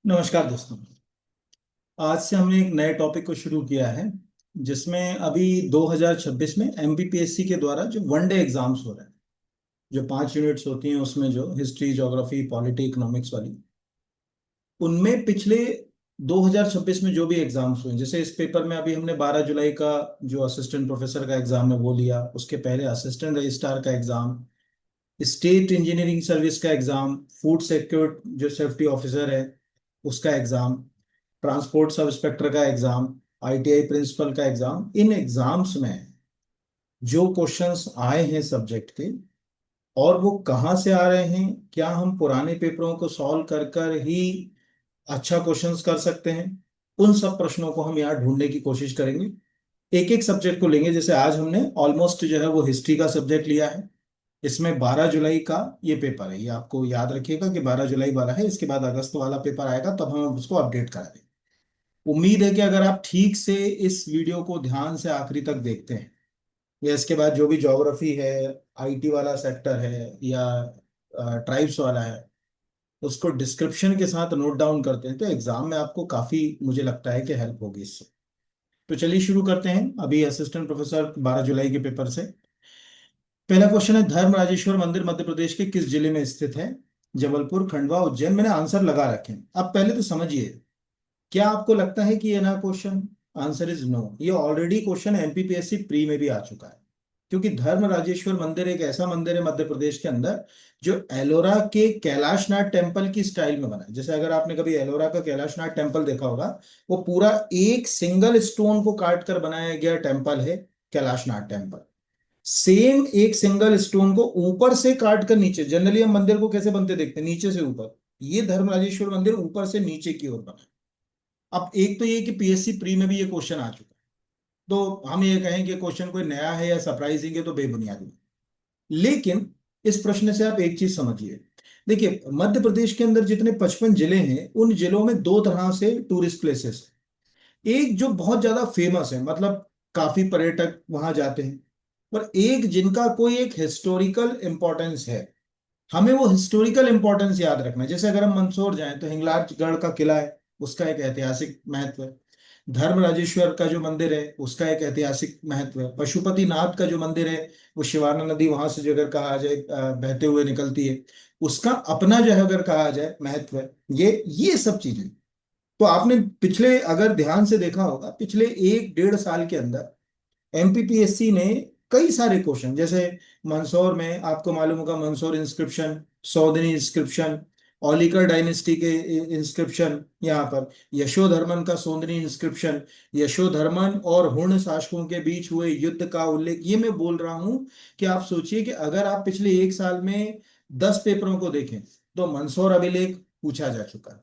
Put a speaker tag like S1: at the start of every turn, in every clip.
S1: नमस्कार दोस्तों। आज से हमने एक नए टॉपिक को शुरू किया है जिसमें अभी 2026 में एमपीपीएससी के द्वारा जो वनडे एग्जाम्स हो रहे हैं, जो 5 यूनिट्स होती हैं उसमें जो हिस्ट्री, ज्योग्राफी, पॉलिटी, इकोनॉमिक्स वाली, उनमें पिछले 2026 में जो भी एग्जाम्स हुए, जैसे इस पेपर में अभी हमने 12 जुलाई का जो असिस्टेंट प्रोफेसर का एग्जाम है वो लिया, उसके पहले असिस्टेंट रजिस्ट्रार का एग्जाम, स्टेट इंजीनियरिंग सर्विस का एग्जाम, फूड सिक्योर जो सेफ्टी ऑफिसर है उसका एग्जाम, ट्रांसपोर्ट सब इंस्पेक्टर का एग्जाम, आईटीआई प्रिंसिपल का एग्जाम। इन एग्जाम्स में जो क्वेश्चंस आए हैं सब्जेक्ट के, और वो कहाँ से आ रहे हैं, क्या हम पुराने पेपरों को सॉल्व कर कर ही अच्छा क्वेश्चंस कर सकते हैं, उन सब प्रश्नों को हम यहाँ ढूंढने की कोशिश करेंगे। एक एक सब्जेक्ट को लेंगे। जैसे आज हमने ऑलमोस्ट जो है वो हिस्ट्री का सब्जेक्ट लिया है। इसमें 12 जुलाई का ये पेपर है, ये आपको याद रखिएगा कि 12 जुलाई वाला है। इसके बाद अगस्त वाला पेपर आएगा, तब हम उसको अपडेट करा देंगे। उम्मीद है कि अगर आप ठीक से इस वीडियो को ध्यान से आखिरी तक देखते हैं, या इसके बाद जो भी ज्योग्राफी है, आईटी वाला सेक्टर है, या ट्राइब्स वाला है, उसको डिस्क्रिप्शन के साथ नोट डाउन करते हैं, तो एग्जाम में आपको काफी, मुझे लगता है कि हेल्प होगी इससे। तो चलिए शुरू करते हैं अभी असिस्टेंट प्रोफेसर 12 जुलाई के पेपर से। पहला क्वेश्चन है, धर्म राजेश्वर मंदिर मध्य प्रदेश के किस जिले में स्थित है? जबलपुर, खंडवा, उज्जैन। मैंने आंसर लगा रखे हैं, अब पहले तो समझिए। क्या आपको लगता है कि ये ना क्वेश्चन? Answer is no. ये ऑलरेडी क्वेश्चन एमपीपीएससी प्री में भी आ चुका है। क्योंकि धर्म राजेश्वर मंदिर एक ऐसा मंदिर है मध्य प्रदेश के अंदर, जो एलोरा के कैलाशनाथ टेम्पल की स्टाइल में बना है। जैसे अगर आपने कभी एलोरा का कैलाशनाथ टेम्पल देखा होगा, वो पूरा एक सिंगल स्टोन को काट कर बनाया गया टेम्पल है कैलाशनाथ टेम्पल। सेम एक सिंगल स्टोन को ऊपर से काट कर नीचे, जनरली हम मंदिर को कैसे बनते देखते हैं, नीचे से ऊपर। ये धर्मराजेश्वर मंदिर ऊपर से नीचे की ओर बना है। अब एक तो ये कि पीएससी प्री में भी ये क्वेश्चन आ चुका है, तो हम ये कहें कि क्वेश्चन कोई नया है या सरप्राइजिंग है तो बेबुनियादी है। लेकिन इस प्रश्न से आप एक चीज समझिए। देखिए, मध्य प्रदेश के अंदर जितने 55 जिले हैं, उन जिलों में दो तरह से टूरिस्ट प्लेसेस हैं। एक जो बहुत ज्यादा फेमस है, मतलब काफी पर्यटक वहां जाते हैं, और एक जिनका कोई एक हिस्टोरिकल इंपॉर्टेंस है। हमें वो हिस्टोरिकल इंपॉर्टेंस याद रखना है। जैसे अगर हम मंदसौर जाएं तो हिंगलाजगढ़ का किला है, उसका एक ऐतिहासिक महत्व है। धर्म राजेश्वर का जो मंदिर है उसका एक ऐतिहासिक महत्व है। पशुपति नाथ का जो मंदिर है, वो शिवाना नदी वहां से जो अगर कहा जाए बहते हुए निकलती है, उसका अपना जो है अगर कहा जाए महत्व है। ये सब चीजें, तो आपने पिछले अगर ध्यान से देखा होगा, पिछले 1 डेढ़ साल के अंदर एमपीपीएससी ने कई सारे क्वेश्चन, जैसे मंदसौर में आपको मालूम होगा मंदसौर इंस्क्रिप्शन, सौदनी इंस्क्रिप्शन, ओलिकर डायनेस्टी के इंस्क्रिप्शन, यहाँ पर यशोधर्मन का सौंदनी इंस्क्रिप्शन, यशोधर्मन और हुण शासकों के बीच हुए युद्ध का उल्लेख। ये मैं बोल रहा हूं कि आप सोचिए कि अगर आप पिछले 1 साल में 10 पेपरों को देखें, तो मंदसौर अभिलेख पूछा जा चुका है,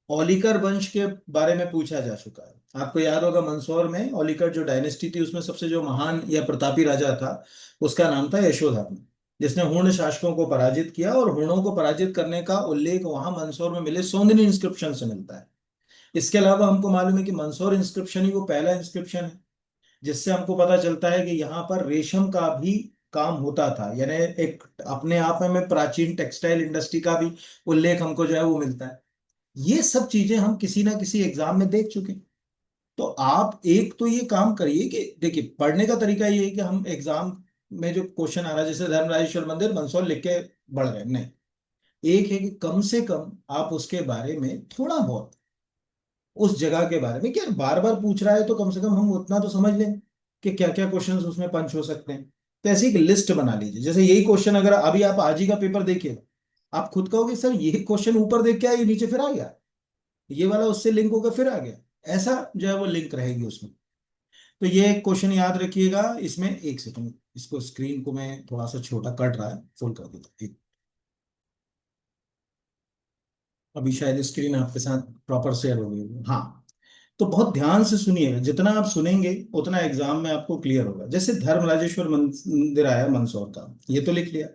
S1: ओलिकर वंश के बारे में पूछा जा चुका है। आपको याद होगा मंदसौर में ओलिकर जो डायनेस्टी थी, उसमें सबसे जो महान या प्रतापी राजा था, उसका नाम था यशोधर्म, जिसने हुण शासकों को पराजित किया। और हुणों को पराजित करने का उल्लेख वहां मंदसौर में मिले सोंदनी इंस्क्रिप्शन से मिलता है। इसके अलावा हमको मालूम है कि मंदसौर इंस्क्रिप्शन ही वो पहला इंस्क्रिप्शन है जिससे हमको पता चलता है कि यहाँ पर रेशम का भी काम होता था। यानी एक अपने आप में प्राचीन टेक्सटाइल इंडस्ट्री का भी उल्लेख हमको जो है वो मिलता है। ये सब चीजें हम किसी ना किसी एग्जाम में देख चुके हैं। तो आप एक तो ये काम करिए कि देखिए, पढ़ने का तरीका ये है कि हम एग्जाम में जो क्वेश्चन आ रहा है, जैसे धर्मराजेश्वर मंदिर मंदसौर लिख के बढ़ रहे हैं, नहीं। एक है कि कम से कम आप उसके बारे में थोड़ा बहुत, उस जगह के बारे में, क्या बार बार पूछ रहा है तो कम से कम हम उतना तो समझ लें कि क्या क्या क्वेश्चंस उसमें पंच हो सकते हैं। तो ऐसी एक लिस्ट बना लीजिए। जैसे यही क्वेश्चन अगर अभी आप आज ही का पेपर देखिए, आप खुद कहोगे सर ये क्वेश्चन ऊपर देख के आया, ये नीचे फिर आ गया, ये वाला उससे लिंक होकर फिर आ गया। ऐसा जो है वो लिंक रहेगी उसमें। तो ये क्वेश्चन याद रखिएगा। इसमें एक सेकंड, इसको स्क्रीन को मैं थोड़ा सा छोटा कट रहा है, फुल कर देता हूं। अभी शायद स्क्रीन आपके साथ प्रॉपर शेयर हो गई होगी। हाँ, तो बहुत ध्यान से सुनिएगा। जितना आप सुनेंगे उतना एग्जाम में आपको क्लियर होगा। जैसे धर्म राजेश्वर मंदिर आया मंदसौर का, ये तो लिख लिया।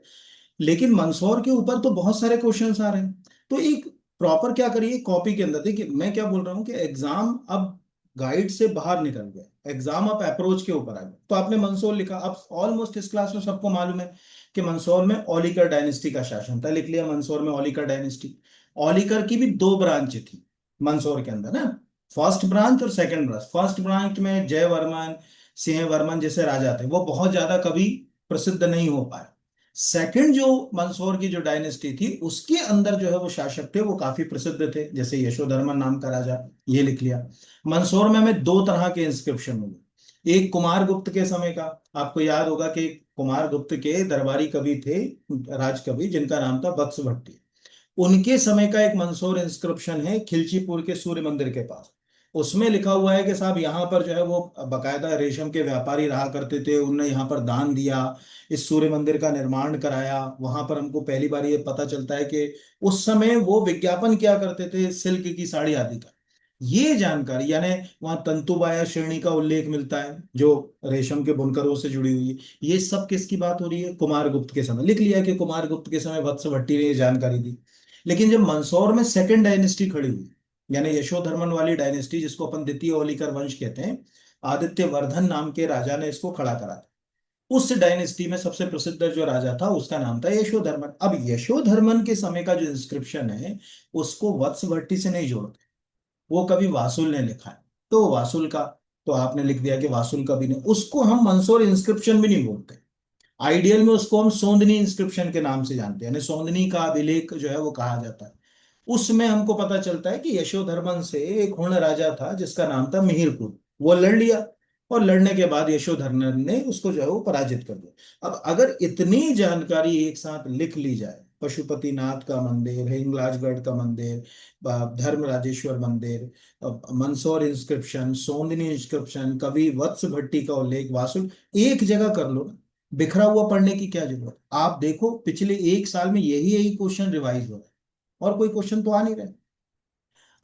S1: लेकिन मंदसौर के ऊपर तो बहुत सारे क्वेश्चंस आ रहे हैं। तो एक प्रॉपर क्या करिए, कॉपी के अंदर देखिए, मैं क्या बोल रहा हूँ कि एग्जाम अब गाइड से बाहर निकल गया, एग्जाम अब अप्रोच के ऊपर आ गया। तो आपने मंदसौर लिखा, अब ऑलमोस्ट इस क्लास में सबको मालूम है कि मंदसौर में ओलिकर डायनेस्टी का शासन था, लिख लिया मंदसौर में ओलिकर डायनेस्टी। औलिकर की भी दो ब्रांच थी मंदसौर के अंदर ना, फर्स्ट ब्रांच और सेकंड ब्रांच। फर्स्ट ब्रांच में जयवर्मन, सिंह वर्मन जैसे राजा थे, वो बहुत ज्यादा कभी प्रसिद्ध नहीं हो पाए। सेकंड जो मंदसौर की जो डायनेस्टी थी उसके अंदर जो है वो शासक थे, वो काफी प्रसिद्ध थे, जैसे यशोधर्मन नाम का राजा, ये लिख लिया। मंदसौर में हमें दो तरह के इंस्क्रिप्शन मिले। एक कुमार गुप्त के समय का, आपको याद होगा कि कुमार गुप्त के दरबारी कवि थे, राज कवि, जिनका नाम था वत्स भट्टी। उनके समय का एक मंदसौर इंस्क्रिप्शन है खिलचीपुर के सूर्य मंदिर के पास। उसमें लिखा हुआ है कि साहब यहाँ पर जो है वो बकायदा रेशम के व्यापारी रहा करते थे, उनने यहाँ पर दान दिया, इस सूर्य मंदिर का निर्माण कराया। वहां पर हमको पहली बार ये पता चलता है कि उस समय वो विज्ञापन किया करते थे सिल्क की साड़ी आदि का। ये जानकारी, यानी वहां तंतुबाया श्रेणी का उल्लेख मिलता है जो रेशम के बुनकरों से जुड़ी हुई है। ये सब किसकी बात हो रही है? कुमार गुप्त के समय। लिख लिया कि कुमार गुप्त के समय वत्स भट्टी ने ये जानकारी दी। लेकिन जब मंदसौर में सेकंड डायनेस्टी खड़ी हुई, यानी यशोधर्मन वाली डायनेस्टी, जिसको अपन द्वितीय होलिकर वंश कहते हैं, आदित्य वर्धन नाम के राजा ने इसको खड़ा करा था। उस डायनेस्टी में सबसे प्रसिद्ध जो राजा था उसका नाम था यशोधर्मन। अब यशोधर्मन के समय का जो इंस्क्रिप्शन है उसको वत्स भट्टी से नहीं जोड़ते, वो कभी वासुल ने लिखा है। तो वासुल का, तो आपने लिख दिया कि वासुल कवि ने, उसको हम मंदसौर इंस्क्रिप्शन भी नहीं बोलते। आइडियल में उसको हम सोंदनी इंस्क्रिप्शन के नाम से जानते हैं, यानी सोंदनी का अभिलेख जो है वो कहा जाता है। उसमें हमको पता चलता है कि यशोधर्मन से एक हुण राजा था जिसका नाम था मिहिरपुर, वो लड़ लिया, और लड़ने के बाद यशोधर्मन ने उसको जो है वो पराजित कर दिया। अब अगर इतनी जानकारी एक साथ लिख ली जाए, पशुपतिनाथ का मंदिर, हिंगलाजगढ़ का मंदिर, धर्मराजेश्वर मंदिर, मंदसौर इंस्क्रिप्शन, सोंदनी इंस्क्रिप्शन, कवि वत्स भट्टी का उल्लेख, वासुल, एक जगह कर लो ना, बिखरा हुआ पढ़ने की क्या जरूरत? आप देखो पिछले एक साल में यही यही क्वेश्चन रिवाइज हो रहा है, और कोई क्वेश्चन तो आ नहीं रहे।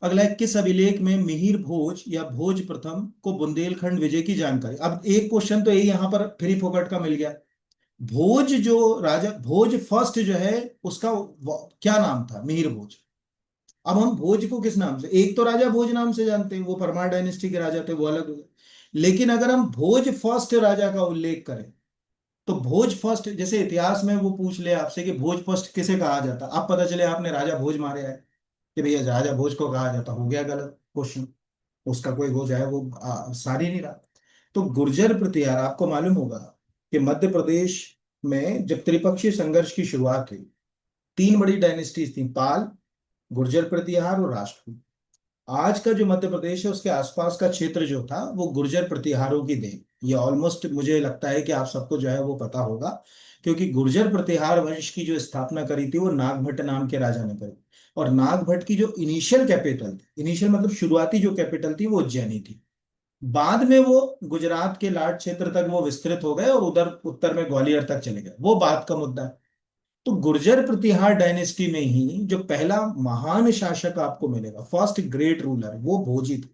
S1: अगला है, किस अभिलेख में मिहिर भोज या भोज प्रथम को बुंदेलखंड विजय की जानकारी? अब एक क्वेश्चन तो यही यहां पर फ्री फोकट का मिल गया। भोज जो राजा भोज फर्स्ट जो है, उसका क्या नाम था? मिहिर भोज। अब हम भोज को किस नाम से, एक तो राजा भोज नाम से जानते हैं, वो परमार डायनेस्टी के राजा थे, वो अलग हो गए। लेकिन अगर हम भोज फर्स्ट राजा का उल्लेख करें, तो भोज फर्स्ट, जैसे इतिहास में वो पूछ ले आपसे कि भोज फर्स्ट किसे कहा जाता, अब पता चले आपने राजा भोज मारे है कि भैया राजा भोज को कहा जाता, हो गया गलत क्वेश्चन। उसका कोई वो जो है वो सारी नहीं रहा। तो गुर्जर प्रतिहार, आपको मालूम होगा कि मध्य प्रदेश में जब त्रिपक्षीय संघर्ष की शुरुआत हुई, तीन बड़ी डायनेस्टीज थी, पाल, गुर्जर प्रतिहार और राष्ट्रकूट। आज का जो मध्य प्रदेश है उसके आसपास का क्षेत्र जो था वो गुर्जर प्रतिहारों की देन। ये ऑलमोस्ट मुझे लगता है कि आप सबको जो है वो पता होगा, क्योंकि गुर्जर प्रतिहार वंश की जो स्थापना करी थी वो नागभट्ट नाम के राजा ने करी। और नागभट्ट की जो इनिशियल कैपिटल थी, इनिशियल मतलब शुरुआती जो कैपिटल थी, वो उज्जैनी थी। बाद में वो गुजरात के लाट क्षेत्र तक वो विस्तृत हो गए और उधर उत्तर में ग्वालियर तक चले गए, वो बात का मुद्दा है। तो गुर्जर प्रतिहार डायनेस्टी में ही जो पहला महान शासक आपको मिलेगा, फर्स्ट ग्रेट रूलर, वो भोज ही था।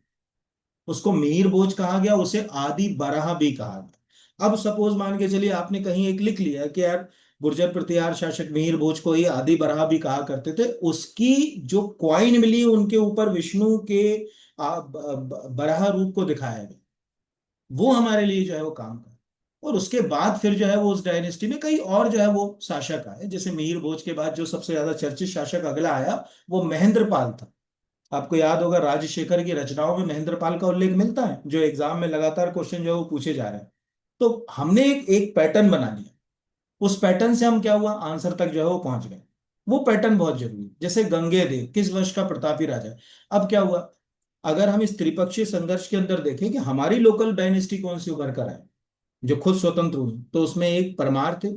S1: उसको मीर भोज कहा गया, उसे आदि बराह भी कहा गया। अब सपोज मान के चलिए आपने कहीं एक लिख लिया कि यार गुर्जर प्रतिहार शासक मीर भोज को ही आदि बराह भी कहा करते थे, उसकी जो क्वाइन मिली उनके ऊपर विष्णु के बराह रूप को दिखाया गया, वो हमारे लिए जो है वो काम का। और उसके बाद फिर जो है वो उस डायनेस्टी में कई और जो है वो शासक आए, जैसे मिहिर भोज के बाद जो सबसे ज्यादा चर्चित शासक अगला आया वो महेंद्रपाल था। आपको याद होगा राजशेखर की रचनाओं में महेंद्रपाल का उल्लेख मिलता है, जो एग्जाम में लगातार क्वेश्चन जो है वो पूछे जा रहे हैं। तो हमने एक पैटर्न बना लिया, उस पैटर्न से हम क्या हुआ, आंसर तक जो है वो पहुंच गए। वो पैटर्न बहुत जरूरी है। जैसे गंगेदेव किस वंश का प्रतापी राजा है? अब क्या हुआ, अगर हम इस त्रिपक्षीय संघर्ष के अंदर देखें कि हमारी लोकल डायनेस्टी कौन सी उभर कर आए जो खुद स्वतंत्र हुई, तो उसमें एक परमार थे,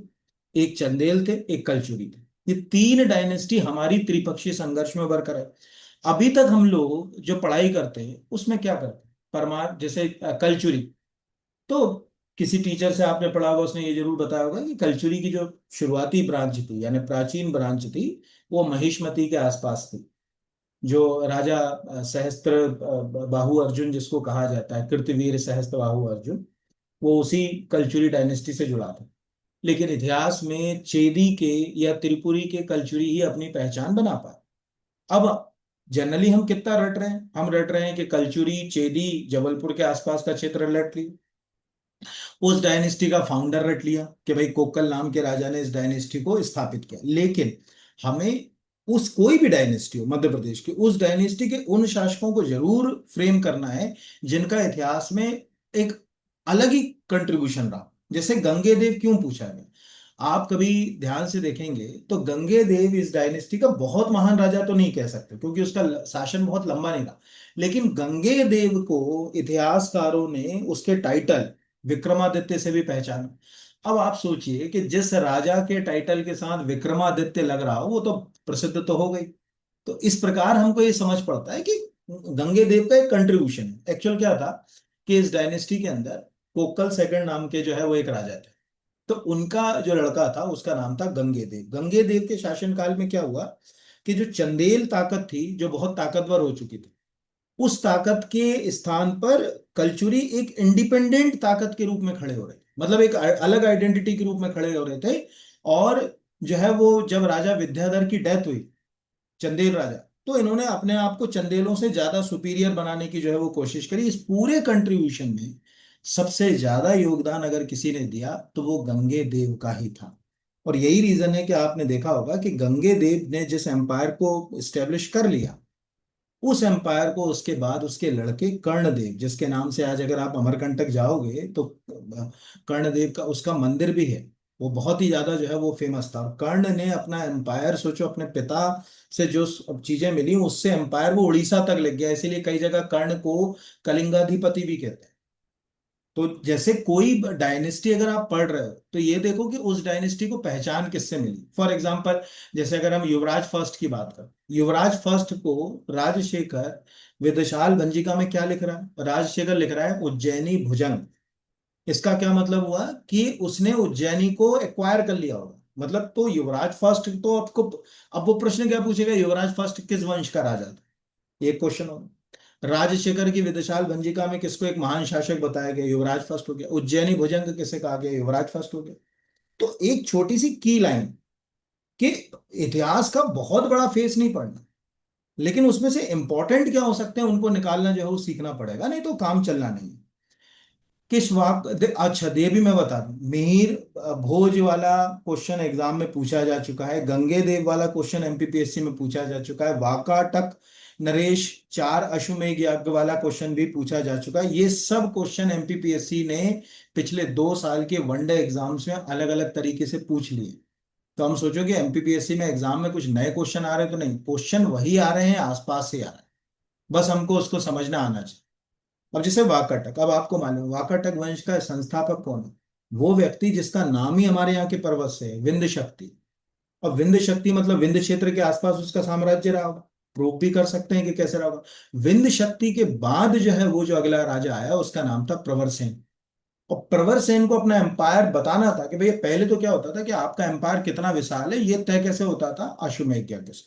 S1: एक चंदेल थे, एक कलचुरी थे। ये तीन डायनेस्टी हमारी त्रिपक्षीय संघर्ष में उभर कर आए। अभी तक हम लोग जो पढ़ाई करते हैं उसमें क्या करते हैं, परमार जैसे कलचुरी, तो किसी टीचर से आपने पढ़ा होगा, उसने ये जरूर बताया होगा कि कलचुरी की जो शुरुआती ब्रांच थी, यानी प्राचीन ब्रांच थी, वो महिष्मती के आसपास थी। जो राजा सहस्त्र बाहु अर्जुन जिसको कहा जाता है, कृतवीर सहस्त्र बाहु अर्जुन, वो उसी कलचुरी डायनेस्टी से जुड़ा था। लेकिन इतिहास में चेदी के या त्रिपुरी के कलचुरी ही अपनी पहचान बना पाए। अब जनरली हम कितना रट रहे हैं, हम रट रहे हैं कि कलचुरी चेदी जबलपुर के आसपास का क्षेत्र रट लिया, उस डायनेस्टी का फाउंडर रट लिया कि भाई कोक्कल नाम के राजा ने इस डायनेस्टी को स्थापित किया। लेकिन हमें उस कोई भी डायनेस्टी हो मध्य प्रदेश की, उस डायनेस्टी के उन शासकों को जरूर फ्रेम करना है जिनका इतिहास में एक अलग ही कंट्रीब्यूशन रहा। जैसे गंगे देव क्यों पूछा गया, आप कभी ध्यान से देखेंगे तो गंगे देव इस डायनेस्टी का बहुत महान राजा तो नहीं कह सकते क्योंकि उसका शासन बहुत लंबा नहीं रहा, लेकिन गंगे देव को इतिहासकारों ने उसके टाइटल विक्रमादित्य से भी पहचाना। अब आप सोचिए कि जिस राजा के टाइटल के साथ विक्रमादित्य लग रहा हो वो तो प्रसिद्ध तो हो गई। तो इस प्रकार हमको ये समझ पड़ता है कि गंगे देव का एक कंट्रीब्यूशन है। एक्चुअल क्या था कि इस डायनेस्टी के अंदर कोकल सेकंड नाम के जो है वो एक राजा थे। तो उनका जो लड़का था उसका नाम था गंगे देव। गंगे देव के शासनकाल में क्या हुआ कि जो चंदेल ताकत थी जो बहुत ताकतवर हो चुकी थी, उस ताकत के स्थान पर कलचुरी एक इंडिपेंडेंट ताकत के रूप में खड़े हो रहे थे, मतलब एक अलग आइडेंटिटी के रूप में खड़े हो रहे थे। और जो है वो जब राजा विद्याधर की डेथ हुई, चंदेल राजा, तो इन्होंने अपने आप को चंदेलों से ज्यादा सुपीरियर बनाने की जो है वो कोशिश करी। इस पूरे कंट्रीब्यूशन में सबसे ज्यादा योगदान अगर किसी ने दिया तो वो गंगे देव का ही था। और यही रीजन है कि आपने देखा होगा कि गंगे देव ने जिस एम्पायर को स्टेब्लिश कर लिया, उस एम्पायर को उसके बाद उसके लड़के कर्णदेव, जिसके नाम से आज अगर आप अमरकंटक जाओगे तो कर्णदेव का उसका मंदिर भी है, वो बहुत ही ज्यादा जो है वो फेमस था। और कर्ण ने अपना एम्पायर, सोचो अपने पिता से जो चीजें मिली उससे एम्पायर वो उड़ीसा तक ले गया, इसीलिए कई जगह कर्ण को कलिंगाधिपति भी कहते हैं। तो जैसे कोई डायनेस्टी अगर आप पढ़ रहे हो तो ये देखो कि उस डायनेस्टी को पहचान किससे मिली। फॉर एग्जांपल, जैसे अगर हम युवराज फर्स्ट की बात करें, युवराज फर्स्ट को राजशेखर विदशाल भंजिका में क्या लिख रहा है, राजशेखर लिख रहा है उज्जैनी भुजंग। इसका क्या मतलब हुआ कि उसने उज्जैनी को एक्वायर कर लिया होगा, मतलब तो युवराज फर्स्ट तो आपको, अब वो प्रश्न क्या पूछेगा, युवराज फर्स्ट किस वंश का राजा था, ये क्वेश्चन होगा। राजशेखर की विदिशाल भंजिका में किसको एक महान शासक बताया गया, युवराज फर्स्ट हो गया। उज्जैनी भुजंग किसे कहा गया, युवराज फर्स्ट हो गया। तो एक छोटी सी की लाइन कि इतिहास का बहुत बड़ा फेस नहीं पढ़ना, लेकिन उसमें से इंपॉर्टेंट क्या हो सकते हैं उनको निकालना जो है वो सीखना पड़ेगा, नहीं तो काम चलना नहीं है। किस अच्छा ये भी मैं बता दूं, मिहिर भोज वाला क्वेश्चन एग्जाम में पूछा जा चुका है, गंगे देव वाला क्वेश्चन एमपीपीएससी में पूछा जा चुका है, वाकाटक नरेश चार अश्वमेध यज्ञ वाला क्वेश्चन भी पूछा जा चुका है। ये सब क्वेश्चन एमपीपीएससी ने पिछले 2 साल के वनडे एग्जाम्स में अलग अलग तरीके से पूछ लिए। तो हम सोचो कि एमपीपीएससी में एग्जाम में कुछ नए क्वेश्चन आ रहे हैं, तो नहीं, क्वेश्चन वही आ रहे हैं, आसपास से आ रहे हैं, बस हमको उसको समझना आना चाहिए। अब जैसे वाकाटक, अब आपको मालूम है वाकाटक वंश का संस्थापक कौन है, वो व्यक्ति जिसका नाम ही हमारे यहाँ के पर्वत से है, विंध्य शक्ति। और विंध्य शक्ति मतलब विंध्य क्षेत्र के आसपास उसका साम्राज्य रहा होगा। प्रूव भी कर सकते हैं कि कैसे रहा होगा। विंध्य शक्ति के बाद जो है वो जो अगला राजा आया उसका नाम था प्रवर सेन। और प्रवर सेन को अपना एम्पायर बताना था कि भैया पहले तो क्या होता था कि आपका एम्पायर कितना विशाल है ये तय कैसे होता था, अश्वमेध यज्ञ से।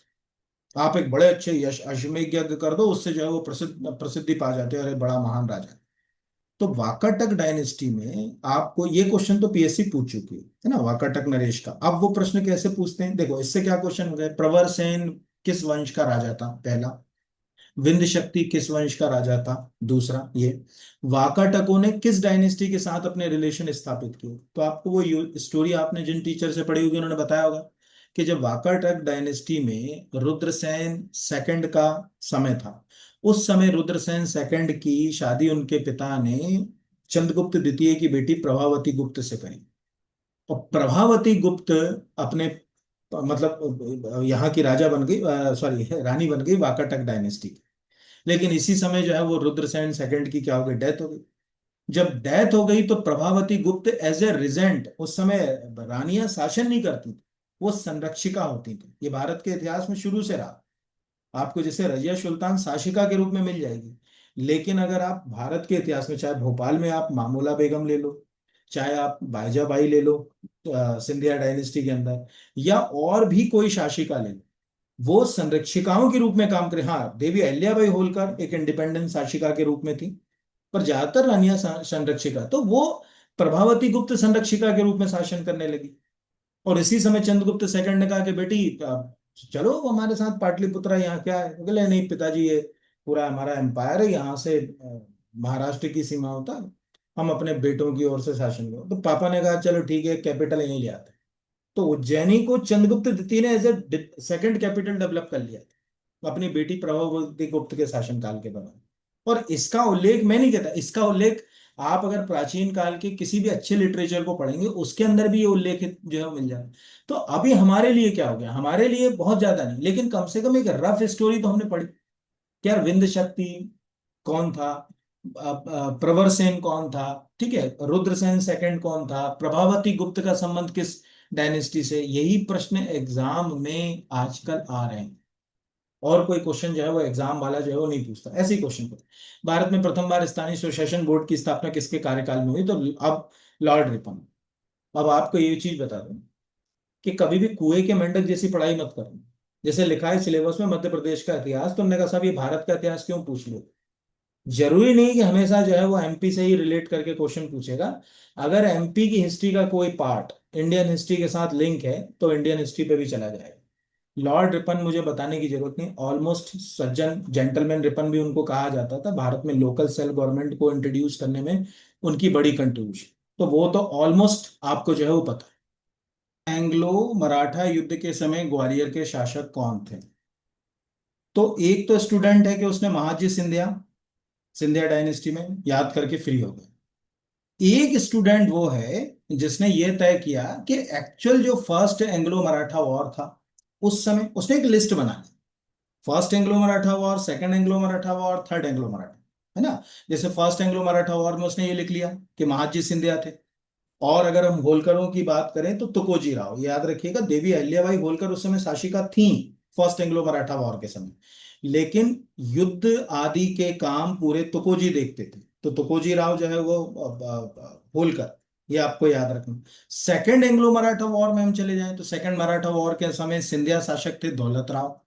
S1: आप एक बड़े अच्छे यश अश्वमेध यज्ञ कर दो, उससे जो है वो प्रसिद्धि पा जाते हैं, अरे बड़ा महान राजा है। तो वाकाटक डायनेस्टी में आपको ये क्वेश्चन तो पीएससी पूछ चुकी है ना, वाकाटक नरेश का। अब वो प्रश्न कैसे पूछते हैं, देखो इससे क्या क्वेश्चन हो गए, प्रवर सेन किस वंश का राजा था, पहला। विंध्य शक्ति किस वंश का राजा था, दूसरा। ये वाकाटकों ने किस डायनेस्टी के साथ अपने रिलेशन स्थापित किए। तो आपको वो स्टोरी आपने जिन टीचर से पढ़ी होगी उन्होंने बताया होगा कि जब वाकाटक डायनेस्टी में रुद्रसेन सेकंड का समय था, उस समय रुद्रसेन सेकंड की शादी उनके पिता ने चंद्रगुप्त द्वितीय की बेटी प्रभावती गुप्त से करी। और प्रभावती गुप्त अपने मतलब यहाँ की राजा बन गई, सॉरी रानी बन गई वाकाटक डायनेस्टी की। लेकिन इसी समय जो है वो रुद्रसेन सेकंड की क्या हो गई, डेथ हो गई। जब डेथ हो गई तो प्रभावती गुप्त एज ए रिजेंट, उस समय रानियां शासन नहीं करती थी, वो संरक्षिका होती थी। ये भारत के इतिहास में शुरू से रहा। आपको जैसे रजिया सुल्तान शासिका के रूप में मिल जाएगी, लेकिन अगर आप भारत के इतिहास में चाहे भोपाल में आप मामूला बेगम ले लो, चाहे आप बाईजाबाई ले लो सिंधिया डायनेस्टी के अंदर, या और भी कोई शासिका ले लो, वो संरक्षिकाओं के रूप में काम करे। हाँ, देवी अहिल्याबाई होलकर एक इंडिपेंडेंट शासिका के रूप में थी, पर ज्यादातर रानियां संरक्षिका, तो वो प्रभावती गुप्त संरक्षिका के रूप में शासन करने लगी। और इसी समय चंद्रगुप्त सेकंड ने कहा कि बेटी चलो हमारे साथ पाटलिपुत्रा, यहाँ क्या है, बोले नहीं पिताजी ये पूरा हमारा एम्पायर है, यहाँ से महाराष्ट्र की सीमा होता है, हम अपने बेटों की ओर से शासन करो। तो पापा ने कहा चलो ठीक है कैपिटल यहीं ले आते हैं। तो उज्जैनी को चंद्रगुप्त द्वितीय ने as a second capital develop कर लिया था अपनी बेटी प्रभावती गुप्त के शासनकाल के दौरान। और इसका उल्लेख मैं नहीं कहता, इसका उल्लेख आप अगर प्राचीन काल के किसी भी अच्छे लिटरेचर को पढ़ेंगे उसके अंदर भी ये उल्लेखित जो है मिल जाए। तो अभी हमारे लिए क्या हो गया, हमारे लिए बहुत ज्यादा नहीं लेकिन कम से कम एक रफ स्टोरी तो हमने पढ़ी। क्या विंध्य शक्ति कौन था, प्रवर सेन कौन था, ठीक है, रुद्रसेन सेकंड कौन था, प्रभावती गुप्त का संबंध किस डायनेस्टी से, यही प्रश्न एग्जाम में आजकल आ रहे हैं। और कोई क्वेश्चन जो है वो एग्जाम वाला जो है वो नहीं पूछता ऐसे ही क्वेश्चन पूछता। भारत में प्रथम बार स्थानीय स्वशासन बोर्ड की स्थापना किसके कार्यकाल में हुई, तो अब लॉर्ड रिपन। अब आपको ये चीज बता दूं कि कभी भी कुएं के मेंढक जैसी पढ़ाई मत करना। जैसे लिखा है सिलेबस में मध्य प्रदेश का इतिहास, तो उन्होंने कहा साहब ये भारत का इतिहास क्यों पूछ लो। जरूरी नहीं कि हमेशा जो है वो एमपी से ही रिलेट करके क्वेश्चन पूछेगा। अगर एमपी की हिस्ट्री का कोई पार्ट इंडियन हिस्ट्री के साथ लिंक है तो इंडियन हिस्ट्री पे भी चला जाएगा। लॉर्ड रिपन मुझे बताने की जरूरत नहीं, ऑलमोस्ट सज्जन जेंटलमैन रिपन भी उनको कहा जाता था। भारत में लोकल सेल्फ गवर्नमेंट को इंट्रोड्यूस करने में उनकी बड़ी कंट्रीब्यूशन, तो वो तो ऑलमोस्ट आपको जो है वो पता है। एंग्लो मराठा युद्ध के समय ग्वालियर के शासक कौन थे, तो एक तो स्टूडेंट है कि उसने महाजी सिंधिया, सिंधिया डायनेस्टी में याद करके फ्री हो गए। एक स्टूडेंट वो है जिसने ये तय किया कि एक्चुअल जो फर्स्ट एंग्लो मराठा वॉर था उस समय उसने एक लिस्ट बना ली। First Anglo Maratha war, second Anglo Maratha war, third Anglo Maratha, है ना। जैसे फर्स्ट एंग्लो मराठा वॉर में उसने ये लिख लिया कि महाजी सिंधिया थे। और अगर हम होलकरों की बात करें तो तुकोजी राव, याद रखिएगा देवी अहिल्याबाई होलकर उस समय शासिका थी फर्स्ट एंग्लो मराठा वॉर के समय। लेकिन युद्ध आदि के काम पूरे तुकोजी देखते थे, तो तुकोजी राव जो है वो होलकर, ये आपको याद रखना। सेकंड एंग्लो मराठा वॉर में हम चले जाएं तो सेकंड मराठा वॉर के समय सिंधिया शासक थे दौलत राव।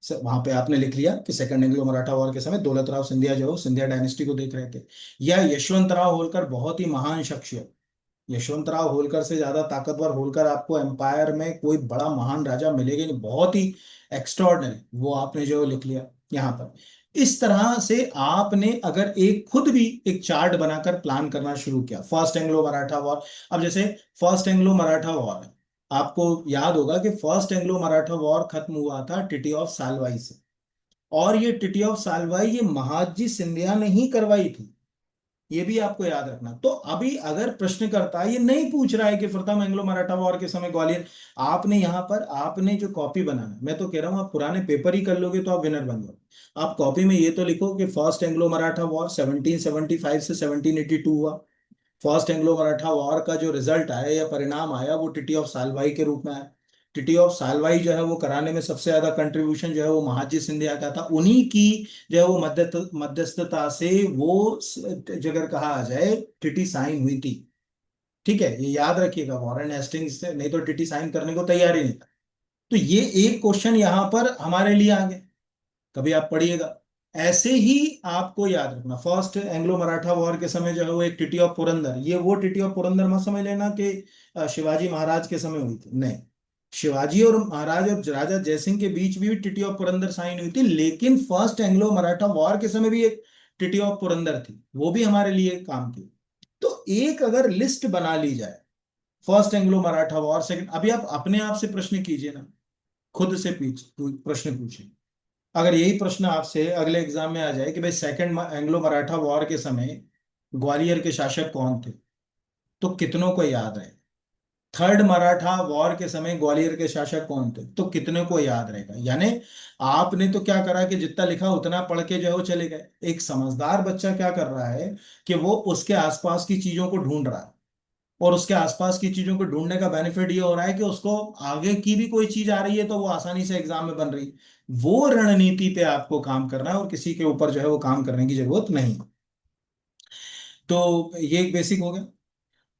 S1: वहां पे आपने लिख लिया कि सेकंड एंग्लो मराठा वॉर के समय दौलत राव सिंधिया जो सिंधिया डायनेस्टी को देख रहे थे। या यशवंत राव होलकर, बहुत ही महान शख्सियत। यशवंत राव होलकर से ज्यादा ताकतवर होलकर आपको एम्पायर में कोई बड़ा महान राजा मिलेगा नहीं, बहुत ही एक्स्ट्रॉर्डनरी, वो आपने जो लिख लिया यहाँ पर। इस तरह से आपने अगर एक खुद भी एक चार्ट बनाकर प्लान करना शुरू किया फर्स्ट एंग्लो मराठा वॉर। अब जैसे फर्स्ट एंग्लो मराठा वॉर है, आपको याद होगा कि फर्स्ट एंग्लो मराठा वॉर खत्म हुआ था टिटी ऑफ सालवाई से। और ये टिटी ऑफ सालवाई ये महादजी सिंधिया ने ही करवाई थी, ये भी आपको याद रखना। तो अभी अगर प्रश्न करता है, ये नहीं पूछ रहा है कि प्रथम एंग्लो मराठा वॉर के समय ग्वालियर, आपने यहां पर आपने जो कॉपी बनाना, मैं तो कह रहा हूं आप पुराने पेपर ही कर लोगे तो आप विनर बन जाओ। आप कॉपी में ये तो लिखो कि फर्स्ट एंग्लो मराठा वॉर 1775 से 1782 हुआ। फर्स्ट एंग्लो मराठा वॉर का जो रिजल्ट आया या परिणाम आया वो टिटी ऑफ सालवाई के रूप में आया। टिटी ऑफ सालवाई जो है वो कराने में सबसे ज्यादा कंट्रीब्यूशन जो है वो महाजी सिंधिया का था, उन्हीं की जो है वो मध्यस्थता से वो अगर कहा जाए टिटी साइन हुई थी। ठीक है, ये याद रखिएगा, वॉरेन हेस्टिंग्स से नहीं तो टिटी साइन करने को तैयार ही नहीं था। तो ये एक क्वेश्चन यहां पर हमारे लिए आ गया, कभी आप पढ़िएगा। ऐसे ही आपको याद रखना फर्स्ट एंग्लो मराठा वॉर के समय जो है वो एक टिटी ऑफ पुरंदर, ये वो टिटी ऑफ पुरंदर मत समझ लेना कि शिवाजी महाराज के समय हुई थी, नहीं। शिवाजी और महाराज और राजा जयसिंह के बीच भी टिटी ऑफ पुरंदर साइन हुई थी, लेकिन फर्स्ट एंग्लो मराठा वॉर के समय भी एक टिटी ऑफ पुरंदर थी, वो भी हमारे लिए काम की। तो एक अगर लिस्ट बना ली जाए first Anglo Maratha war, second, अभी आप अपने आप से प्रश्न कीजिए ना, खुद से प्रश्न पूछिए। अगर यही प्रश्न आपसे अगले एग्जाम में आ जाए कि भाई सेकंड एंग्लो मराठा वॉर के समय ग्वालियर के शासक कौन थे, तो कितनों को याद है। थर्ड मराठा वॉर के समय ग्वालियर के शासक कौन थे, तो कितने को याद रहेगा। यानी आपने तो क्या करा कि जितना लिखा उतना पढ़ के जो है वो चले गए। एक समझदार बच्चा क्या कर रहा है कि वो उसके आसपास की चीजों को ढूंढ रहा है, और उसके आसपास की चीजों को ढूंढने का बेनिफिट ये हो रहा है कि उसको आगे की भी कोई चीज आ रही है तो वो आसानी से एग्जाम में बन रही है। वो रणनीति पे आपको काम करना है और किसी के ऊपर जो है वो काम करने की जरूरत नहीं। तो ये एक बेसिक हो गया।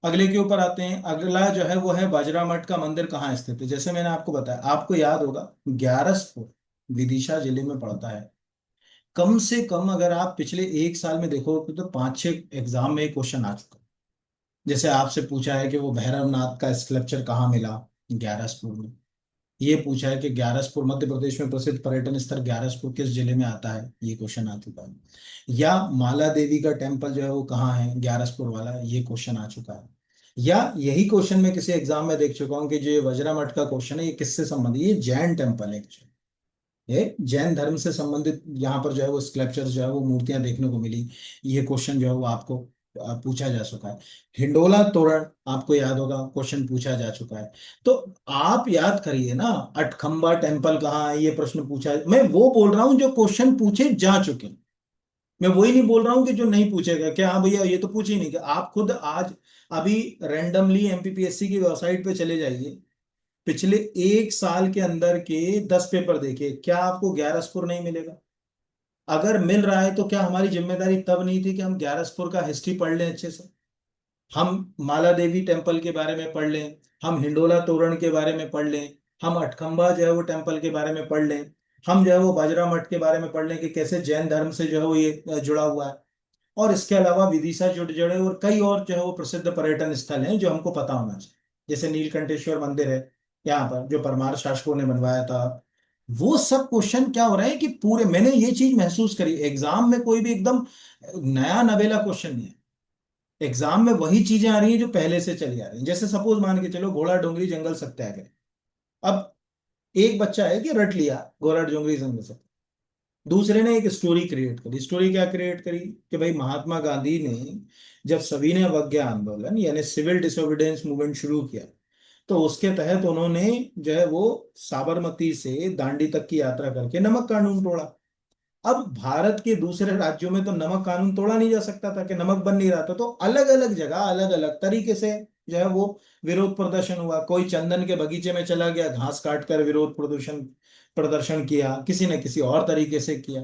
S1: अगले के ऊपर आते हैं, अगला जो है वो है बाजरा मठ का मंदिर कहाँ स्थित है। जैसे मैंने आपको बताया, आपको याद होगा ग्यारसपुर विदिशा जिले में पड़ता है। कम से कम अगर आप पिछले एक साल में देखो तो 5-6 एग्जाम में क्वेश्चन आ चुका है। जैसे आपसे पूछा है कि वो भैरवनाथ का स्कल्पचर कहाँ मिला, ग्यारसपुर में। ये पूछा है कि ग्यारसपुर मध्य प्रदेश में प्रसिद्ध पर्यटन स्थल ग्यारसपुर किस जिले में आता है, ये क्वेश्चन आ चुका है। या माला देवी का टेम्पल जो है वो कहाँ है, ग्यारसपुर वाला, ये क्वेश्चन आ चुका है। या यही क्वेश्चन मैं किसी एग्जाम में देख चुका हूँ कि जो ये वज्रा मठ का क्वेश्चन है ये किससे संबंधित, ये जैन टेम्पल है, ये जैन धर्म से संबंधित यहाँ पर जो है वो स्कल्पचर्स जो है वो मूर्तियां देखने को मिली। ये क्वेश्चन जो है वो आपको पूछा जा चुका है। हिंडोला तोरण आपको याद होगा, क्वेश्चन पूछा जा चुका है। तो आप याद करिए ना, अटखम्बा टेम्पल कहाँ है, ये प्रश्न पूछा है। मैं वो बोल रहा हूँ जो क्वेश्चन पूछे जा चुके हैं, मैं वही नहीं बोल रहा हूँ कि जो नहीं पूछेगा क्या, हाँ भैया ये तो पूछ ही नहीं। कि आप खुद आज अभी रैंडमली एमपीपीएससी की वेबसाइट पे चले जाइए, पिछले एक साल के अंदर के 10 पेपर देखिए, क्या आपको 11 स्कोर नहीं मिलेगा? अगर मिल रहा है तो क्या हमारी जिम्मेदारी तब नहीं थी कि हम 11 स्कोर का हिस्ट्री पढ़ लें अच्छे से, हम माला देवी टेम्पल के बारे में पढ़ लें, हम हिंडोला तोरण के बारे में पढ़ लें, हम अठखंबा जो है वो टेम्पल के बारे में पढ़ लें, हम जो है वो बाजरा मठ के बारे में पढ़ लें कि कैसे जैन धर्म से जो है वो ये जुड़ा हुआ है। और इसके अलावा विदिशा जुड़ जुड़े और कई और जो है वो प्रसिद्ध पर्यटन स्थल हैं जो हमको पता होना चाहिए। जैसे नीलकंठेश्वर मंदिर है यहाँ पर, जो परमार शासकों ने बनवाया था। वो सब क्वेश्चन क्या हो रहा है कि पूरे, मैंने ये चीज महसूस करी, एग्जाम में कोई भी एकदम नया नवेला क्वेश्चन नहीं है। एग्जाम में वही चीजें आ रही हैं जो पहले से चली आ रही हैं। जैसे सपोज मान के चलो घोड़ा डोंगरी जंगल सत्याग्रह। अब एक बच्चा है कि रट लिया घोड़ा डोंगरी जंगल सत्याग्रह, दूसरे ने एक स्टोरी क्रिएट करी। स्टोरी क्या क्रिएट करी कि भाई महात्मा गांधी ने जब सविनय अवज्ञा आंदोलन यानी सिविल डिसोबीडियंस मूवमेंट शुरू किया, तो उसके तहत उन्होंने जो है वो साबरमती से दांडी तक की यात्रा करके नमक कानून तोड़ा। अब भारत के दूसरे राज्यों में तो नमक कानून तोड़ा नहीं जा सकता था कि नमक बन नहीं रहा था, तो अलग अलग जगह अलग अलग तरीके से जो है वो विरोध प्रदर्शन हुआ। कोई चंदन के बगीचे में चला गया, घास काट कर विरोध प्रदर्शन प्रदर्शन किया, किसी ने किसी और तरीके से किया।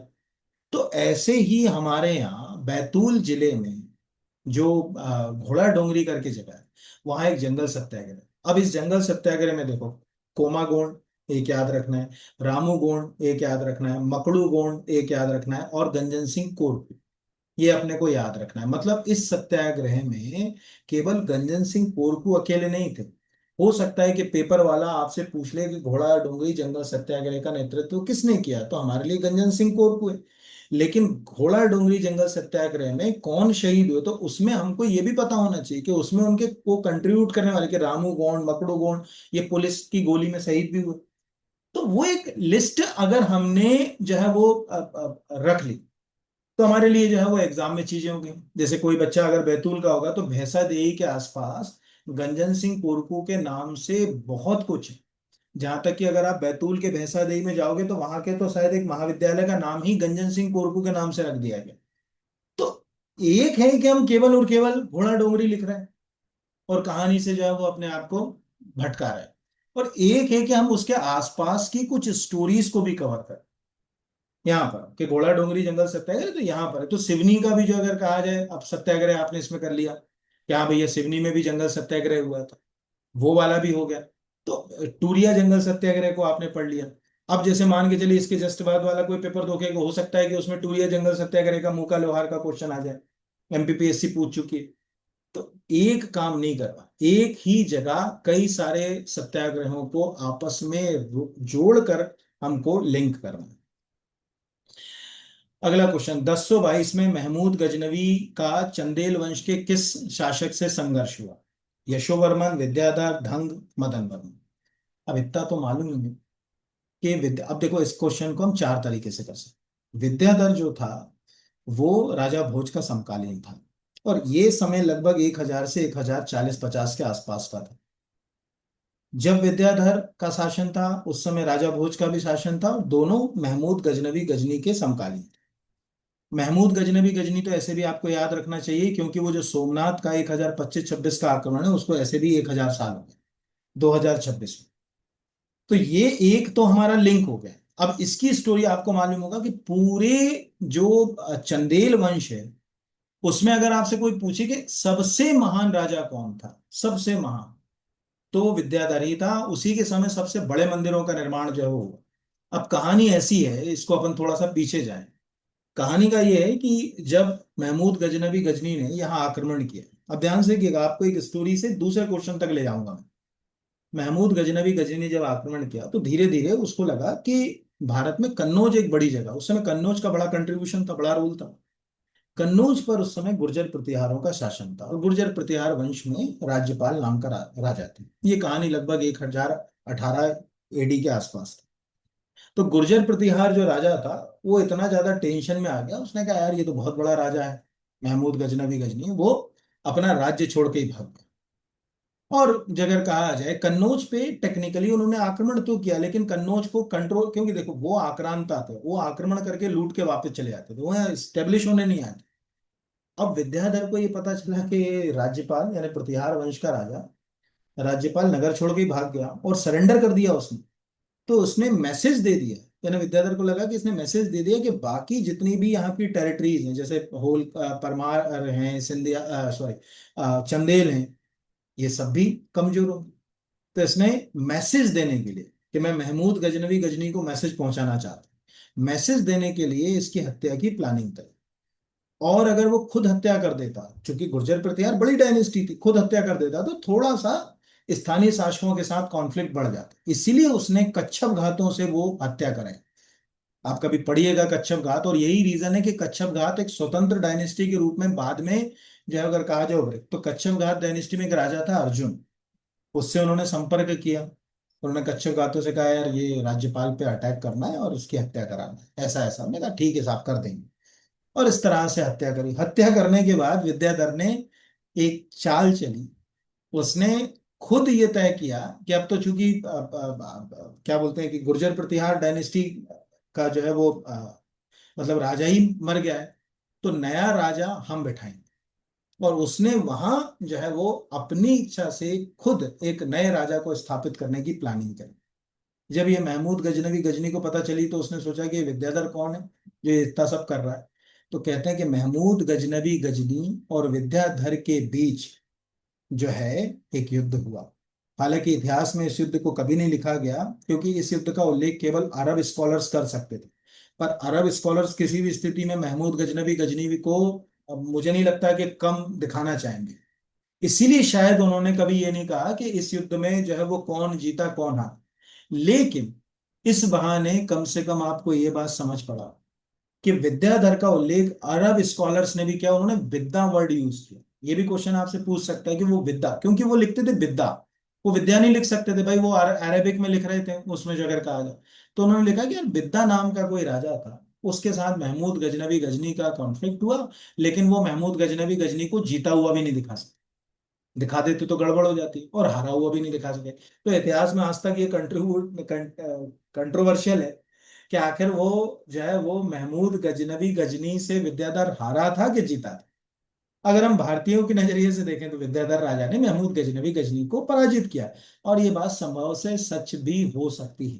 S1: तो ऐसे ही हमारे यहाँ बैतूल जिले में जो घोड़ा डोंगरी करके जगह है, वहां एक जंगल सत्याग्रह है। अब इस जंगल सत्याग्रह में देखो, कोमा गोंड एक याद रखना है, रामू गोंड एक याद रखना है, मकड़ू गोंड एक याद रखना है, और गंजन सिंह कोरकू, ये अपने को याद रखना है। मतलब इस सत्याग्रह में केवल गंजन सिंह कोरकू अकेले नहीं थे। हो सकता है कि पेपर वाला आपसे पूछ ले कि घोड़ा डोंगरी जंगल सत्याग्रह का नेतृत्व किसने किया, तो हमारे लिए गंजन सिंह कोरकू है। लेकिन घोड़ा डोंगरी जंगल सत्याग्रह में कौन शहीद हुए, तो उसमें हमको ये भी पता होना चाहिए कि उसमें उनके को कंट्रीब्यूट करने वाले के रामू गोंड, मकड़ू गोंड, ये पुलिस की गोली में शहीद भी हुए। तो वो एक लिस्ट अगर हमने जो है वो रख ली, तो हमारे लिए जो है वो एग्जाम में चीजें होंगी। जैसे कोई बच्चा अगर बैतूल का होगा तो भैंसा देही के आसपास गंजन सिंह कोरकू के नाम से बहुत कुछ है। जहां तक कि अगर आप बैतूल के भैंसा देही में जाओगे तो वहां के तो शायद एक महाविद्यालय का नाम ही गंजन सिंह कोरकू के नाम से रख दिया गया। तो एक है कि हम केवल और केवल घोड़ा डोंगरी लिख रहे हैं और कहानी से जो है वो अपने आप को भटका रहे हैं, और एक है कि हम उसके आसपास की कुछ स्टोरीज को भी कवर करें। यहाँ पर कि घोड़ा डोंगरी जंगल सत्याग्रह तो यहाँ पर है, तो सिवनी का भी जो अगर कहा जाए, अब सत्याग्रह आपने इसमें कर लिया कि हाँ भैया सिवनी में भी जंगल सत्याग्रह हुआ था, वो वाला भी हो गया। तो टूरिया जंगल सत्याग्रह को आपने पढ़ लिया। अब जैसे मान के चलिए इसके जस्ट बाद वाला कोई पेपर धोखेगा, हो सकता है कि उसमें टूरिया जंगल सत्याग्रह का मुका लोहार का क्वेश्चन आ जाए, एमपीपीएससी पूछ चुकी है। तो एक काम नहीं करना, एक ही जगह कई सारे सत्याग्रहों को आपस में जोड़कर हमको लिंक करना है। अगला क्वेश्चन, 1022 में महमूद गजनवी का चंदेल वंश के किस शासक से संघर्ष हुआ? यशोवर्मन, विद्याधर, ढंग, मदन वर्मन। अब इतना तो मालूम ही है कि विद्या, अब देखो इस क्वेश्चन को हम चार तरीके से कर सकते। विद्याधर जो था वो राजा भोज का समकालीन था, और ये समय लगभग 1000 से 1040-50 के आसपास का था। जब विद्याधर का शासन था उस समय राजा भोज का भी शासन था, और दोनों महमूद गजनवी गजनी के समकालीन। महमूद गजनबी गजनी तो ऐसे भी आपको याद रखना चाहिए, क्योंकि वो जो सोमनाथ का 1025-26 का आक्रमण है उसको ऐसे भी 1000 साल हो गए 2026 में। तो ये एक तो हमारा लिंक हो गया। अब इसकी स्टोरी आपको मालूम होगा कि पूरे जो चंदेल वंश है उसमें अगर आपसे कोई पूछे कि सबसे महान राजा कौन था, सबसे महान, तो विद्याधर ही था। उसी के समय सबसे बड़े मंदिरों का निर्माण जो है वो हुआ। अब कहानी ऐसी है, इसको अपन थोड़ा सा पीछे जाएं। कहानी का ये है कि जब महमूद गजनबी गजनी ने यहाँ आक्रमण किया, अब ध्यान से कि आपको एक स्टोरी से दूसरे क्वेश्चन तक ले जाऊंगा मैं। महमूद गजनबी गजनी ने जब आक्रमण किया तो धीरे धीरे उसको लगा कि भारत में कन्नौज एक बड़ी जगह, उस समय कन्नौज का बड़ा कंट्रीब्यूशन था, बड़ा रोल था। कन्नौज पर उस समय गुर्जर प्रतिहारों का शासन था, और गुर्जर प्रतिहार वंश में राज्यपाल नाम का राजा थे। ये कहानी लगभग 1018 AD के आसपास थी। तो गुर्जर प्रतिहार जो राजा था, वो इतना ज्यादा टेंशन में आ गया, उसने कहा यार ये तो बहुत बड़ा राजा है, महमूद गजनवी गजनी, वो अपना राज्य छोड़ के ही भाग गया। और अगर कहा जाए कन्नौज पे टेक्निकली उन्होंने आक्रमण तो किया, लेकिन कन्नौज को कंट्रोल, क्योंकि देखो वो आक्रांता थे, वो आक्रमण करके लूट के वापस चले जाते थे, वो यहाँ स्टेब्लिश होने नहीं आए थे। अब विद्याधर को ये पता चला कि राज्यपाल यानी प्रतिहार वंश का राजा, राज्यपाल नगर छोड़ के ही भाग गया और सरेंडर कर दिया उसने। तो उसने मैसेज दे दिया, यानी विद्याधर को लगा कि इसने मैसेज दे दिया कि बाकी जितनी भी यहाँ की टेरिटरीज हैं, जैसे होल परमार हैं, सिंधिया, सॉरी, चंदेल हैं, ये सब भी कमजोर होंगे। तो इसने मैसेज देने के लिए कि मैं महमूद गजनवी गजनी को मैसेज पहुंचाना चाहता हूं, मैसेज देने के लिए इसकी हत्या की प्लानिंग करी। और अगर वो खुद हत्या कर देता, क्योंकि गुर्जर प्रतिहार बड़ी डायनेस्टी थी, खुद हत्या कर देता तो थोड़ा सा स्थानीय शासकों के साथ कॉन्फ्लिक्ट बढ़ जाता, इसीलिए उसने कच्छप घातों से वो हत्या कराई। आप कभी पढ़िएगा कच्छप घात, और यही रीजन है कि कच्छप घात एक स्वतंत्र डायनेस्टी के रूप में बाद में जो है अगर कहा जाए, तो कच्छप घात डायनेस्टी में एक राजा था अर्जुन, उससे उन्होंने संपर्क किया, उन्होंने कच्छप घातों से कहा यार ये राज्यपाल पे अटैक करना है और उसकी हत्या कराना है, ऐसा ऐसा, हमने कहा ठीक है साहब कर देंगे। और इस तरह से हत्या करी। हत्या करने के बाद विद्याधर ने एक चाल चली, उसने खुद ये तय किया कि अब तो चूंकि क्या बोलते हैं कि गुर्जर प्रतिहार डायनेस्टी का जो है वो मतलब राजा ही मर गया है, तो नया राजा हम बैठाएंगे। और उसने वहां जो है वो अपनी इच्छा से खुद एक नए राजा को स्थापित करने की प्लानिंग करी। जब ये महमूद गजनवी गजनी को पता चली, तो उसने सोचा कि ये विद्याधर कौन है जो ये इतना सब कर रहा है। तो कहते हैं कि महमूद गजनवी गजनी और विद्याधर के बीच जो है एक युद्ध हुआ। हालांकि इतिहास में इस युद्ध को कभी नहीं लिखा गया, क्योंकि इस युद्ध का उल्लेख केवल अरब स्कॉलर्स कर सकते थे। पर अरब स्कॉलर्स किसी भी स्थिति में महमूद गजनवी गजनी को मुझे नहीं लगता कि कम दिखाना चाहेंगे। इसीलिए शायद उन्होंने कभी ये नहीं कहा कि इस युद्ध में जो है वो कौन जीता कौन हारा। लेकिन इस बहाने कम से कम आपको ये बात समझ पड़ा कि विद्याधर का उल्लेख अरब स्कॉलर्स ने भी किया, उन्होंने विद्या वर्ड यूज किया। ये भी क्वेश्चन आपसे पूछ सकता है कि वो विद्या, क्योंकि वो लिखते थे विद्या, वो विद्या नहीं लिख सकते थे भाई, वो अरेबिक में लिख रहे थे उसमें जो अगर कहा जाए। तो उन्होंने लिखा कि यार विद्या नाम का कोई राजा था, उसके साथ महमूद गजनवी गजनी का कॉन्फ्लिक्ट हुआ, लेकिन वो महमूद गजनवी गजनी को जीता हुआ भी नहीं दिखा सकता, दिखा देते तो गड़बड़ हो जाती, और हारा हुआ भी नहीं दिखा सके। तो इतिहास में आज तक ये कंट्रोवर्शियल है कि आखिर वो जो है वो महमूद गजनवी गजनी से विद्याधर हारा था कि जीता था। अगर हम भारतीयों के नजरिए से देखें तो विद्याधर राजा ने महमूद गजनवी गजनी को पराजित किया। और ये बात संभव से सच भी हो सकती है,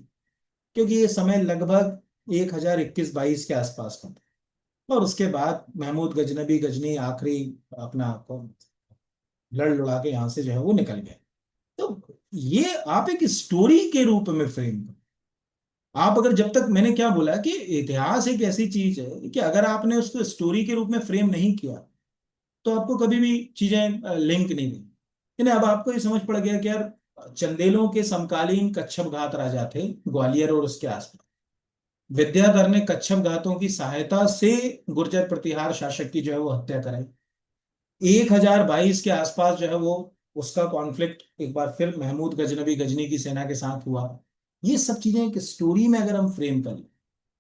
S1: क्योंकि ये समय लगभग 1021-22 के आसपास का था। और उसके बाद महमूद गजनवी गजनी आखिरी अपना लड़ लुड़ा के यहाँ से जो है वो निकल गए। तो ये आप एक स्टोरी के रूप में फ्रेम करो। आप अगर, जब तक मैंने क्या बोला कि इतिहास एक ऐसी चीज है कि अगर आपने उसको स्टोरी के रूप में फ्रेम नहीं किया, तो आपको कभी भी चीजें लिंक नहीं हुई। लेकिन अब आपको ये समझ पड़ गया कि यार चंदेलों के समकालीन कच्छप घात राजा थे ग्वालियर और उसके आसपास। विद्याधर ने कच्छप घातों की सहायता से गुर्जर प्रतिहार शासक की जो है वो हत्या कराई। 1022 के आसपास जो है वो उसका कॉन्फ्लिक्ट एक बार फिर महमूद गजनवी गजनी की सेना के साथ हुआ। ये सब चीजें एक स्टोरी में अगर हम फ्रेम करें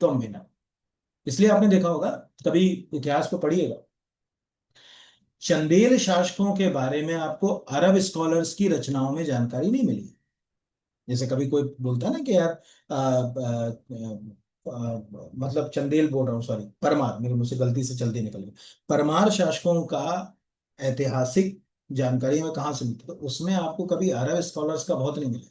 S1: तो हम बिना, इसलिए आपने देखा होगा, कभी इतिहास को पढ़िएगा, चंदेल शासकों के बारे में आपको अरब स्कॉलर्स की रचनाओं में जानकारी नहीं मिली। जैसे कभी कोई बोलता है ना कि यार मतलब चंदेल बोल रहा हूँ, सॉरी परमार, मेरे मुझसे गलती से चलते निकल गया, परमार शासकों का ऐतिहासिक जानकारी में कहाँ से मिलती, तो उसमें आपको कभी अरब स्कॉलर्स का बहुत नहीं मिला।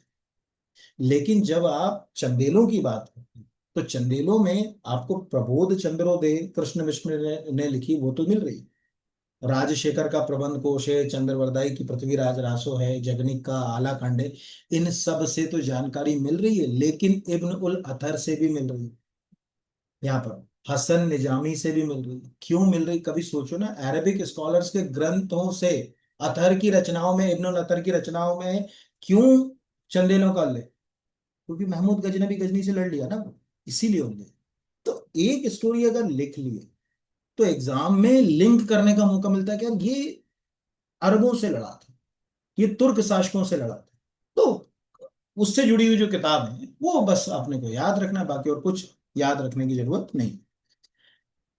S1: लेकिन जब आप चंदेलों की बात करते हैं, तो चंदेलों में आपको प्रबोध चंद्रोदय कृष्ण विष्णु ने लिखी वो तो मिल रही है। राजशेखर का प्रबंध कोश है, चंद्रवरदाई की पृथ्वीराज रासो है, जगनिक का आला खंड है, इन सब से तो जानकारी मिल रही है, लेकिन इब्न उल अथर से भी मिल रही है। यहाँ पर हसन निजामी से भी मिल रही है। क्यों मिल रही, कभी सोचो ना, अरबिक स्कॉलर्स के ग्रंथों से अथर की रचनाओं में, इब्न उल अथर की रचनाओं में क्यों चंदेलों का उल्लेख? क्योंकि महमूद गजनबी गजनी से लड़ लिया ना वो, इसीलिए उल्लेख। तो एक स्टोरी अगर लिख ली है, तो एग्जाम में लिंक करने का मौका मिलता है कि यार ये अरबों से लड़ा था, ये तुर्क शासकों से लड़ा था। तो उससे जुड़ी हुई जो किताब है वो बस आपने को याद रखना है, बाकी और कुछ याद रखने की जरूरत नहीं।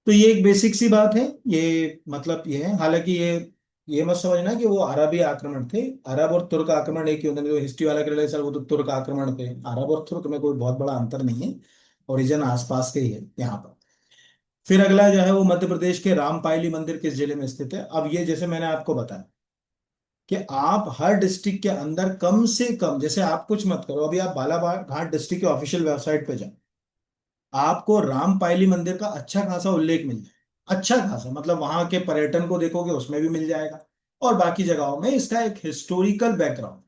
S1: तो ये एक बेसिक सी बात है। ये मतलब ये है, हालांकि ये मत समझना कि वो अरबी आक्रमण थे। अरब और तुर्क आक्रमण एक ही होता है, जो हिस्ट्री वाला कह रहे सर वो तो तुर्क आक्रमण थे। अरब और तुर्क में कोई बहुत बड़ा अंतर नहीं है, ओरिजिन आसपास के ही है यहाँ पर। फिर अगला जो है वो मध्य प्रदेश के रामपायली मंदिर किस जिले में स्थित है। अब ये जैसे मैंने आपको बताया कि आप हर डिस्ट्रिक्ट के अंदर कम से कम, जैसे आप कुछ मत करो, अभी आप बालाघाट डिस्ट्रिक्ट के ऑफिशियल वेबसाइट पे जाओ, आपको रामपायली मंदिर का अच्छा खासा उल्लेख मिल जाए। अच्छा खासा मतलब वहां के पर्यटन को देखोगे उसमें भी मिल जाएगा, और बाकी जगहों में इसका एक हिस्टोरिकल बैकग्राउंड।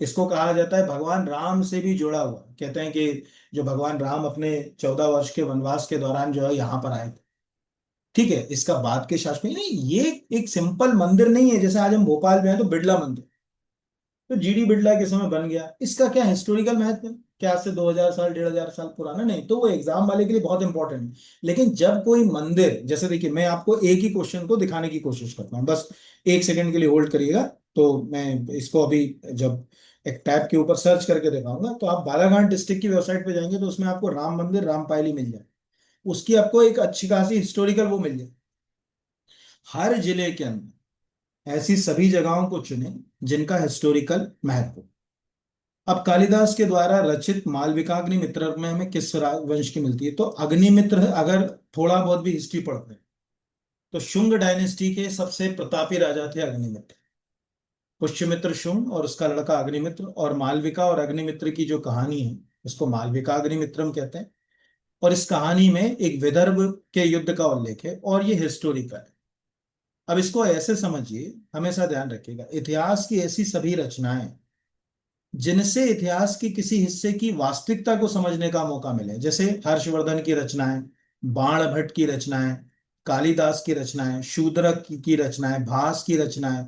S1: इसको कहा जाता है भगवान राम से भी जुड़ा हुआ। कहते हैं कि जो भगवान राम अपने 14 वर्ष के वनवास के दौरान जो है यहाँ पर आए थे। ठीक है, इसका बाद के शासक नहीं, ये एक सिंपल मंदिर नहीं है जैसे आज हम भोपाल में हैं तो बिड़ला मंदिर, तो जीडी बिड़ला के समय बन गया। इसका क्या हिस्टोरिकल महत्व है, क्या आज से 2000 साल 1500 साल पुराना? नहीं, तो वो एग्जाम वाले के लिए बहुत इंपॉर्टेंट है। लेकिन जब कोई मंदिर, जैसे देखिए मैं आपको एक ही क्वेश्चन को दिखाने की कोशिश करता हूँ, बस 1 सेकंड के लिए होल्ड करिएगा। तो मैं इसको अभी जब एक टैब के ऊपर सर्च करके दिखाऊंगा, तो आप बालाघाट डिस्ट्रिक्ट की वेबसाइट पे जाएंगे तो उसमें आपको राम मंदिर रामपायली मिल जाए, उसकी आपको एक अच्छी खासी हिस्टोरिकल वो मिल जाए। हर जिले के अंदर ऐसी सभी जगहों को चुने जिनका हिस्टोरिकल महत्व हो। अब कालिदास के द्वारा रचित मालविकाग्निमित्र में हमें किस वंश की मिलती है? तो अग्निमित्र, अगर थोड़ा बहुत भी हिस्ट्री पढ़ते हैं तो शुंग डायनेस्टी के सबसे प्रतापी राजा थे अग्निमित्र। पुष्यमित्र शुंग और उसका लड़का अग्निमित्र, और मालविका और अग्निमित्र की जो कहानी है उसको मालविका अग्निमित्रम कहते हैं। और इस कहानी में एक विदर्भ के युद्ध का उल्लेख है और ये हिस्टोरिकल है। अब इसको ऐसे समझिए, हमेशा ध्यान रखिएगा, इतिहास की ऐसी सभी रचनाएं जिनसे इतिहास की किसी हिस्से की वास्तविकता को समझने का मौका मिले, जैसे हर्षवर्धन की रचनाएं, बाण भट्ट की रचनाएं, कालिदास की रचनाएं, शूद्रक की रचनाएं, भास की रचनाएं,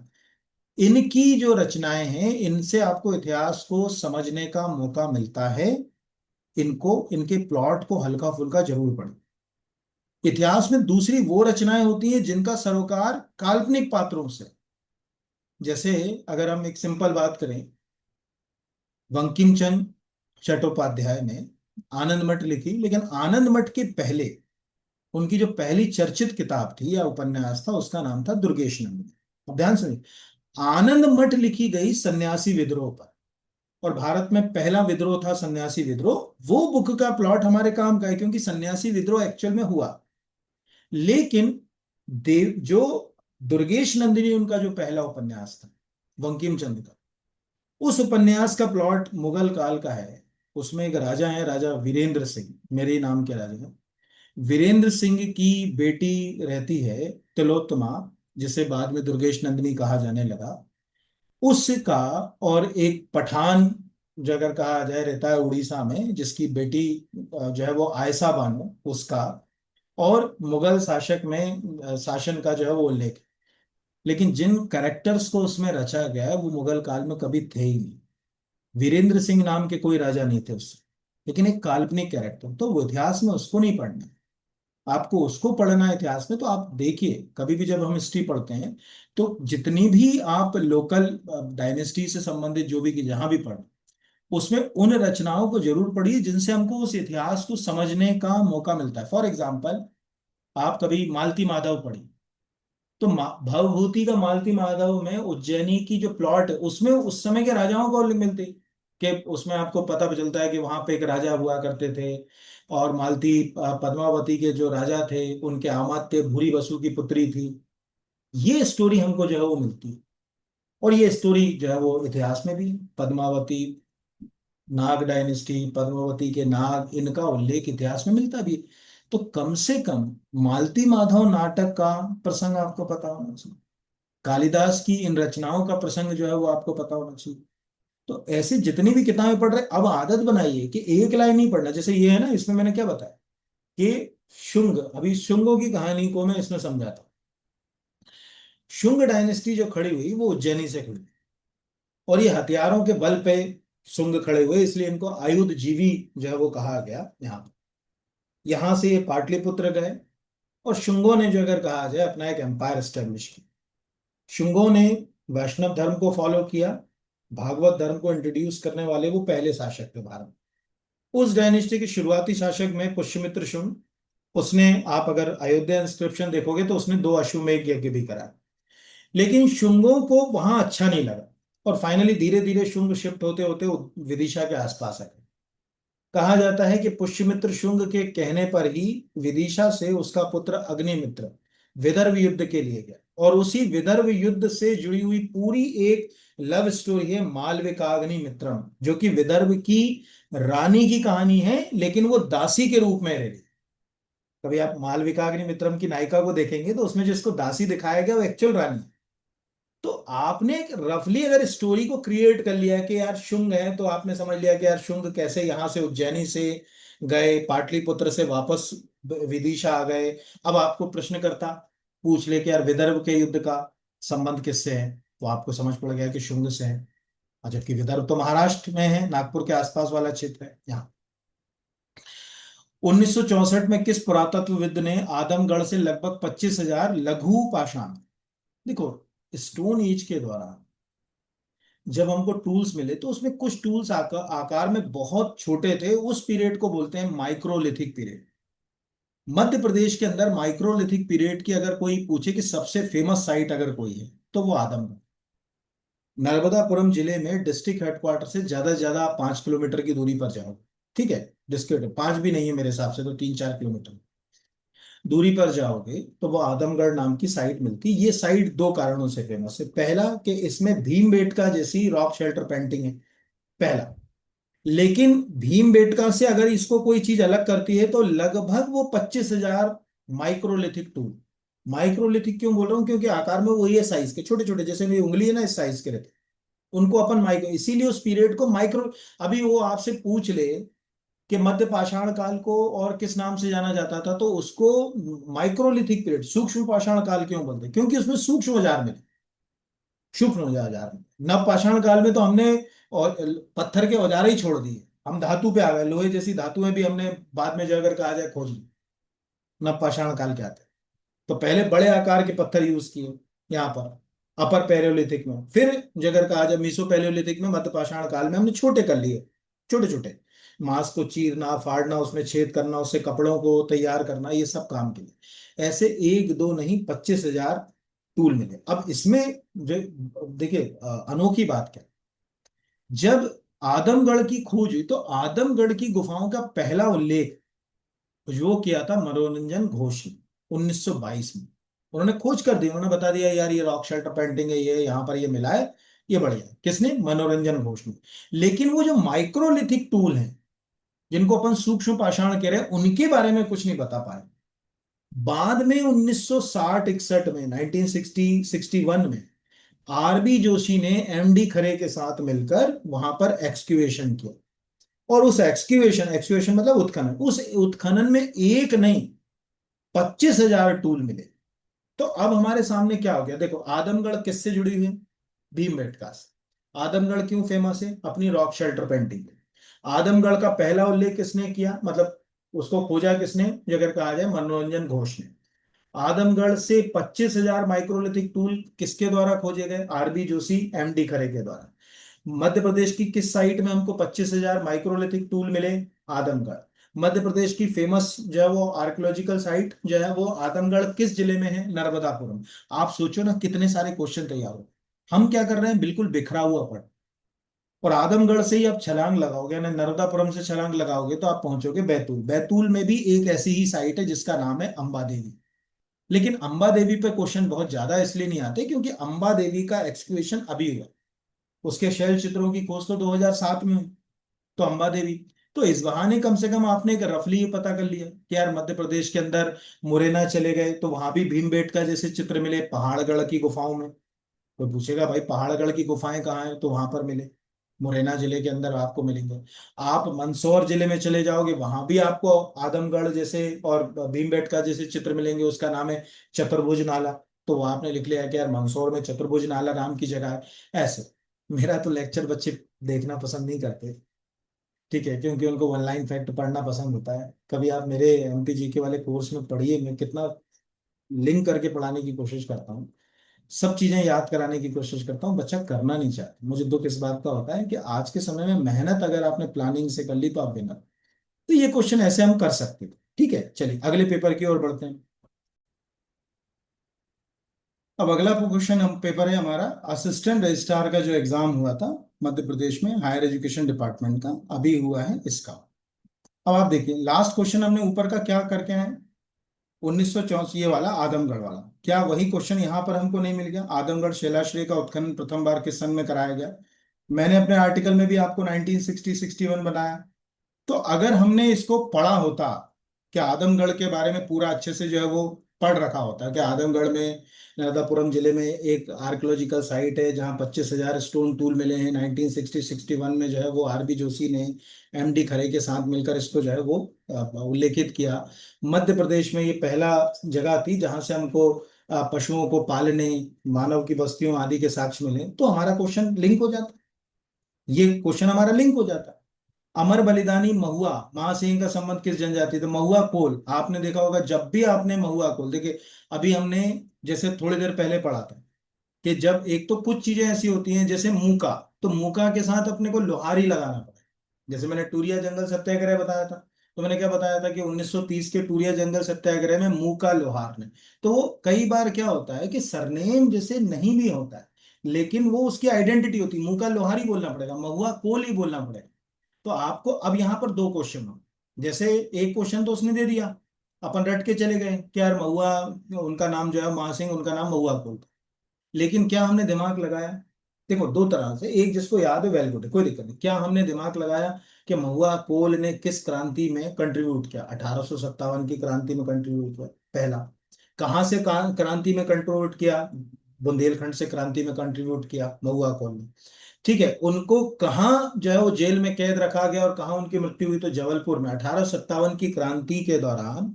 S1: इनकी जो रचनाएं हैं इनसे आपको इतिहास को समझने का मौका मिलता है। इनको, इनके प्लॉट को हल्का फुल्का जरूर पढ़ें। इतिहास में दूसरी वो रचनाएं होती हैं जिनका सरोकार काल्पनिक पात्रों से। जैसे अगर हम एक सिंपल बात करें, बंकिम चंद्र चट्टोपाध्याय ने आनंद मठ लिखी, लेकिन आनंद मठ के पहले उनकी जो पहली चर्चित किताब थी या उपन्यास था उसका नाम था दुर्गेश नंदिनी। अब ध्यान से, आनंद मठ लिखी गई सन्यासी विद्रोह पर, और भारत में पहला विद्रोह था सन्यासी विद्रोह। वो बुक का प्लॉट हमारे काम का है क्योंकि सन्यासी विद्रोह एक्चुअल में हुआ। लेकिन देव जो दुर्गेश नंदिनी उनका जो पहला उपन्यास था बंकिम चंद्र का, उस उपन्यास का प्लॉट मुगल काल का है। उसमें एक राजा है, राजा वीरेंद्र सिंह, मेरे नाम के राजा हैं। वीरेंद्र सिंह की बेटी रहती है तिलोत्तमा, जिसे बाद में दुर्गेश नंदिनी कहा जाने लगा, उसका। और एक पठान जो अगर कहा जाए रहता है उड़ीसा में, जिसकी बेटी जो है वो आयशा बानो, उसका। और मुगल शासक में शासन का जो है वो उल्लेख है। लेकिन जिन कैरेक्टर्स को उसमें रचा गया है वो मुगल काल में कभी थे ही नहीं। वीरेंद्र सिंह नाम के कोई राजा नहीं थे उससे, लेकिन एक काल्पनिक कैरेक्टर, तो वो इतिहास में उसको नहीं पढ़ना है। आपको उसको पढ़ना है इतिहास में। तो आप देखिए कभी भी जब हम हिस्ट्री पढ़ते हैं तो जितनी भी आप लोकल डायनेस्टी से संबंधित जो भी की जहां भी पढ़, उसमें उन रचनाओं को जरूर पढ़िए जिनसे हमको उस इतिहास को समझने का मौका मिलता है। फॉर एग्जाम्पल, आप कभी मालती माधव पढ़िए, तो भवभूति का मालती माधव में उज्जैनी की जो प्लॉट है उसमें उस समय के राजाओं को मिलती, कि उसमें आपको पता चलता है कि वहां पे एक राजा हुआ करते थे, और मालती पद्मावती के जो राजा थे उनके अमात्य भूरी बसु की पुत्री थी। ये स्टोरी हमको जो है वो मिलती है। और ये स्टोरी जो है वो इतिहास में भी पद्मावती, नाग डायनेस्टी, पद्मावती के नाग, इनका उल्लेख इतिहास में मिलता भी है। तो कम से कम मालती माधव नाटक का प्रसंग आपको पता होना चाहिए, कालिदास की इन रचनाओं का प्रसंग जो है वो आपको पता होना चाहिए। तो ऐसे जितनी भी किताबें पढ़ रहे, अब आदत बनाइए कि एक लाइन नहीं पढ़ना। जैसे ये है ना, इसमें मैंने क्या बताया कि शुंग, अभी शुंगों की कहानी को मैं इसमें समझाता हूँ। शुंग डायनेस्टी जो खड़ी हुई वो उज्जैनी से खड़ी, और ये हथियारों के बल पे शुंग खड़े हुए, इसलिए इनको आयुध जीवी जो है वो कहा गया। यहाँ, यहाँ से ये पाटलिपुत्र गए, और शुंगों ने जो अगर कहा जाए अपना एक एम्पायर स्टेब्लिश किया। शुंगों ने वैष्णव धर्म को फॉलो किया, भागवत धर्म को इंट्रोड्यूस करने वाले वो पहले शासक थे भारत में। उस डायनेस्टी के शुरुआती शासक में पुष्यमित्र शुंग, उसने, आप अगर अयोध्या इंस्क्रिप्शन देखोगे तो उसने 2 अश्वमेध यज्ञ भी करा। लेकिन शुंगों को वहां अच्छा नहीं लगा, और फाइनली धीरे धीरे शुंग शिफ्ट होते होते विदिशा के आसपास आ गए। कहा जाता है कि पुष्यमित्र शुंग के कहने पर ही विदिशा से उसका पुत्र अग्निमित्र विदर्भ युद्ध के लिए गया, और उसी विदर्भ युद्ध से जुड़ी हुई पूरी एक लव स्टोरी है मालविकाग्निमित्रम, जो कि विदर्भ की रानी की कहानी है, लेकिन वो दासी के रूप में रही। कभी आप मालविकाग्निमित्रम की नायिका को देखेंगे तो उसमें जिसको दासी दिखाया गया वो एक्चुअल रानी है। तो आपने रफली अगर स्टोरी को क्रिएट कर लिया कि यार शुंग है, तो आपने समझ लिया कि यार शुंग कैसे यहां से उज्जैनी से गए, पाटलिपुत्र से वापस विदिशा आ गए। अब आपको प्रश्नकर्ता पूछ ले कि यार विदर्भ के युद्ध का संबंध किससे है, तो आपको समझ पड़ गया कि शुंग से है। और जबकि विदर्भ तो महाराष्ट्र में है, नागपुर के आसपास वाला क्षेत्र है यहाँ। 1964 में किस पुरातत्वविद ने आदमगढ़ से लगभग 25,000 लघु पाषाण, देखो स्टोन एज के दौरान जब हमको टूल्स मिले तो उसमें कुछ टूल्स आकार में बहुत छोटे थे, उस पीरियड को बोलते हैं माइक्रोलिथिक पीरियड। मध्य प्रदेश के अंदर माइक्रोलिथिक पीरियड की अगर कोई पूछे कि सबसे फेमस साइट अगर कोई है तो वो आदमगढ़। नर्मदापुरम जिले में डिस्ट्रिक्ट हेडक्वार्टर से ज्यादा आप 5 किलोमीटर की दूरी पर जाओ, ठीक है, डिस्ट्रिक्ट 5 भी नहीं है मेरे हिसाब से, तो 3-4 किलोमीटर दूरी पर जाओगे तो वो आदमगढ़ नाम की साइट मिलती है। ये साइट दो कारणों से फेमस है। पहला कि इसमें भीमबेटका जैसी रॉक शेल्टर पेंटिंग है, पहला। लेकिन भीमबेटका से अगर इसको कोई चीज अलग करती है तो लगभग वो 25,000 माइक्रोलिथिक टूल। माइक्रोलिथिक क्यों बोल रहा हूँ, क्योंकि आकार में वही है साइज के, छोटे छोटे, जैसे मेरी उंगली है ना इस साइज के रहते, उनको अपन माइक्रो, इसीलिए उस पीरियड को माइक्रो। अभी वो आपसे पूछ ले कि मध्य पाषाण काल को और किस नाम से जाना जाता था, तो उसको माइक्रोलिथिक पीरियड, सूक्ष्म पाषाण काल क्यों बोलते हैं, क्योंकि उसमें सूक्ष्म औजार मिले, सूक्ष्म औजार मिले। नव पाषाण काल में तो हमने और पत्थर के औजार ही छोड़ दिए, हम धातु पे आ गए, लोहे जैसी धातुएं भी हमने बाद में जो अगर कहा जाए खोज ली। नव पाषाण काल के आते तो पहले बड़े आकार के पत्थर यूज किए यहाँ पर अपर पैलियोलिथिक में, फिर जगह कहा जाए मीसो पैलियोलिथिक में, मध्य पाषाण काल में हमने छोटे कर लिए, छोटे छोटे मांस को चीरना फाड़ना, उसमें छेद करना, उससे कपड़ों को तैयार करना, ये सब काम के लिए ऐसे एक दो नहीं 25,000 टूल मिले। अब इसमें देखिए अनोखी बात क्या, जब आदमगढ़ की खोज हुई तो आदमगढ़ की गुफाओं का पहला उल्लेख जो किया था मनोरंजन घोष ने 1922 में। उन्होंने खोज कर दी, उन्होंने बता दिया यार ये रॉक शेल्टर पेंटिंग है, ये यहाँ पर ये मिला है, ये बढ़िया है। किसने? मनोरंजन घोष ने। लेकिन वो जो माइक्रोलिथिक टूल हैं जिनको अपन सूक्ष्म पाषाण कह रहे हैं, उनके बारे में कुछ नहीं बता पाए। बाद में 1960-61 में, 1960-61 में आरबी जोशी ने एमडी खरे के साथ मिलकर वहां पर एक्सक्यूएशन किया, और उस एक्सक्यूएशन, एक्सक्यूएशन मतलब उत्खनन, उस उत्खनन में एक नहीं 25,000 टूल मिले। तो अब हमारे सामने क्या हो गया, देखो आदमगढ़ किससे जुड़ी हुई है? भीमबेटका से। आदमगढ़ क्यों फेमस है? अपनी रॉक शेल्टर पेंटिंग। आदमगढ़ का पहला उल्लेख किसने किया, मतलब उसको खोजा किसने, अगर कहा जाए मनोरंजन घोष ने। आदमगढ़ से 25,000 माइक्रोलिथिक टूल किसके द्वारा खोजे गए? आरबी जोशी एमडी खरे के द्वारा। मध्य प्रदेश की किस साइट में हमको 25,000 माइक्रोलिथिक टूल मिले? आदमगढ़। मध्य प्रदेश की फेमस जो है वो आर्कियोलॉजिकल साइट जो है वो आदमगढ़ किस जिले में है? नर्मदापुरम। आप सोचो ना कितने सारे क्वेश्चन तैयार हो। हम क्या कर रहे हैं, बिल्कुल बिखरा हुआ पड़, और आदमगढ़ से ही आप छलांग लगाओगे ना, नर्मदापुरम से छलांग लगाओगे तो आप पहुंचोगे बैतूल। बैतूल में भी एक ऐसी ही साइट है जिसका नाम है अंबा देवी। लेकिन अंबा देवी पे क्वेश्चन बहुत ज्यादा इसलिए नहीं आते क्योंकि अंबा देवी का एक्सक्वेशन अभी हुआ, उसके शैल चित्रों की खोज तो 2007 में हुई। तो अंबा देवी, तो इस बहाने कम से कम आपने एक रफली ये पता कर लिया कि यार मध्य प्रदेश के अंदर मुरैना चले गए तो वहां भी भीमबेटका जैसे चित्र मिले पहाड़गढ़ की गुफाओं में। कोई पूछेगा भाई पहाड़गढ़ की गुफाएं कहाँ हैं, तो वहां पर मिले, मुरैना जिले के अंदर आपको मिलेंगे। आप मंदसौर जिले में चले जाओगे वहां भी आपको आदमगढ़ जैसे और भीमबेटका जैसे चित्र मिलेंगे, उसका नाम है चतुर्भुज नाला। तो वो आपने लिख लिया कि यार मंदसौर में चतुर्भुज नाला नाम की जगह है। ऐसे मेरा तो लेक्चर बच्चे देखना पसंद नहीं करते, ठीक है, क्योंकि उनको वन लाइन फैक्ट पढ़ना पसंद होता है। कभी आप मेरे एमपी जीके वाले कोर्स में पढ़िए, मैं कितना लिंक करके पढ़ाने की कोशिश करता हूँ, सब चीजें याद कराने की कोशिश करता हूँ, बच्चा करना नहीं चाहता। मुझे दुख इस बात का होता है कि आज के समय में मेहनत अगर आपने प्लानिंग से कर ली तो आप विनर। तो ये क्वेश्चन ऐसे हम कर सकते थे। ठीक है, चलिए अगले पेपर की ओर बढ़ते हैं। अब अगला क्वेश्चन हम पेपर है हमारा असिस्टेंट रजिस्ट्रार का जो एग्जाम हुआ था मध्य प्रदेश में हायर एजुकेशन डिपार्टमेंट का, अभी हुआ है इसका। अब आप देखिए लास्ट क्वेश्चन हमने ऊपर का क्या करके आए, 1964, ये वाला आदमगढ़ वाला, क्या वही क्वेश्चन यहाँ पर हमको नहीं मिल गया? आदमगढ़ शिलाश्रय का उत्खनन प्रथम बार किस सन में कराया गया? मैंने अपने आर्टिकल में भी आपको 1960-61 बताया। तो अगर हमने इसको पढ़ा होता, क्या आदमगढ़ के बारे में पूरा अच्छे से जो है वो पढ़ रखा होता, कि आदमगढ़ में नर्मदापुरम जिले में एक आर्कियोलॉजिकल साइट है जहाँ 25,000 स्टोन टूल मिले हैं, 1960-61 में जो है वो आरबी जोशी ने एमडी खरे के साथ मिलकर इसको जो है वो उल्लेखित किया। मध्य प्रदेश में ये पहला जगह थी जहां से हमको पशुओं को पालने, मानव की बस्तियों आदि के साक्ष्य मिले, तो हमारा क्वेश्चन लिंक हो जाता, ये क्वेश्चन हमारा लिंक हो जाता। अमर बलिदानी महुआ महासिंह का संबंध किस जनजाति? तो महुआ कोल, आपने देखा होगा जब भी आपने महुआ कोल देखिए, अभी हमने जैसे थोड़ी देर पहले पढ़ा था कि जब एक तो कुछ चीजें ऐसी होती हैं जैसे मूका, तो मूका के साथ अपने को लोहारी लगाना पड़ा। जैसे मैंने टूरिया जंगल सत्याग्रह बताया था, तो मैंने क्या बताया था कि 1930 के टूरिया जंगल सत्याग्रह में मूका लोहार ने, तो वो कई बार क्या होता है कि सरनेम जैसे नहीं भी होता है लेकिन वो उसकी आइडेंटिटी होती है, मूका लोहारी बोलना पड़ेगा, महुआ कोल ही बोलना पड़ेगा। तो आपको अब यहाँ पर दो क्वेश्चन हो, जैसे एक क्वेश्चन तो उसने दे दिया, अपन रट के चले गए कि यार महुआ, उनका नाम जो है महासिंह, उनका नाम महुआ कोल था। लेकिन क्या हमने दिमाग लगाया? देखो दो तरह से, एक जिसको याद है वेल गुड है, कोई दिक्कत नहीं, क्या हमने दिमाग लगाया कि महुआ कोल ने किस क्रांति में कंट्रीब्यूट किया? 1857 की क्रांति में कंट्रीब्यूट किया पहला। कहाँ से क्रांति में कंट्रीब्यूट किया? बुंदेलखंड से क्रांति में कंट्रीब्यूट किया महुआ कोल ने। ठीक है, उनको कहाँ जो है वो जेल में कैद रखा गया और कहाँ उनकी मृत्यु हुई? तो जबलपुर में 1857 की क्रांति के दौरान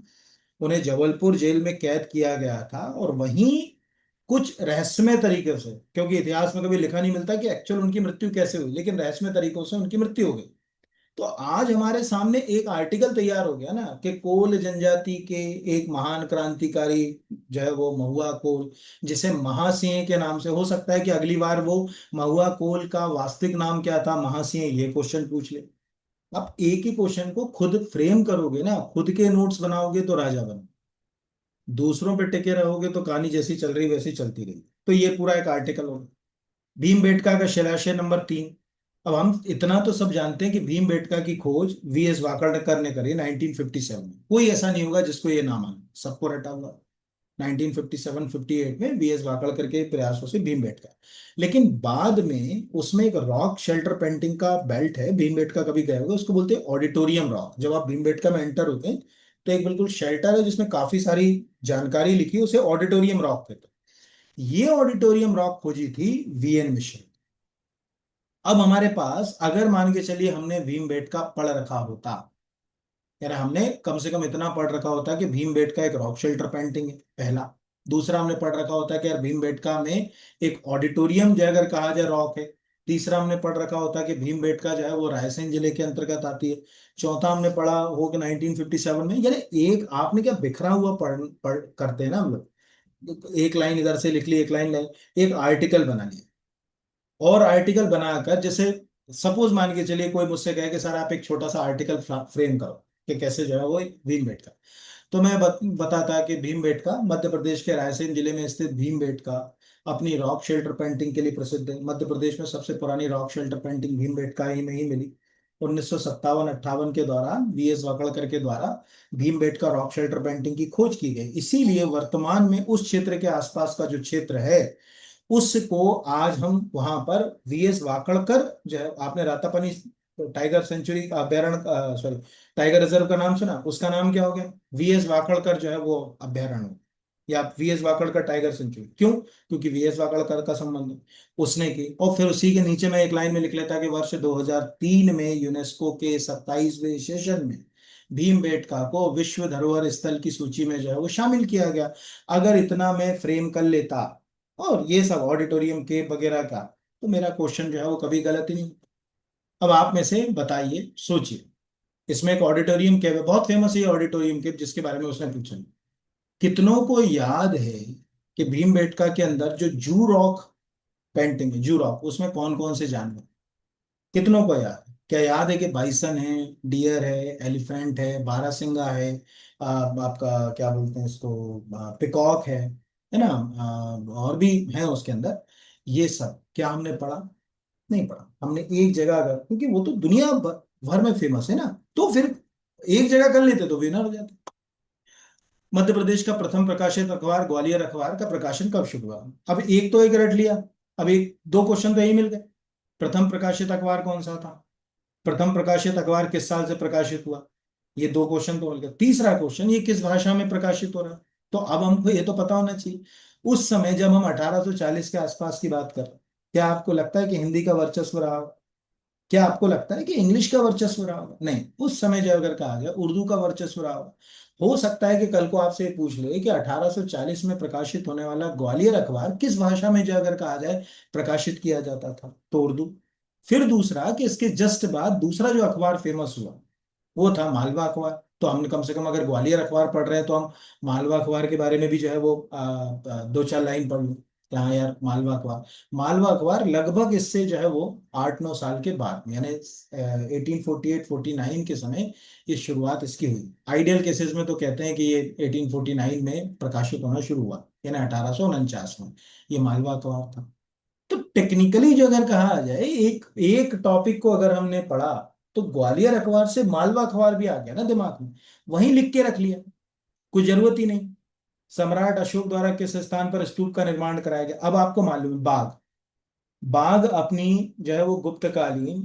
S1: उन्हें जबलपुर जेल में कैद किया गया था, और वहीं कुछ रहस्यमय तरीके से, क्योंकि इतिहास में कभी लिखा नहीं मिलता कि एक्चुअल उनकी मृत्यु कैसे हुई, लेकिन रहस्यमय तरीकों से उनकी मृत्यु हो गई। तो आज हमारे सामने एक आर्टिकल तैयार हो गया ना कि कोल जनजाति के एक महान क्रांतिकारी जो है वो महुआ कोल, जिसे महासिंह के नाम से, हो सकता है कि अगली बार वो महुआ कोल का वास्तविक नाम क्या था, महासिंह, ये क्वेश्चन पूछ ले। आप एक ही क्वेश्चन को खुद फ्रेम करोगे ना, खुद के नोट्स बनाओगे तो राजा बनो, दूसरों पे टिके रहोगे तो कहानी जैसी चल रही वैसी चलती रही। तो ये पूरा एक आर्टिकल होगा। भीमबेटका का शिलाशय नंबर 3। अब हम इतना तो सब जानते हैं कि भीमबेटका की खोज वीएस वाकड़कर ने करी 1957 में, कोई ऐसा नहीं होगा जिसको ये नाम आए, सबको रटा हुआ। 1957-58 में वीएस वाकड़कर के प्रयासों से भीमबेटका। लेकिन बाद में उसमें एक रॉक शेल्टर पेंटिंग का बेल्ट है, भीमबेटका कभी गए होगा, उसको बोलते हैं ऑडिटोरियम रॉक। जब आप भीमबेटका में एंटर होते हैं तो एक बिल्कुल शेल्टर है जिसमें काफी सारी जानकारी लिखी है, उसे ऑडिटोरियम रॉक कहते हैं। ये ऑडिटोरियम रॉक खोजी थी वीएन मिश्र। अब हमारे पास अगर मान के चलिए हमने भीमबेटका पढ़ रखा होता, यानी हमने कम से कम इतना पढ़ रखा होता कि भीमबेटका एक रॉक शेल्टर पेंटिंग है पहला। दूसरा हमने पढ़ रखा होता कि यार भीमबेटका में एक ऑडिटोरियम जो है अगर कहा जाए रॉक है। तीसरा हमने पढ़ रखा होता कि भीमबेटका जो है वो रायसेन जिले के अंतर्गत आती है। चौथा हमने पढ़ा हो कि 1957 में, यानी एक आपने क्या बिखरा हुआ पढ़ करते हैं ना हम लोग, एक लाइन इधर से लिख ली, एक लाइन एक आर्टिकल बना लिया, और आर्टिकल बनाकर जैसे सपोज मान के चलिए कोई मुझसे कहे कि सर आप एक छोटा सा आर्टिकल फ्रेम करो कि कैसे जो है वो भीमबेटका। तो मैं बताता कि भीमबेटका मध्य प्रदेश के रायसेन जिले में स्थित भीमबेटका अपनी रॉक शेल्टर पेंटिंग के लिए प्रसिद्ध है। मध्य प्रदेश में सबसे पुरानी रॉक शेल्टर पेंटिंग भीमबेटका ही में ही मिली। 1957-58 के दौरान वीएस वाकड़कर के द्वारा भीमबेटका रॉक शेल्टर पेंटिंग की खोज की गई, इसीलिए वर्तमान में उस क्षेत्र के आसपास का जो क्षेत्र है उसको आज हम वहां पर वीएस वाकड़कर जो है, आपने रातापनी टाइगर सेंचुरी अभ्यारण्य, सॉरी, टाइगर रिजर्व का नाम सुना, उसका नाम क्या हो गया? वीएस वाकड़कर जो है वो अभ्यारण्य हो, या वीएस वाकड़कर टाइगर सेंचुरी। क्यों? क्योंकि वीएस वाकड़कर का संबंध है, उसने की। और फिर उसी के नीचे मैं एक लाइन में लिख लेता कि वर्ष 2003 में यूनेस्को के 27वें सेशन में भीमबेटका को विश्व धरोहर स्थल की सूची में जो है वो शामिल किया गया। अगर इतना मैं फ्रेम कर लेता और ये सब ऑडिटोरियम के वगैरह का, तो मेरा क्वेश्चन जो है वो कभी गलत ही नहीं। अब आप में से बताइए, सोचिए, इसमें एक ऑडिटोरियम केव है, बहुत फेमस है ये ऑडिटोरियम केव, जिसके बारे में उसने पूछा। कितनों को याद है कि भीमबेटका के अंदर जो जू रॉक पेंटिंग है, जू रॉक, उसमें कौन कौन से जानवर, कितनों को याद है? क्या याद है कि बाइसन है, डियर है, एलिफेंट है, बारहसिंगा है, आपका क्या बोलते हैं इसको, पिकॉक है ना, और भी है उसके अंदर। ये सब क्या हमने पढ़ा? नहीं पढ़ा हमने। एक जगह अगर, क्योंकि वो तो दुनिया भर में फेमस है ना, तो फिर एक जगह कर लेते तो विनर हो जाते। मध्य प्रदेश का प्रथम प्रकाशित अखबार ग्वालियर अखबार का प्रकाशन कब शुरू हुआ? अब एक तो एक रट लिया, अब एक दो क्वेश्चन तो यही मिल गए। प्रथम प्रकाशित अखबार कौन सा था? प्रथम प्रकाशित अखबार किस साल से प्रकाशित हुआ? ये दो क्वेश्चन तो मिल गए। तीसरा क्वेश्चन, ये किस भाषा में प्रकाशित हो रहा है? तो अब हमको ये तो पता होना चाहिए। उस समय जब हम 1840 के आसपास की बात कर रहे हैं, क्या आपको लगता है कि हिंदी का वर्चस्व रहा? क्या आपको लगता है कि इंग्लिश का वर्चस्व रहा होगा? नहीं, उस समय जो अगर कहा गया उर्दू का वर्चस्व रहा होगा। हो सकता है कि कल को आपसे ये पूछ ले कि 1840 में प्रकाशित होने वाला ग्वालियर अखबार किस भाषा में जो अगर कहा जाए प्रकाशित किया जाता था, तो उर्दू। फिर दूसरा कि इसके जस्ट बाद दूसरा जो अखबार फेमस हुआ वो था मालवा अखबार। तो हम कम से कम अगर ग्वालियर अखबार पढ़ रहे हैं तो हम मालवा अखबार के बारे में भी जो है वो दो चार लाइन पढ़ लूं कि हाँ यार, मालवा अखबार। मालवा अखबार लगभग इससे जो है वो 8-9 साल के बाद में, यानी 1848-49 के समय ये शुरुआत इसकी हुई। आइडियल केसेस में तो कहते हैं कि ये 1849 में प्रकाशित होना शुरू हुआ, यानी 1849 में ये मालवा अखबार था। तो टेक्निकली जो अगर कहा जाए, एक एक टॉपिक को अगर हमने पढ़ा, तो ग्वालियर अखबार से मालवा अखबार भी आ गया ना दिमाग में, वहीं लिख के रख लिया, कोई जरूरत ही नहीं। सम्राट अशोक द्वारा किस स्थान पर स्तूप का निर्माण कराया गया? अब आपको मालूम है, बाग। बाग अपनी जो है वो गुप्तकालीन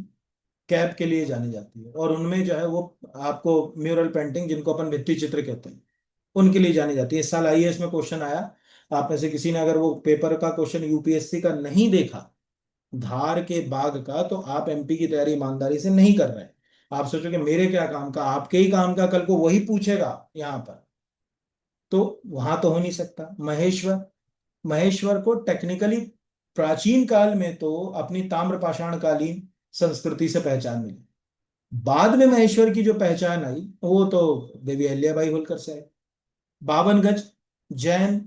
S1: कैप के लिए जानी जाती है, और उनमें जो है वो आपको म्यूरल पेंटिंग, जिनको अपन भित्ति चित्र कहते हैं, उनके लिए जानी जाती है। इस साल आईएएस में क्वेश्चन आया, आप में से किसी ने अगर वो पेपर का क्वेश्चन यूपीएससी का नहीं देखा, धार के बाग का, तो आप एमपी की तैयारी ईमानदारी से नहीं कर रहे हैं। आप सोचोगे मेरे क्या काम का, आपके ही काम का कल को वही पूछेगा यहाँ पर, तो वहां तो हो नहीं सकता। महेश्वर, महेश्वर को टेक्निकली प्राचीन काल में तो अपनी ताम्र पाषाण कालीन संस्कृति से पहचान मिली। बाद में महेश्वर की जो पहचान आई वो तो देवी अहिल्याबाई होलकर से आई। 52 गज जैन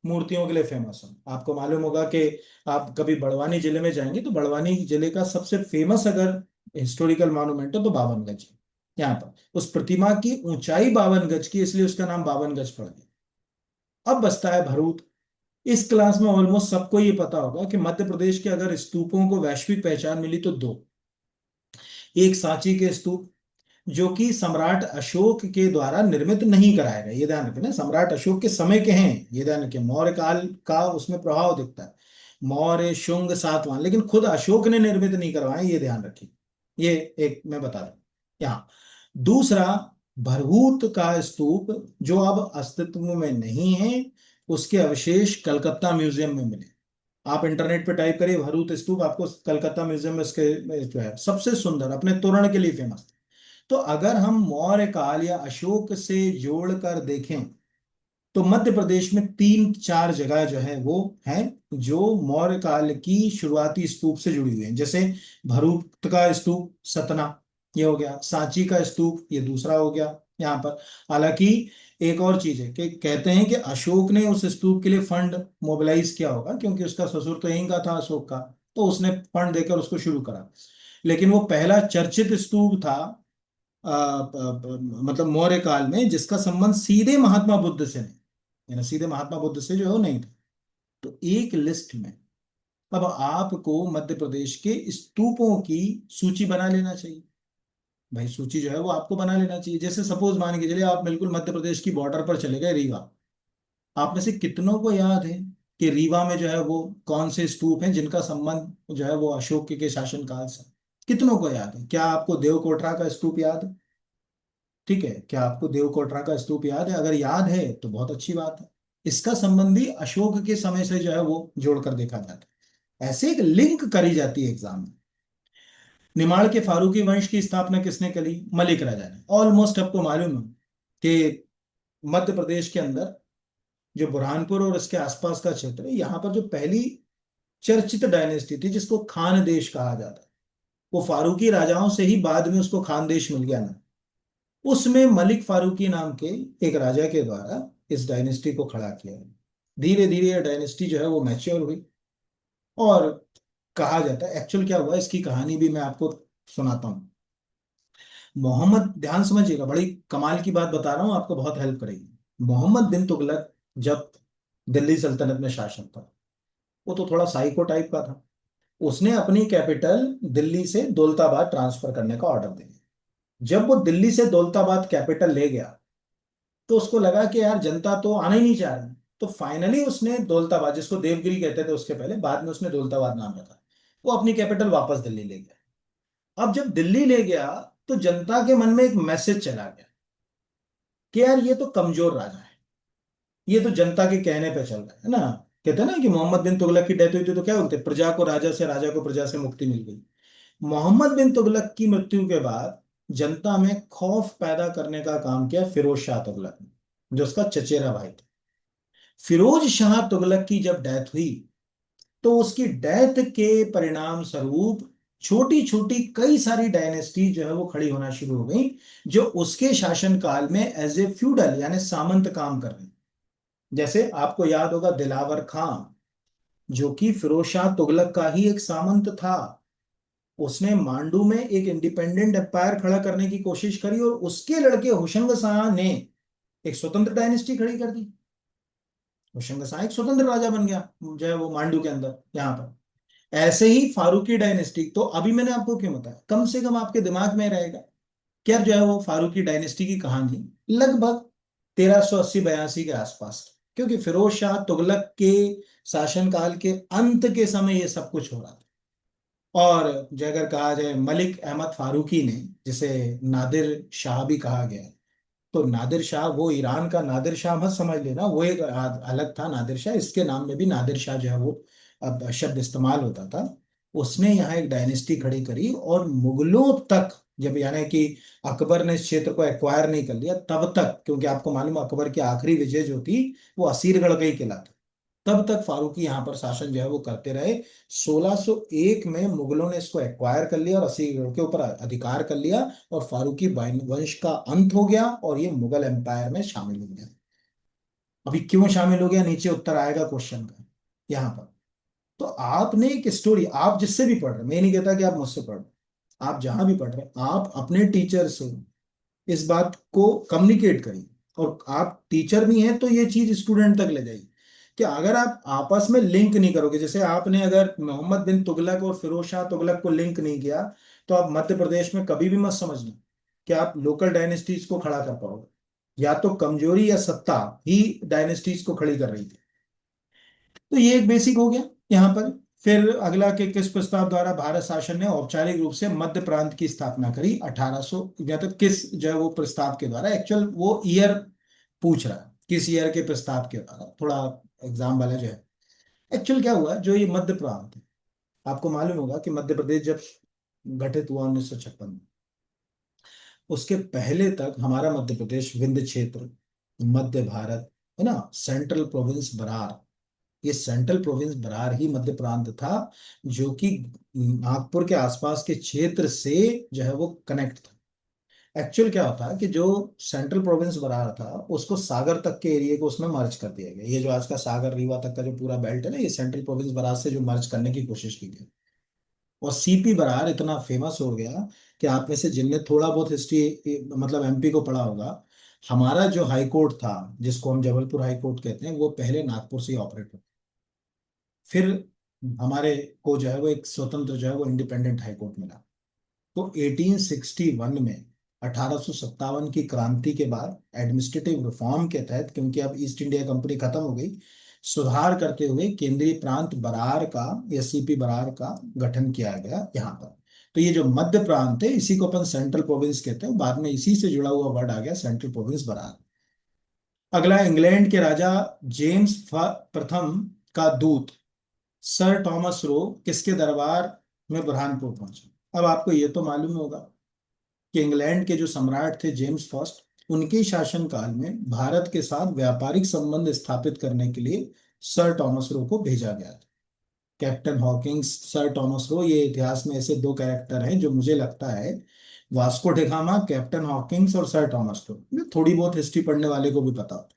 S1: मूर्तियों के लिए फेमस है। आपको मालूम होगा कि आप कभी बड़वानी जिले में जाएंगे तो बड़वानी जिले का सबसे फेमस अगर हिस्टोरिकल मॉन्यूमेंट है तो 52 गज है। यहाँ पर उस प्रतिमा की ऊंचाई 52 गज की, इसलिए उसका नाम 52 गज पड़ गया। अब बचता है भरूच। इस क्लास में ऑलमोस्ट सबको ये पता होगा कि मध्य प्रदेश के अगर स्तूपों को वैश्विक पहचान मिली तो दो। एक सांची के स्तूप, जो कि सम्राट अशोक के द्वारा निर्मित नहीं कराए गए, ये ध्यान रखना, सम्राट अशोक के समय के हैं, ये ध्यान रखें। मौर्य काल का उसमें प्रभाव दिखता है, मौर्य शुंग सातवाहन, लेकिन खुद अशोक ने निर्मित नहीं करवाए, ये ध्यान रखिए। ये एक मैं बता दूं यहाँ। दूसरा, भरहूत का स्तूप, जो अब अस्तित्व में नहीं है, उसके अवशेष कलकत्ता म्यूजियम में मिले। आप इंटरनेट पे टाइप करिए भरूत स्तूप, आपको कलकत्ता म्यूजियम में इसके जो है सबसे सुंदर, अपने तोरण के लिए फेमस। तो अगर हम मौर्य काल या अशोक से जोड़कर देखें, तो मध्य प्रदेश में 3-4 जगह जो है वो हैं जो मौर्य काल की शुरुआती स्तूप से जुड़ी हुई हैं। जैसे भरूच का स्तूप सतना, ये हो गया। सांची का स्तूप, ये दूसरा हो गया यहाँ पर। हालांकि एक और चीज है कि कहते हैं कि अशोक ने उस स्तूप के लिए फंड मोबिलाइज किया होगा, क्योंकि उसका ससुर तो यहीं का था अशोक का, तो उसने फंड देकर उसको शुरू करा। लेकिन वो पहला चर्चित स्तूप था मतलब मौर्य काल में, जिसका संबंध सीधे महात्मा बुद्ध से नहीं, यानी सीधे महात्मा बुद्ध से जो है वो नहीं था। तो एक लिस्ट में अब आपको मध्य प्रदेश के स्तूपों की सूची बना लेना चाहिए। भाई सूची जो है वो आपको बना लेना चाहिए। जैसे सपोज मान के चलिए आप बिल्कुल मध्य प्रदेश की बॉर्डर पर चले गए, रीवा। आप में से कितनों को याद है कि रीवा में जो है वो कौन से स्तूप हैं जिनका संबंध जो है वो अशोक के शासनकाल से? कितनों को याद है? क्या आपको देवकोटरा का स्तूप याद है? ठीक है, क्या आपको देवकोटरा का स्तूप याद है? अगर याद है तो बहुत अच्छी बात है। इसका संबंध भी अशोक के समय से जो है वो जोड़कर देखा जाता है। ऐसे एक लिंक करी जाती है एग्जाम में। निमाड़ के फारूकी वंश की स्थापना किसने करी? मलिक राजा ने। ऑलमोस्ट आपको मालूम है कि मध्य प्रदेश के अंदर जो बुरहानपुर और इसके आसपास का क्षेत्र है, यहाँ पर जो पहली चर्चित डायनेस्टी थी जिसको खान देश कहा जाता है, वो फारूकी राजाओं से ही बाद में उसको खान देश मिल गया ना। उसमें मलिक फारूकी नाम के एक राजा के द्वारा इस डायनेस्टी को खड़ा किया। धीरे धीरे ये डायनेस्टी जो है वो मैच्योर हुई। और कहा जाता है, एक्चुअल क्या हुआ इसकी कहानी भी मैं आपको सुनाता हूँ। मोहम्मद, ध्यान समझिएगा, बड़ी कमाल की बात बता रहा हूँ, आपको बहुत हेल्प करेगी। मोहम्मद बिन तुगलक जब दिल्ली सल्तनत में शासन था, वो तो थोड़ा साइको टाइप का था। उसने अपनी कैपिटल दिल्ली से दौलताबाद ट्रांसफर करने का ऑर्डर दिया। जब वो दिल्ली से दौलताबाद कैपिटल ले गया, तो उसको लगा कि यार जनता तो आना ही नहीं चाह रही। तो फाइनली उसने दौलताबाद, जिसको देवगिरी कहते थे उसके पहले, बाद में उसने दौलताबाद नाम रखा, वो अपनी कैपिटल वापस दिल्ली ले गया। अब जब दिल्ली ले गया, तो जनता के मन में एक मैसेज चला गया कि यार ये तो कमजोर राजा है, ये तो जनता के कहने पे चल रहा है ना। कहते हैं ना कि मोहम्मद बिन तुगलक की डेथ हुई थी तो क्या बोलते हैं, प्रजा को राजा से, राजा को प्रजा से मुक्ति मिल गई। मोहम्मद बिन तुगलक की मृत्यु के बाद जनता में खौफ पैदा करने का काम किया फिरोज शाह तुगलक ने, जो उसका चचेरा भाई था। फिरोज शाह तुगलक की जब डेथ हुई, तो उसकी डेथ के परिणाम स्वरूप छोटी छोटी कई सारी डायनेस्टी जो है वो खड़ी होना शुरू हो गई, जो उसके शासनकाल में एज ए फ्यूडल यानी सामंत काम कर रही। जैसे आपको याद होगा दिलावर खां, जो कि फिरोज शाह तुगलक का ही एक सामंत था। उसने मांडू में एक इंडिपेंडेंट एम्पायर खड़ा करने की कोशिश करी, और उसके लड़के होशंग शाह ने एक स्वतंत्र डायनेस्टी खड़ी कर दी। होशंग शाह एक स्वतंत्र राजा बन गया जो है वो मांडू के अंदर, यहाँ पर। ऐसे ही फारूकी डायनेस्टी, तो अभी मैंने आपको क्यों बताया, कम से कम आपके दिमाग में रहेगा क्या जो है वो फारूकी डायनेस्टी की कहानी लगभग 1380-82 के आसपास की। क्योंकि फिरोज शाह तुगलक के शासनकाल के अंत के समय ये सब कुछ हो रहा था। और जो अगर कहा जाए मलिक अहमद फारूकी ने, जिसे नादिर शाह भी कहा गया है, तो नादिर शाह वो ईरान का नादिर शाह मत समझ लेना, वो एक अलग था नादिर शाह, इसके नाम में भी नादिर शाह जो है वो अब शब्द इस्तेमाल होता था। उसने यहाँ एक डायनेस्टी खड़ी करी, और मुगलों तक, जब यानी कि अकबर ने इस क्षेत्र को एक्वायर नहीं कर लिया तब तक, क्योंकि आपको मालूम है अकबर की आखिरी विजय जो थी वो असीरगढ़ का ही किला था, तब तक फारूकी यहाँ पर शासन जो है वो करते रहे। 1601 में मुगलों ने इसको एक्वायर कर लिया और असीगढ़ के ऊपर अधिकार कर लिया, और फारूकी वंश का अंत हो गया, और ये मुगल एम्पायर में शामिल हो गया। अभी क्यों शामिल हो गया, नीचे उत्तर आएगा क्वेश्चन का यहाँ पर। तो आपने एक स्टोरी, आप जिससे भी पढ़ रहे, मैं नहीं कहता कि आप मुझसे पढ़ रहे, आप जहां भी पढ़ रहे हैं, आप अपने टीचर से इस बात को कम्युनिकेट करिए। और आप टीचर भी हैं तो ये चीज स्टूडेंट तक ले जाइए, कि अगर आप आपस में लिंक नहीं करोगे, जैसे आपने अगर मोहम्मद बिन तुगलक और फिरोज शाह तुगलक को लिंक नहीं किया, तो आप मध्य प्रदेश में कभी भी मत समझना कि आप लोकल डायनेस्टीज को खड़ा कर पाओगे। या तो कमजोरी या सत्ता ही डायनेस्टीज को खड़ी कर रही थी। तो ये एक बेसिक हो गया यहाँ पर। फिर अगला कि किस प्रस्ताव द्वारा भारत शासन ने औपचारिक रूप से मध्य प्रांत की स्थापना करी 1800, या तो किस जो है वो प्रस्ताव के द्वारा, एक्चुअल वो ईयर पूछ रहा है किस ईयर के प्रस्ताव के द्वारा, थोड़ा एग्जाम वाला जो है। एक्चुअल क्या हुआ, जो ये मध्य प्रांत है, आपको मालूम होगा कि मध्य प्रदेश जब गठित हुआ 1956 में, उसके पहले तक हमारा मध्य प्रदेश विंध्य क्षेत्र, मध्य भारत, है ना, सेंट्रल प्रोविंस बरार, ये सेंट्रल प्रोविंस बरार ही मध्य प्रांत था, जो कि नागपुर के आसपास के क्षेत्र से जो है वो कनेक्ट था। एक्चुअल क्या होता है कि जो सेंट्रल प्रोविंस बरार था, उसको सागर तक के एरिया को उसमें मर्ज कर दिया गया। ये जो आज का सागर रीवा तक का जो पूरा बेल्ट है ना, ये सेंट्रल प्रोविंस बरार से जो मर्ज करने की कोशिश की गई। और सीपी बरार इतना फेमस हो गया कि आप में से जिनने थोड़ा बहुत हिस्ट्री मतलब एमपी को पढ़ा होगा, हमारा जो हाई कोर्ट था, जिसको हम जबलपुर हाई कोर्ट कहते हैं, वो पहले नागपुर से ही ऑपरेट होता। फिर हमारे को जो है वो एक स्वतंत्र जो है वो इंडिपेंडेंट हाई कोर्ट मिला। तो 1861 में, 1857 की क्रांति के बाद एडमिनिस्ट्रेटिव रिफॉर्म के तहत, क्योंकि अब ईस्ट इंडिया कंपनी खत्म हो गई, सुधार करते हुए केंद्रीय प्रांत बरार का या सीपी बरार का गठन किया गया यहाँ पर। तो ये जो मध्य प्रांत है, इसी को अपन सेंट्रल प्रोविंस कहते हैं, बाद में इसी से जुड़ा हुआ वर्ड आ गया सेंट्रल प्रोविंस बरार। अगला, इंग्लैंड के राजा जेम्स प्रथम का दूत सर टॉमस रो किसके दरबार में बुरहानपुर पहुंचे। अब आपको ये तो मालूम होगा कि इंग्लैंड के जो सम्राट थे जेम्स फर्स्ट, उनके शासनकाल में भारत के साथ व्यापारिक संबंध स्थापित करने के लिए सर टॉमस रो को भेजा गया था। Captain Hawkins, sir Thomas Roe, ये इतिहास में ऐसे दो कैरेक्टर हैं जो मुझे लगता है, वास्को डिगामा, कैप्टन हॉकिंस और सर टॉमस रो, ये थोड़ी बहुत हिस्ट्री पढ़ने वाले को भी पता होता है।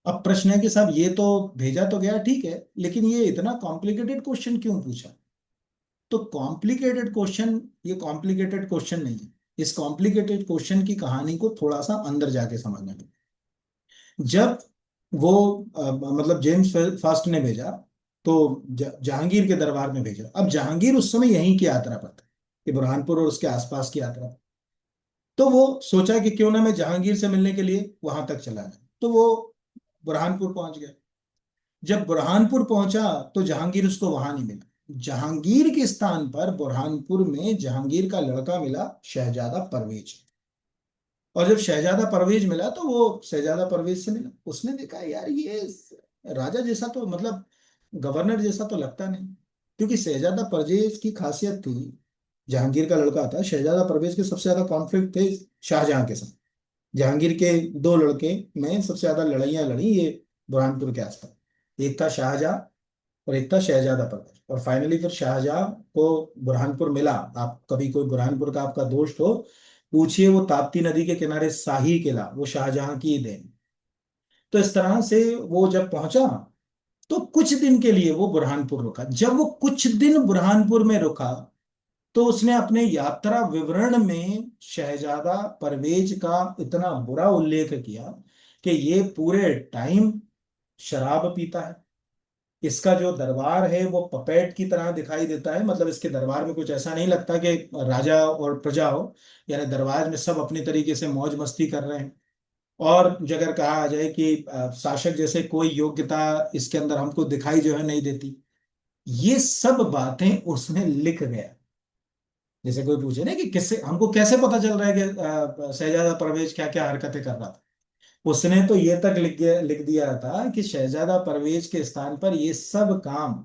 S1: अब प्रश्न है कि साहब ये तो भेजा तो गया ठीक है, लेकिन ये इतना कॉम्प्लिकेटेड क्वेश्चन क्यों पूछा? तो कॉम्प्लिकेटेड क्वेश्चन, ये कॉम्प्लिकेटेड क्वेश्चन नहीं है। इस कॉम्प्लिकेटेड क्वेश्चन की कहानी को थोड़ा सा अंदर जाके समझना है। जब वो मतलब जेम्स फास्ट ने भेजा, तो जहांगीर के दरबार में भेजा। अब जहांगीर उस समय यहीं की यात्रा पर था, कि बुरहानपुर और उसके आसपास की यात्रा। तो वो सोचा कि क्यों ना मैं जहांगीर से मिलने के लिए वहां तक चला जाऊं। तो वो बुरहानपुर पहुंच गया। जब बुरहानपुर पहुंचा तो जहांगीर उसको वहां नहीं मिला। जहांगीर के स्थान पर बुरहानपुर में जहांगीर का लड़का मिला, शहजादा परवेज। और जब शहजादा परवेज मिला तो वो शहजादा परवेज से मिला। उसने देखा यार ये राजा जैसा तो, मतलब गवर्नर जैसा तो लगता नहीं। क्योंकि शहजादा परवेज की खासियत थी, जहांगीर का लड़का था, शहजादा परवेज के सबसे ज्यादा कॉन्फ्लिक्ट थे शाहजहां के साथ। जहांगीर के दो लड़के में सबसे ज्यादा लड़ाइयाँ लड़ी ये बुरहानपुर के आसपास। एक था शाहजहां और एक था शहजादा परवेज। और फाइनली फिर शाहजहां को बुरहानपुर मिला। आप कभी कोई बुरहानपुर का आपका दोस्त हो, पूछिए, वो ताप्ती नदी के किनारे शाही किला वो शाहजहां की ही देन। तो इस तरह से वो जब पहुंचा तो कुछ दिन के लिए वो बुरहानपुर रुका। जब वो कुछ दिन बुरहानपुर में रुका तो उसने अपने यात्रा विवरण में शहजादा परवेज का इतना बुरा उल्लेख किया कि ये पूरे टाइम शराब पीता है, इसका जो दरबार है वो पपेट की तरह दिखाई देता है। मतलब इसके दरबार में कुछ ऐसा नहीं लगता कि राजा और प्रजा हो, यानी दरबार में सब अपनी तरीके से मौज मस्ती कर रहे हैं। और अगर कहा जाए कि शासक जैसे कोई योग्यता इसके अंदर हमको दिखाई जो है नहीं देती। ये सब बातें उसने लिख गया। जैसे कोई पूछे ना कि किससे हमको कैसे पता चल रहा है कि शहजादा परवेज क्या क्या हरकतें कर रहा था, उसने तो ये तक लिख दिया था कि शहजादा परवेज के स्थान पर ये सब काम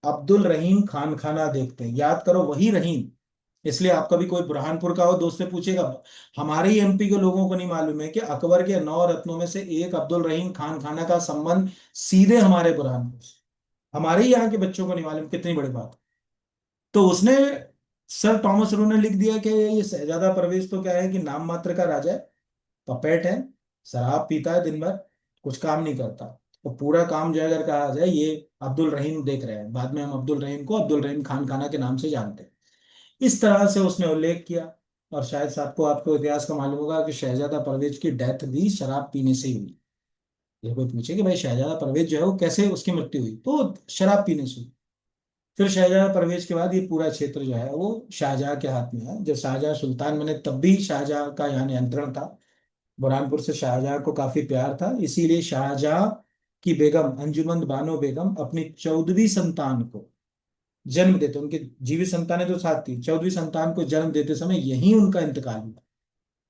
S1: अब्दुल रहीम खान खाना देखते हैं। याद करो, वही रहीम। इसलिए आप कभी कोई बुरहानपुर का हो दोस्त से पूछेगा, हमारे ही एमपी के लोगों को नहीं मालूम है कि अकबर के 9 रत्नों में से एक अब्दुल रहीम खान खाना का संबंध सीधे हमारे बुरहानपुर से। हमारे ही यहाँ के बच्चों को नहीं मालूम, कितनी बड़ी बात। तो उसने, सर थॉमस रो ने लिख दिया कि ये शहजादा परवेज तो क्या है कि नाम मात्र का राजा है, पपेट है, शराब पीता है दिन भर, कुछ काम नहीं करता। तो पूरा काम जो है अगर कहा जाए ये अब्दुल रहीम देख रहे हैं। बाद में हम अब्दुल रहीम को अब्दुल रहीम खान खाना के नाम से जानते हैं। इस तरह से उसने उल्लेख किया। और शायद से आपको आपको इतिहास का मालूम होगा कि शहजादा परवेज की डेथ भी शराब पीने से ही हुई। ये कोई पूछे कि भाई शहजादा परवेज जो है वो कैसे उसकी मृत्यु हुई, तो शराब पीने से हुई। फिर शाहजहां परवेज के बाद ये पूरा क्षेत्र जो है वो शाहजहां के हाथ में है। जब शाहजहां सुल्तान बने तब भी शाहजहां का यहाँ नियंत्रण था। बुरहानपुर से शाहजहां को काफी प्यार था, इसीलिए शाहजहां की बेगम अंजुमन बानो बेगम अपनी 14वीं संतान को जन्म देते, उनकी जीवित संतानें तो साथ थी, 14वीं संतान को जन्म देते समय यहीं उनका इंतकाल हुआ,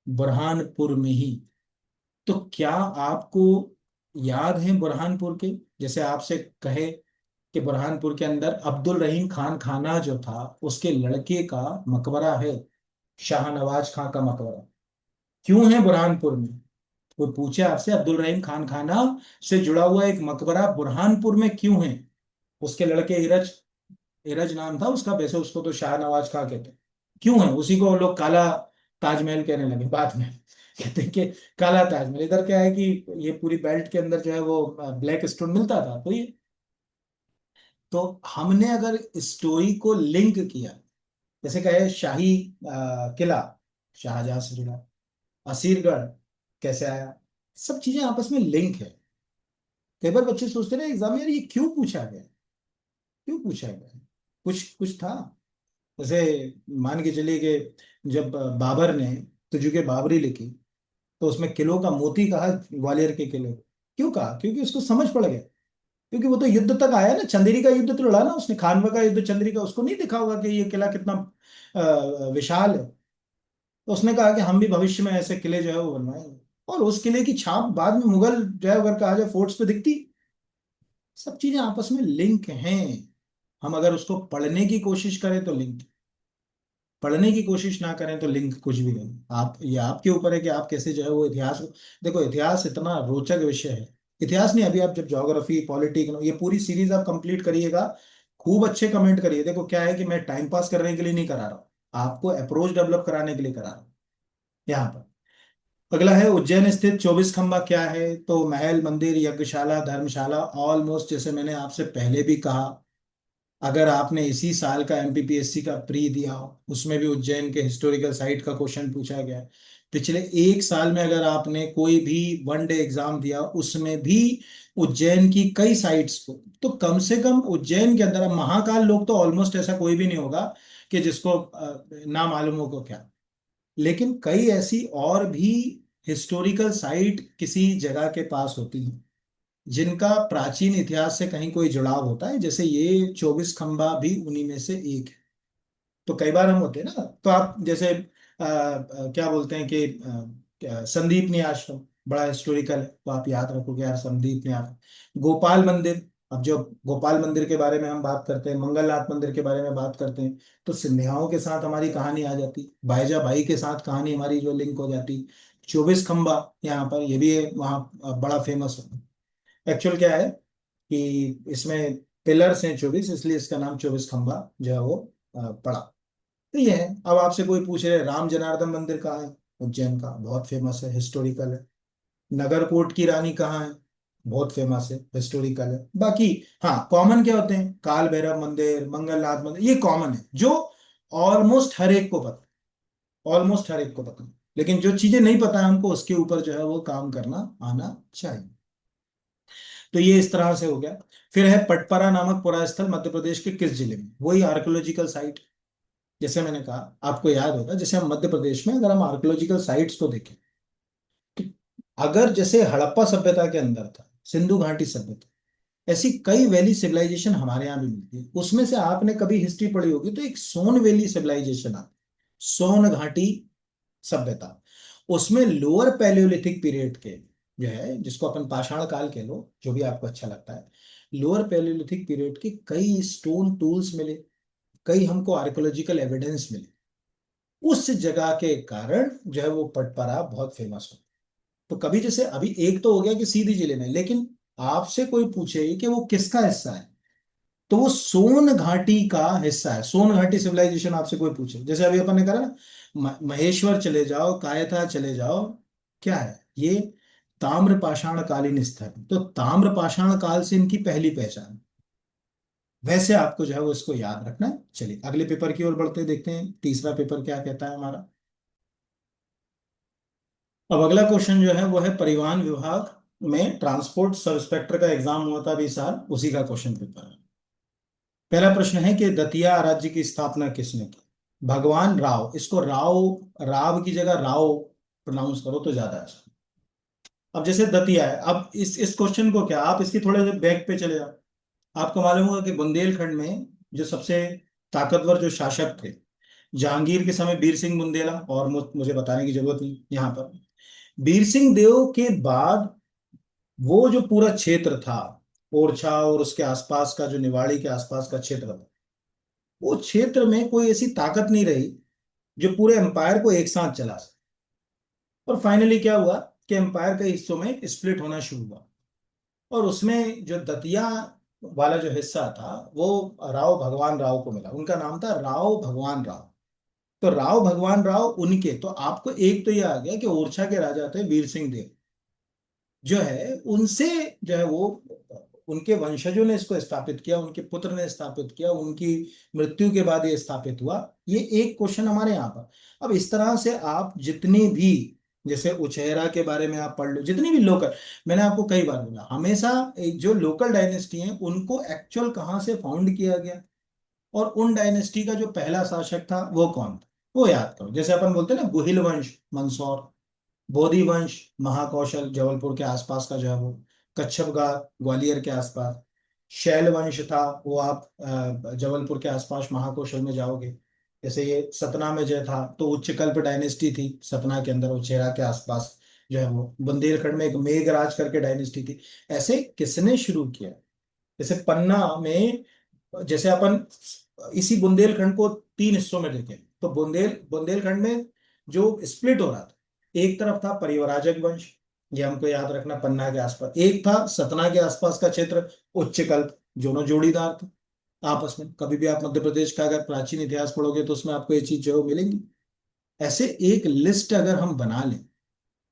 S1: बुरहानपुर में ही। तो क्या आपको याद है बुरहानपुर के, जैसे आपसे कहे कि बुरहानपुर के अंदर अब्दुल रहीम खान खाना जो था उसके लड़के का मकबरा है, शाहनवाज खां का मकबरा। क्यों है बुरहानपुर में? कोई पूछे आपसे अब्दुल रहीम खान खाना से जुड़ा हुआ एक मकबरा बुरहानपुर में क्यों है? उसके लड़के इरज, इरज नाम था उसका, वैसे उसको तो शाहनवाज खां कहते हैं। क्यों है? उसी को लोग काला ताजमहल कहने लगे बाद में। कहते हैं कि काला ताजमहल। इधर क्या है कि ये पूरी बेल्ट के अंदर जो है वो ब्लैक स्टोन मिलता था, तो ये, तो हमने अगर स्टोरी को लिंक किया, जैसे कहे शाही किला शाहजहां से जुड़ा, असीरगढ़ कैसे आया, सब चीजें आपस में लिंक है। कई बार बच्चे सोचते रहे एग्जाम में, यार ये क्यों पूछा गया, क्यों पूछा गया? कुछ कुछ था। जैसे मान के चलिए कि जब बाबर ने तुझे बाबरी लिखी, तो उसमें किलों का मोती कहा ग्वालियर के किले को। क्यों कहा? क्योंकि उसको समझ पड़ गया। क्योंकि वो तो युद्ध तक आया ना, चंदेरी का युद्ध तो लड़ा ना उसने, खानवा का युद्ध चंदेरी का, उसको नहीं दिखा होगा कि ये किला कितना विशाल है। तो उसने कहा कि हम भी भविष्य में ऐसे किले जो है वो बनवाएंगे। और उस किले की छाप बाद में मुगल जो है अगर कहा जाए फोर्ट्स पे दिखती। सब चीजें आपस में लिंक हैं। हम अगर उसको पढ़ने की कोशिश करें तो लिंक, पढ़ने की कोशिश ना करें तो लिंक कुछ भी नहीं। आप, ये आपके ऊपर है कि आप कैसे जो है वो इतिहास को, देखो इतिहास इतना रोचक विषय है। इतिहास नहीं, अभी आप जब ज्योग्राफी पॉलिटिक ये पूरी सीरीज आप कंप्लीट करिएगा, खूब अच्छे कमेंट करिए। देखो क्या है कि मैं टाइम पास करने के लिए नहीं करा रहा हूँ, आपको अप्रोच डेवलप कराने के लिए करा रहा हूँ यहाँ पर। अगला है उज्जैन स्थित 24 खंबा क्या है? तो महल, मंदिर, यज्ञशाला, धर्मशाला। ऑलमोस्ट जैसे मैंने आपसे पहले भी कहा, अगर आपने इसी साल का एमपीपीएससी का प्री दिया हो, उसमें भी उज्जैन के हिस्टोरिकल साइट का क्वेश्चन पूछा गया है। पिछले एक साल में अगर आपने कोई भी वनडे एग्जाम दिया, उसमें भी उज्जैन की कई साइट्स को, तो कम से कम उज्जैन के अंदर, अब महाकाल लोग तो ऑलमोस्ट ऐसा कोई भी नहीं होगा कि जिसको ना मालूम हो को क्या, लेकिन कई ऐसी और भी हिस्टोरिकल साइट किसी जगह के पास होती हैं जिनका प्राचीन इतिहास से कहीं कोई जुड़ाव होता है। जैसे ये 24 खंबा भी उन्हीं में से एक है। तो कई बार हम होते हैं ना, तो आप जैसे क्या बोलते हैं कि संदीपनी आश्रम बड़ा हिस्टोरिकल है, तो आप याद रखोगे यार संदीपनी आश्रम। गोपाल मंदिर, अब जो गोपाल मंदिर के बारे में हम बात करते हैं, मंगलनाथ मंदिर के बारे में बात करते हैं, तो सिंधियाओं के साथ हमारी कहानी आ जाती, भाईजा भाई के साथ कहानी हमारी जो लिंक हो जाती। 24 खंबा यहाँ पर ये भी है, वहाँ बड़ा फेमस है। एक्चुअल क्या है कि इसमें पिलर्स हैं 24, इसलिए इसका नाम 24 खंबा जो है वो पड़ा। तो ये है। अब आपसे कोई पूछ रहे राम जनार्दन मंदिर कहाँ है? उज्जैन का, बहुत फेमस है, हिस्टोरिकल है। नगरकोट की रानी कहाँ है? बहुत फेमस है, हिस्टोरिकल है। बाकी हाँ, कॉमन क्या होते हैं? काल भैरव मंदिर, मंगलनाथ मंदिर, ये कॉमन है जो ऑलमोस्ट हर एक को पता है, ऑलमोस्ट हर एक को पता है। लेकिन जो चीजें नहीं पता है हमको, उसके ऊपर जो है वो काम करना आना चाहिए। तो ये इस तरह से हो गया। फिर है पटपरा नामक पुरास्थल मध्य प्रदेश के किस जिले में? वही आर्कियोलॉजिकल साइट। जैसे मैंने कहा, आपको याद होगा, जैसे हम मध्य प्रदेश में अगर हम आर्कियोलॉजिकल साइट्स को देखें, तो अगर जैसे हड़प्पा सभ्यता के अंदर था, सिंधु घाटी सभ्यता, ऐसी कई वैली सिविलाइजेशन हमारे यहाँ भी मिलती है। उसमें से आपने कभी हिस्ट्री पढ़ी होगी तो एक सोन वैली सिविलाइजेशन आती, सोन घाटी सभ्यता। उसमें लोअर पैलियोलिथिक पीरियड के, जो है जिसको अपन पाषाण काल कह लो, जो भी आपको अच्छा लगता है, लोअर पैलियोलिथिक पीरियड के कई स्टोन टूल्स मिले, कई हमको आर्कियोलॉजिकल एविडेंस मिले। उस जगह के कारण जो है वो पटपरा बहुत फेमस हो। तो कभी जैसे अभी एक तो हो गया कि सीधी जिले में, लेकिन आपसे कोई पूछे कि वो किसका हिस्सा है, तो वो सोन घाटी का हिस्सा है। सोन घाटी सिविलाइजेशन आपसे कोई पूछे, जैसे अभी अपन ने कहा ना, महेश्वर चले जाओ, कायथा चले जाओ, क्या है ये? ताम्र पाषाण कालीन स्थल। तो ताम्र पाषाण काल से इनकी पहली पहचान। वैसे आपको जो है वो इसको याद रखना है। चलिए अगले पेपर की ओर बढ़ते हैं, देखते हैं तीसरा पेपर क्या कहता है हमारा। अब अगला क्वेश्चन जो है वो है परिवहन विभाग में ट्रांसपोर्ट सब इंस्पेक्टर का एग्जाम हुआ था अभी साल, उसी का क्वेश्चन पेपर है। पहला प्रश्न है कि दतिया राज्य की स्थापना किसने की? भगवान राव। इसको राव, राव की जगह राव प्रोनाउंस करो तो ज्यादा अच्छा। अब जैसे दतिया है, अब इस क्वेश्चन को क्या, आप इसकी थोड़े से बैक पे चले जाओ। आपको मालूम होगा कि बुंदेलखंड में जो सबसे ताकतवर जो शासक थे, जहांगीर के समय बीर सिंह बुंदेला, और मुझे बताने की जरूरत नहीं यहाँ पर। बीर सिंह देव के बाद वो जो पूरा क्षेत्र था, ओरछा और उसके आसपास का, जो निवाड़ी के आसपास का क्षेत्र था, वो क्षेत्र में कोई ऐसी ताकत नहीं रही जो पूरे एम्पायर को एक साथ चला सके। और फाइनली क्या हुआ कि एम्पायर कई हिस्सों में स्प्लिट होना शुरू हुआ, और उसमें जो दतिया वाला जो हिस्सा था वो राव भगवान राव को मिला। उनका नाम था राव भगवान राव। तो राव भगवान राव उनके, तो आपको एक तो ये आ गया कि ओरछा के राजा थे वीर सिंह देव, जो है उनसे जो है वो उनके वंशजों ने इसको स्थापित किया, उनके पुत्र ने स्थापित किया, उनकी मृत्यु के बाद ये स्थापित हुआ। ये एक क्वेश्चन हमारे यहाँ पर। अब इस तरह से आप जितनी भी, जैसे उचेहरा के बारे में आप पढ़ लो, जितनी भी लोकल, मैंने आपको कई बार बोला, हमेशा जो लोकल डायनेस्टी है उनको एक्चुअल कहाँ से फाउंड किया गया, और उन डायनेस्टी का जो पहला शासक था वो कौन था, वो याद करो। जैसे अपन बोलते हैं ना, गुहिल वंश मंदसौर, बोधि वंश महाकौशल जबलपुर के आसपास का जो है वो, कच्छपगा ग्वालियर के आसपास, शैल वंश था वो आप जबलपुर के आसपास महाकौशल में जाओगे। जैसे ये सतना में जो था तो उच्चकल्प डायनेस्टी थी, सतना के अंदर उचेरा के आसपास जो है वो। बुंदेलखंड में एक मेघराज करके डायनेस्टी थी। ऐसे किसने शुरू किया? जैसे पन्ना में, जैसे अपन इसी बुंदेलखंड को तीन हिस्सों में देखें, तो बुंदेलखंड में जो स्प्लिट हो रहा था, एक तरफ था परिवराजक वंश, ये हमको याद रखना, पन्ना के आसपास। एक था सतना के आसपास का क्षेत्र, उच्चकल्प, दोनों जोड़ीदार थे आपस में। कभी भी आप मध्य प्रदेश का अगर प्राचीन इतिहास पढ़ोगे तो उसमें आपको ये चीज जो है वो मिलेंगी। ऐसे एक लिस्ट अगर हम बना लें,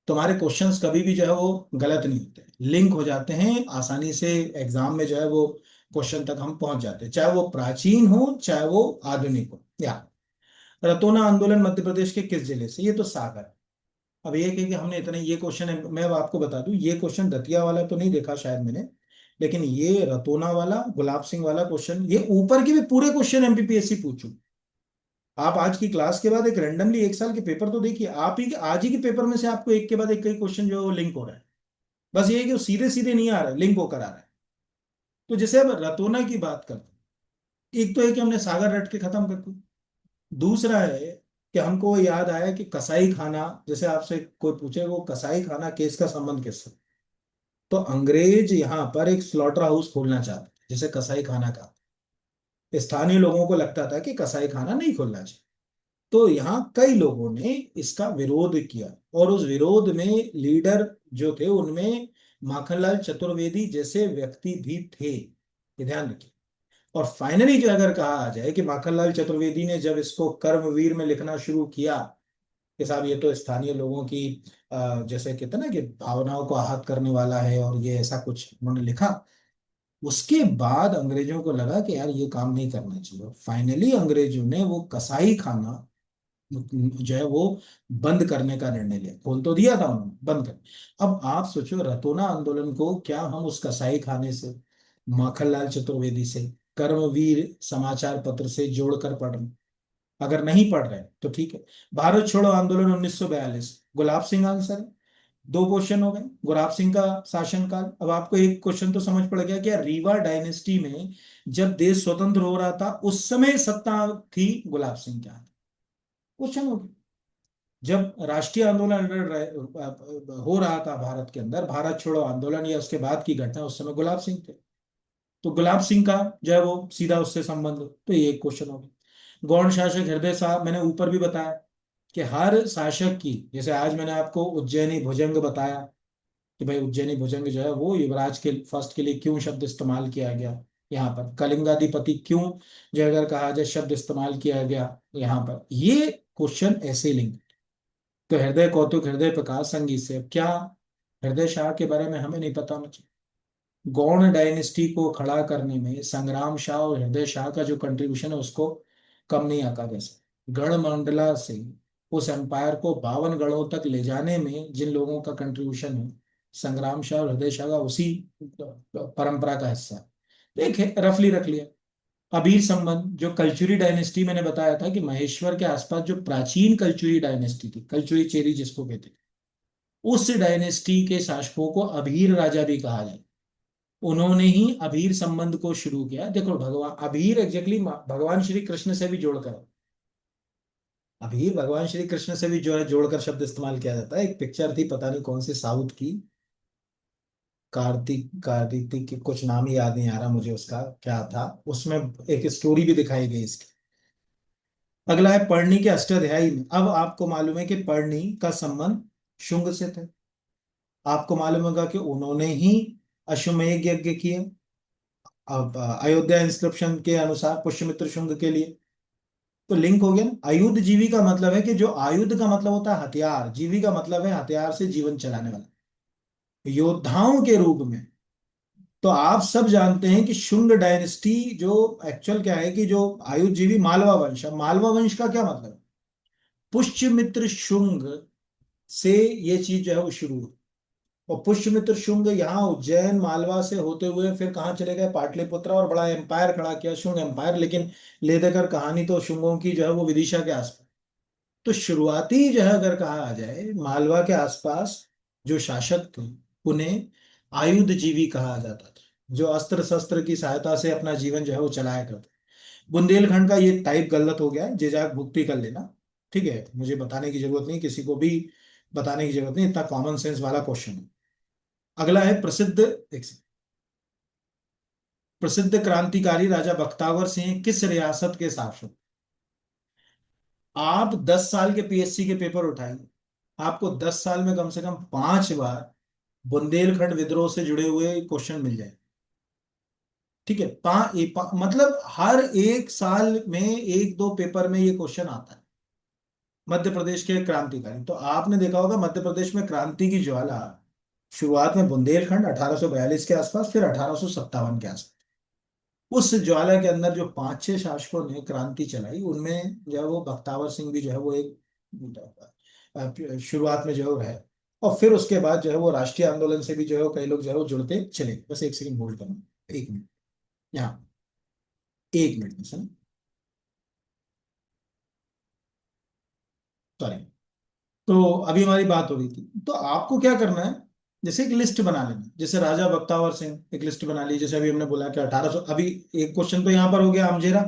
S1: तुम्हारे क्वेश्चंस कभी भी जो है वो गलत नहीं होते, लिंक हो जाते हैं आसानी से। एग्जाम में जो है वो क्वेश्चन तक हम पहुंच जाते हैं, चाहे वो प्राचीन हो चाहे वो आधुनिक हो। या रतोना आंदोलन मध्य प्रदेश के किस जिले से, ये तो सागर है। अब ये कि हमने इतने ये क्वेश्चन है, मैं अब आपको बता दूं, ये क्वेश्चन दतिया वाला तो नहीं देखा शायद मैंने, लेकिन ये रतोना वाला गुलाब सिंह वाला क्वेश्चन, ये ऊपर के भी पूरे क्वेश्चन एमपीपीएससी पूछू। आप आज की क्लास के बाद एक रैंडमली एक साल के पेपर तो देखिए, आप ही आज ही के पेपर में से आपको एक के बाद एक कई क्वेश्चन जो लिंक हो रहा है। बस ये है कि वो सीधे सीधे नहीं आ रहा है, लिंक होकर आ रहा है। तो जैसे अब रतोना की बात करते हैं, एक तो है कि हमने सागर रट के खत्म कर दिया। दूसरा है कि हमको याद आया कि कसाई खाना, जैसे आपसे कोई पूछे वो कसाई खाना केस का संबंध किससे, तो अंग्रेज यहाँ पर एक स्लॉटर हाउस खोलना चाहते थे जिसे कसाई खाना कहा। स्थानीय लोगों को लगता था कि कसाई खाना नहीं खोलना चाहिए, तो यहाँ कई लोगों ने इसका विरोध किया। और उस विरोध में लीडर जो थे उनमें माखनलाल चतुर्वेदी जैसे व्यक्ति भी थे, ये ध्यान रखिए। और फाइनली जो अगर कहा आ जाए कि माखनलाल चतुर्वेदी ने जब इसको कर्मवीर में लिखना शुरू किया कि साहब ये तो स्थानीय लोगों की जैसे कहते हैं ना कि भावनाओं को आहत करने वाला है, और ये ऐसा कुछ उन्होंने लिखा, उसके बाद अंग्रेजों को लगा कि यार ये काम नहीं करना चाहिए। फाइनली अंग्रेजों ने वो कसाई खाना जो है वो बंद करने का निर्णय लिया। खोल तो दिया था उन्होंने, बंद कर। अब आप सोचो रतोना आंदोलन को क्या हम उस कसाई खाने से, माखनलाल चतुर्वेदी से, कर्मवीर समाचार पत्र से जोड़कर पढ़ रहे हैं? अगर नहीं पढ़ रहे तो ठीक है। भारत छोड़ो आंदोलन 1942, गुलाब सिंह आंसर है। दो क्वेश्चन हो गए, गुलाब सिंह का शासनकाल। अब आपको एक क्वेश्चन तो समझ पड़ गया कि रीवा डायनेस्टी में जब देश स्वतंत्र हो रहा था उस समय सत्ता थी गुलाब सिंह क्या, क्वेश्चन हो गया। जब राष्ट्रीय आंदोलन हो रहा था भारत के अंदर, भारत छोड़ो आंदोलन या उसके बाद की घटना, उस समय गुलाब सिंह थे, तो गुलाब सिंह का जो है वो सीधा उससे संबंध हो, तो ये एक क्वेश्चन हो गया। गौड़ शासक हृदय साहब, मैंने ऊपर भी बताया कि हर शासक की, जैसे आज मैंने आपको उज्जैनी भुजंग बताया कि भाई उज्जैनी भुजंग जो है वो युवराज के फर्स्ट के लिए क्यों शब्द इस्तेमाल किया गया, यहाँ पर कलिंगाधिपति क्यों जो अगर कहा जाए शब्द इस्तेमाल किया गया यहाँ पर, ये क्वेश्चन ऐसे लिंक। तो हृदय कौतुक हृदय प्रकाश संगीत से, अब क्या हृदय शाह के बारे में हमें नहीं पता होना चाहिए? गौड़ डायनेस्टी को खड़ा करने में संग्राम शाह और हृदय शाह का जो कंट्रीब्यूशन है उसको कम नहीं आका जा सकता। गढ़ मंडला से उस एम्पायर को 52 गढ़ों तक ले जाने में जिन लोगों का कंट्रीब्यूशन है, संग्राम शाह और हृदय शाह का उसी परंपरा का हिस्सा है। देखे रफली रख लिया। अबीर संबंध, जो कलचुरी डायनेस्टी मैंने बताया था कि महेश्वर के आसपास जो प्राचीन कलचुरी डायनेस्टी थी, कलचुरी चेरी जिसको कहते थे, उस डायनेस्टी के शासकों को अबीर राजा भी कहा जाए। उन्होंने ही अबीर संबंध को शुरू किया। देखो भगवान अबीर एग्जैक्टली भगवान श्री कृष्ण से भी जोड़कर, अबीर भगवान श्री कृष्ण से भी जो है जोड़कर शब्द इस्तेमाल किया जाता है। एक पिक्चर थी पता नहीं कौन सी साउथ की, कार्तिक कार्तिक की कुछ नाम ही याद नहीं आ रहा मुझे उसका क्या था, उसमें एक स्टोरी भी दिखाई गई इसकी। अगला है पर्णी के अष्टाध्यायी में, अब आपको मालूम है कि पर्णी का संबंध शुंग से थे। आपको मालूम होगा कि उन्होंने ही अश्वमेध यज्ञ किए, अब अयोध्या इंस्क्रिप्शन के अनुसार पुष्यमित्र शुंग के लिए। तो लिंक हो गया ना। आयुध जीवी का मतलब है कि जो आयुध का मतलब होता है हथियार, जीवी का मतलब है हथियार से जीवन चलाने वाला, योद्धाओं के रूप में। तो आप सब जानते हैं कि शुंग डायनेस्टी जो एक्चुअल क्या है कि जो आयुध जीवी मालवा वंश, अब मालवा वंश का क्या मतलब है, पुष्यमित्र शुंग से ये चीज जो है वो शुरू हुई। और पुष्यमित्र शुंग यहाँ उज्जैन मालवा से होते हुए फिर कहाँ चले गए, पाटलिपुत्र, और बड़ा एम्पायर खड़ा किया शुंग एम्पायर। लेकिन ले देकर कहानी तो शुंगों की जो है वो विदिशा के आसपास। तो शुरुआती जो है अगर कहा आ जाए मालवा के आसपास जो शासक थे उन्हें आयुध जीवी कहा जाता था, जो अस्त्र शस्त्र की सहायता से अपना जीवन जो है वो चलाया करते। बुंदेलखंड का ये टाइप गलत हो गया है, जेजाक भुगती कर लेना। ठीक है, मुझे बताने की जरूरत नहीं, किसी को भी बताने की जरूरत नहीं, इतना कॉमन सेंस वाला क्वेश्चन है। अगला है प्रसिद्ध, एक सेकंड। प्रसिद्ध क्रांतिकारी राजा बख्तावर सिंह किस रियासत के शासक? आप 10 साल के पीएससी के पेपर उठाएंगे, आपको 10 साल में कम से कम 5 बार बुंदेलखंड विद्रोह से जुड़े हुए क्वेश्चन मिल जाए। ठीक है, मतलब हर एक साल में एक दो पेपर में ये क्वेश्चन आता है। मध्य प्रदेश के क्रांतिकारी, तो आपने देखा होगा मध्य प्रदेश में क्रांति की ज्वाला शुरुआत में बुंदेलखंड 1842 के आसपास, फिर 1857 के आसपास। उस ज्वाला के अंदर जो पांच छह शासकों ने क्रांति चलाई, उनमें जो है वो बख्तावर सिंह भी जो है वो एक शुरुआत में जो है वो रहे। और फिर उसके बाद जो है वो राष्ट्रीय आंदोलन से भी जो है वो कई लोग जो है वो जुड़ते चले। बस एक सेकंड होल्ड करना, एक मिनट, यहाँ, एक मिनट में सर, सॉरी। तो अभी हमारी बात हो रही थी, तो आपको क्या करना है, जैसे एक लिस्ट बना लेना, जैसे राजा बख्तावर सिंह एक लिस्ट बना ली, जैसे अभी हमने बोला कि 1800, अभी एक क्वेश्चन तो यहाँ पर हो गया अमजेरा,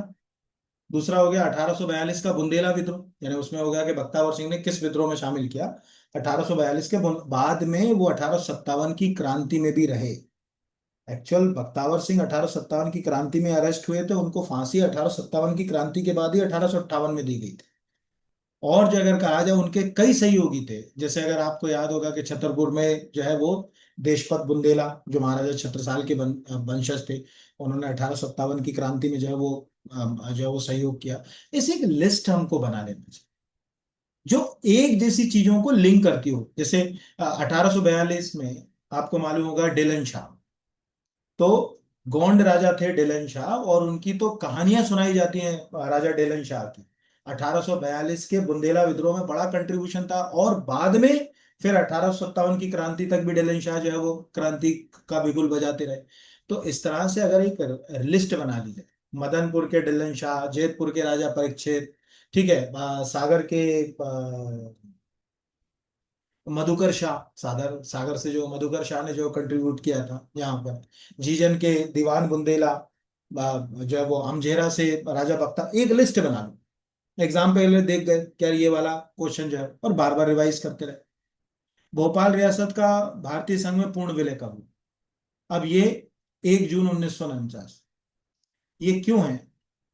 S1: दूसरा हो गया 1842 का बुंदेला विद्रोह, यानी उसमें हो गया कि बख्तावर सिंह ने किस विद्रोह में शामिल किया 1842 के बाद में वो 1857 की क्रांति में भी रहे। एक्चुअल बख्तावर सिंह 1857 की क्रांति में अरेस्ट हुए थे, उनको फांसी 1857 की क्रांति के बाद ही 1858 में दी गई थी। और जो अगर कहा जाए उनके कई सहयोगी थे, जैसे अगर आपको याद होगा कि छतरपुर में जो है वो देशपत बुंदेला, जो महाराजा छत्रसाल के वंशज थे, उन्होंने 1857 की क्रांति में जो है वो जो है वो सहयोग किया। इसे एक लिस्ट हमको बना लेना चाहिए जो एक जैसी चीजों को लिंक करती हो। जैसे 1842 में आपको मालूम होगा डिलन शाह, तो गोंड राजा थे डेलन शाह, और उनकी तो कहानियां सुनाई जाती हैं राजा डेलन शाह की। 1842 के बुंदेला विद्रोह में बड़ा कंट्रीब्यूशन था, और बाद में फिर 1857 की क्रांति तक भी डेलन शाह जो है वो क्रांति का बिगुल बजाते रहे। तो इस तरह से अगर एक लिस्ट बना ली जाए, मदनपुर के डेलन शाह, जैतपुर के राजा परीक्षित, ठीक है, सागर के मधुकर शाह, सागर सागर से जो मधुकर शाह ने जो कंट्रीब्यूट किया था यहाँ पर, जीजन के दीवान बुंदेला, जो है वो अमझेरा से राजा बख्ता, एक लिस्ट बना लो। एग्जाम पहले देख गए क्या ये वाला क्वेश्चन जो है, और बार बार रिवाइज करते रहे। भोपाल रियासत का भारतीय संघ में पूर्ण विलय कब हुआ? अब ये 1 जून 1949। ये क्यों है?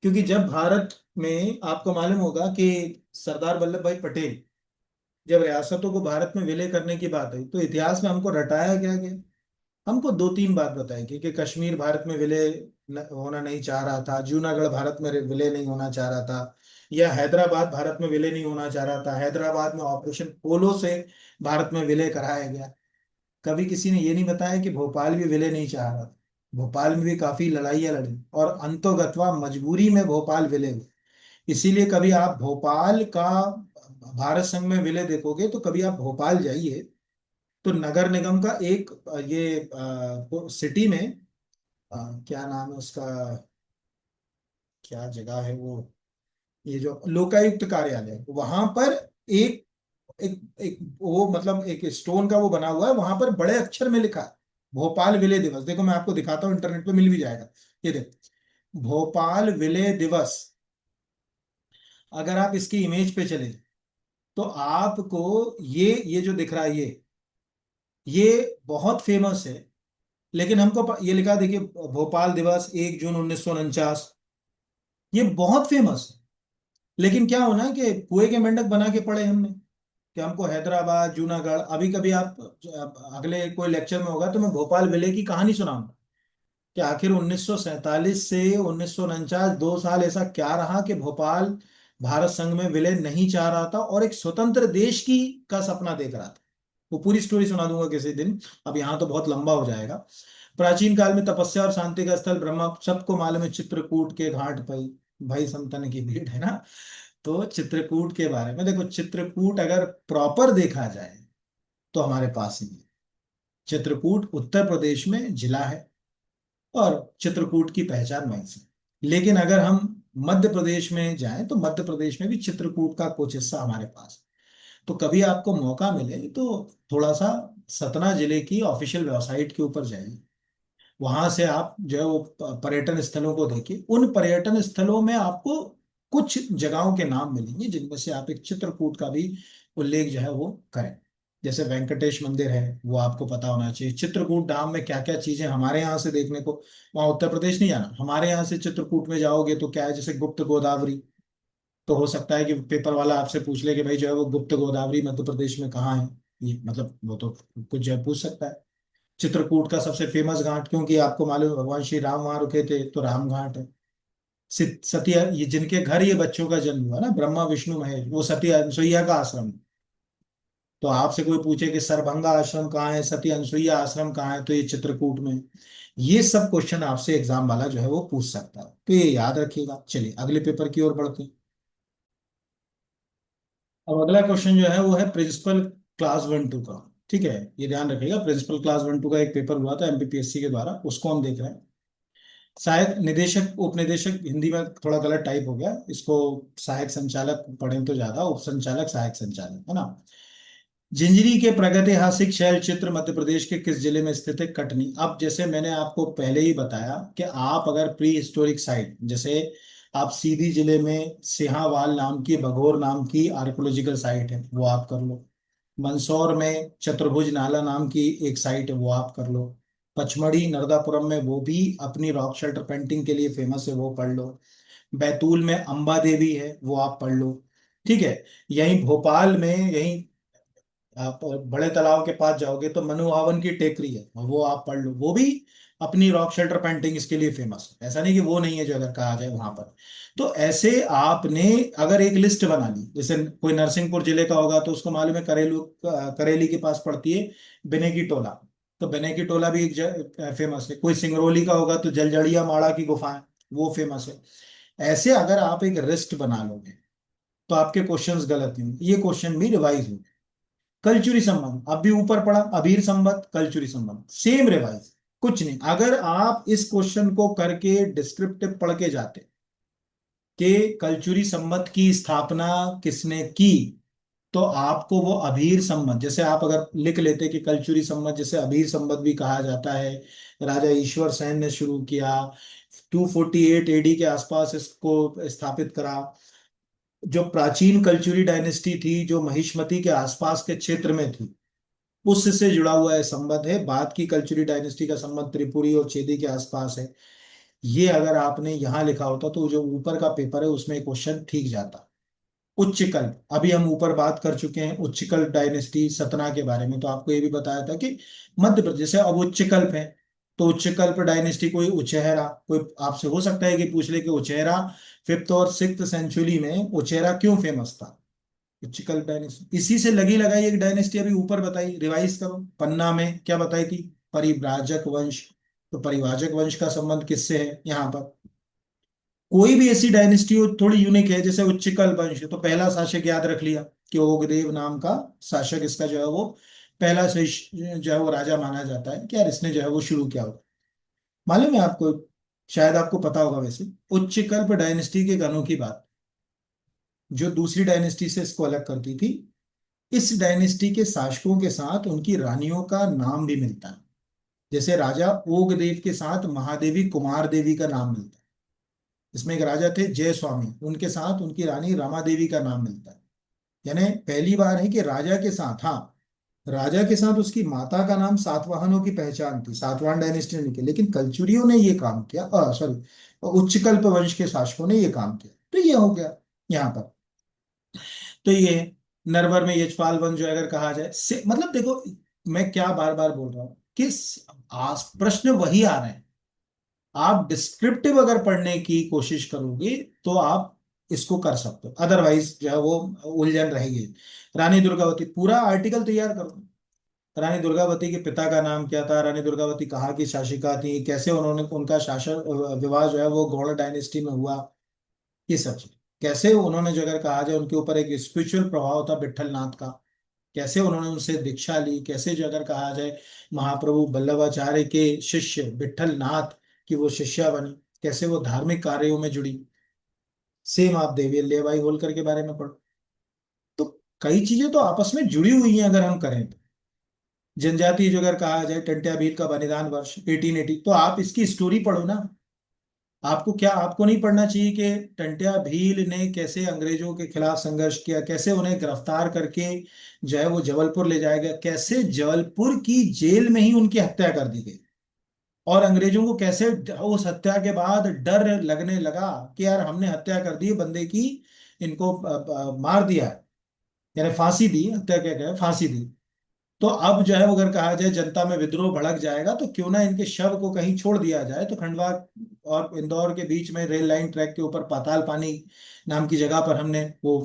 S1: क्योंकि जब भारत में, आपको मालूम होगा कि सरदार वल्लभ भाई पटेल, जब रियासतों को भारत में विलय करने की बात आई, तो इतिहास में हमको रटाया क्या गया? हमको दो तीन बात बताई गई कि कश्मीर भारत में विलय होना नहीं चाह रहा था, जूनागढ़ भारत में विलय नहीं होना चाह रहा था, या हैदराबाद भारत में विलय नहीं होना चाह रहा था, हैदराबाद में ऑपरेशन पोलो से भारत में विलय कराया गया। कभी किसी ने ये नहीं बताया कि भोपाल भी विलय नहीं चाह रहा था, भोपाल में भी काफी लड़ाइयाँ लड़ी, और अंतोगत्वा मजबूरी में भोपाल विलय हुए। इसीलिए कभी आप भोपाल का भारत संघ में विलय देखोगे, तो कभी आप भोपाल जाइए, तो नगर निगम का एक ये सिटी में, क्या नाम है उसका, क्या जगह है वो, ये जो लोकायुक्त कार्यालय है, वहां पर एक एक एक वो मतलब एक स्टोन का वो बना हुआ है, वहां पर बड़े अक्षर में लिखा है भोपाल विलय दिवस। देखो मैं आपको दिखाता हूँ, इंटरनेट पे मिल भी जाएगा। ये देखो, भोपाल विलय दिवस। अगर आप इसकी इमेज पे चले, तो आपको ये जो दिख रहा है, ये बहुत फेमस है। लेकिन हमको ये लिखा है, देखिए, भोपाल दिवस 1 जून 1949, ये बहुत फेमस है। लेकिन क्या होना है कि कुएं के मेंढक बना के पढ़े हमने, कि हमको हैदराबाद, जूनागढ़, अभी कभी आप अगले कोई लेक्चर में होगा तो मैं भोपाल विलय की कहानी सुनाऊंगा कि आखिर 1947 से 1949 2 साल ऐसा क्या रहा कि भोपाल भारत संघ में विलय नहीं चाह रहा था और एक स्वतंत्र देश की का सपना देख रहा था। वो पूरी स्टोरी सुना दूंगा किसी दिन, अब यहाँ तो बहुत लंबा हो जाएगा। प्राचीन काल में तपस्या और शांति का स्थल ब्रह्मा, सबको मालूम है, चित्रकूट के घाट पर भाई संतन की भीड़ है ना। तो चित्रकूट के बारे में देखो, चित्रकूट अगर प्रॉपर देखा जाए तो हमारे पास ही है। चित्रकूट उत्तर प्रदेश में जिला है, और चित्रकूट की पहचान वहीं से। लेकिन अगर हम मध्य प्रदेश में जाएं, तो मध्य प्रदेश में भी चित्रकूट का कुछ हिस्सा हमारे पास है। तो कभी आपको मौका मिले तो थोड़ा सा सतना जिले की ऑफिशियल वेबसाइट के ऊपर जाइए, वहां से आप जो है वो पर्यटन स्थलों को देखिए। उन पर्यटन स्थलों में आपको कुछ जगहों के नाम मिलेंगे जिनमें से आप एक चित्रकूट का भी उल्लेख जो है वो करें। जैसे वेंकटेश मंदिर है, वो आपको पता होना चाहिए। चित्रकूट धाम में क्या क्या चीजें हमारे यहाँ से देखने को, वहाँ उत्तर प्रदेश नहीं जाना, हमारे यहाँ से चित्रकूट में जाओगे तो क्या है, जैसे गुप्त गोदावरी। तो हो सकता है कि पेपर वाला आपसे पूछ ले कि भाई जो है वो गुप्त गोदावरी मध्य प्रदेश में कहाँ है, ये मतलब वो तो कुछ जो है पूछ सकता है। चित्रकूट का सबसे फेमस घाट, क्योंकि आपको मालूम है भगवान श्री राम वहां रुके थे, तो राम घाट है। सती, ये जिनके घर ये बच्चों का जन्म हुआ ना, ब्रह्मा विष्णु महेश, वो सती अनसुईया का आश्रम। तो आपसे कोई पूछे कि सरभंगा आश्रम कहाँ है, सती अनसुईया आश्रम कहाँ है, तो ये चित्रकूट में है। ये सब क्वेश्चन आपसे एग्जाम वाला जो है वो पूछ सकता है, तो ये याद रखिएगा। चलिए अगले पेपर की ओर बढ़ते हैं। अब अगला क्वेश्चन जो है वो है प्रिंसिपल क्लास 1 2 का। ठीक है, ये ध्यान रखिएगा, प्रिंसिपल क्लास 1 2 का एक पेपर हुआ था एमपीपीएससी के द्वारा, उसको हम देख रहे हैं। सहायक निदेशक उपनिदेशक हिंदी में थोड़ा गलत टाइप हो गया इसको, सहायक संचालक पढ़ें तो ज्यादा, उप संचालक सहायक संचालक है ना। जिंजरी के प्रागैतिहासिक शैल चित्र मध्य प्रदेश के किस जिले में स्थित है? कटनी। अब जैसे मैंने आपको पहले ही बताया कि आप अगर प्री हिस्टोरिक साइट, जैसे आप सीधी जिले में सिहावाल नाम की, भगोर नाम की आर्कियोलॉजिकल साइट है, वो आप कर लो। मंदसौर में चतुर्भुज नाला नाम की एक साइट है, वो आप कर लो। पचमढ़ी नर्मदापुरम में वो भी अपनी रॉक शेल्टर पेंटिंग के लिए फेमस है, वो पढ़ लो। बैतूल में अंबा देवी है, वो आप पढ़ लो। ठीक है। यहीं भोपाल में, यहीं आप बड़े तालाब के पास जाओगे तो मनुहावन की टेकरी है, वो आप पढ़ लो, वो भी अपनी रॉक शेल्टर पेंटिंग इसके लिए फेमस है। ऐसा नहीं कि वो नहीं है जो अगर कहा जाए वहां पर। तो ऐसे आपने अगर एक लिस्ट बना ली, जैसे कोई नरसिंहपुर जिले का होगा तो उसको मालूम है करेली के पास पड़ती है बिनेकी टोला, तो बिनेकी टोला भी एक फेमस है। कोई सिंगरौली का होगा तो जलजड़िया माड़ा की गुफाएं, वो फेमस है। ऐसे अगर आप एक लिस्ट बना लोगे तो आपके क्वेश्चंस गलत नहीं होंगे, ये क्वेश्चन भी रिवाइज होंगे। कलचुरी संबंध अब भी ऊपर पड़ा, अबीर संबंध कलचुरी संबंध सेम रिवाइज, कुछ नहीं। अगर आप इस क्वेश्चन को करके डिस्क्रिप्टिव पढ़ के जाते कि कलचुरी संबंध की स्थापना किसने की, तो आपको वो अबीर संबंध, जैसे आप अगर लिख लेते कि कलचुरी संबंध जैसे अबीर संबंध भी कहा जाता है, राजा ईश्वर सेन ने शुरू किया, 248 एडी के आसपास इसको स्थापित करा। जो प्राचीन कलचुरी डायनेस्टी थी जो महिष्मती के आसपास के क्षेत्र में थी, उससे जुड़ा हुआ है संबंध है। बाद की कल्चुरी डायनेस्टी का संबंध त्रिपुरी और चेदी के आसपास है। ये अगर आपने यहाँ लिखा होता तो जो ऊपर का पेपर है उसमें क्वेश्चन ठीक जाता। उच्चकल्प, अभी हम ऊपर बात कर चुके हैं उच्चकल्प डायनेस्टी सतना के बारे में, तो आपको ये भी बताया था कि मध्य प्रदेश से अब उच्चकल्प है। तो उच्चकल्प डायनेस्टी, कोई उचेहरा, कोई आपसे हो सकता है कि पूछ ले कि उचेहरा 5th और 6th सेंचुरी में उचेहरा क्यों फेमस था। उच्चकल डायनेस्टी इसी से लगी लगाई एक डायनेस्टी अभी ऊपर बताई, रिवाइज करो। पन्ना में क्या बताई थी? परिव्राजक वंश। तो परिव्राजक वंश का संबंध किससे है यहाँ पर? कोई भी ऐसी डायनेस्टी हो थोड़ी यूनिक है, जैसे उच्चकल वंश, तो पहला शासक याद रख लिया कि ओगदेव नाम का शासक, इसका जो है वो पहला जो है वो राजा माना जाता है कि यार इसने जो है वो शुरू किया होगा। मालूम है आपको, शायद आपको पता होगा वैसे, उच्चकल्प डायनेस्टी की एक अनोखी बात जो दूसरी डायनेस्टी से इसको अलग करती थी, इस डायनेस्टी के शासकों के साथ उनकी रानियों का नाम भी मिलता है। जैसे राजा ओगदेव के साथ महादेवी कुमार देवी का नाम मिलता है। इसमें एक राजा थे जय स्वामी, उनके साथ उनकी रानी रमा देवी का नाम मिलता है। यानी पहली बार है कि राजा के साथ, हाँ, राजा के साथ उसकी माता का नाम सातवाहनों की पहचान थी, सातवाहन डायनेस्टी ने की, लेकिन कलचुरियों ने ये काम किया, सॉरी, उच्चकल्प वंश के शासकों ने ये काम किया, तो ये हो गया यहाँ पर। तो ये नरवर में यशपाल वन जो अगर कहा जाए मतलब देखो, मैं क्या बार बार बोल रहा हूं कि प्रश्न वही आ रहे हैं। आप डिस्क्रिप्टिव अगर पढ़ने की कोशिश करोगे तो आप इसको कर सकते हो, अदरवाइज जो है वो उलझन रहेगी। रानी दुर्गावती, पूरा आर्टिकल तैयार करो। रानी दुर्गावती के पिता का नाम क्या था, रानी दुर्गावती कहाँ की शासिका थी, कैसे उन्होंने उनका शासन विवाह जो है वो गौड़ डायनेस्टी में हुआ, ये सब चीज। कैसे उन्होंने जो अगर कहा जाए उनके ऊपर एक स्पिरिचुअल प्रभाव था विठल नाथ का, कैसे उन्होंने उनसे दीक्षा ली, कैसे जो अगर कहा जाए महाप्रभु वल्लभाचार्य के शिष्य विठल नाथ की वो शिष्या बनी, कैसे वो धार्मिक कार्यों में जुड़ी। सेम आप देवी अल्लाबाई होलकर के बारे में पढ़ो। तो कई चीजें तो आपस में जुड़ी हुई हैं अगर हम करें तो। जनजाति जो अगर कहा जाए टंट्या भील का बलिदान वर्ष 1880, तो आप इसकी स्टोरी पढ़ो ना। आपको क्या, आपको नहीं पढ़ना चाहिए कि टंट्या भील ने कैसे अंग्रेजों के खिलाफ संघर्ष किया, कैसे उन्हें गिरफ्तार करके जो है वो जबलपुर ले जाया गया, कैसे जबलपुर की जेल में ही उनकी हत्या कर दी गई, और अंग्रेजों को कैसे उस हत्या के बाद डर लगने लगा कि यार हमने हत्या कर दी है बंदे की, इनको मार दिया है, यानी फांसी दी, हत्या क्या क्या फांसी दी। तो अब जो है वो अगर कहा जाए जनता में विद्रोह भड़क जाएगा तो क्यों ना इनके शव को कहीं छोड़ दिया जाए। तो खंडवा और इंदौर के बीच में रेल लाइन ट्रैक के ऊपर पाताल पानी नाम की जगह पर हमने वो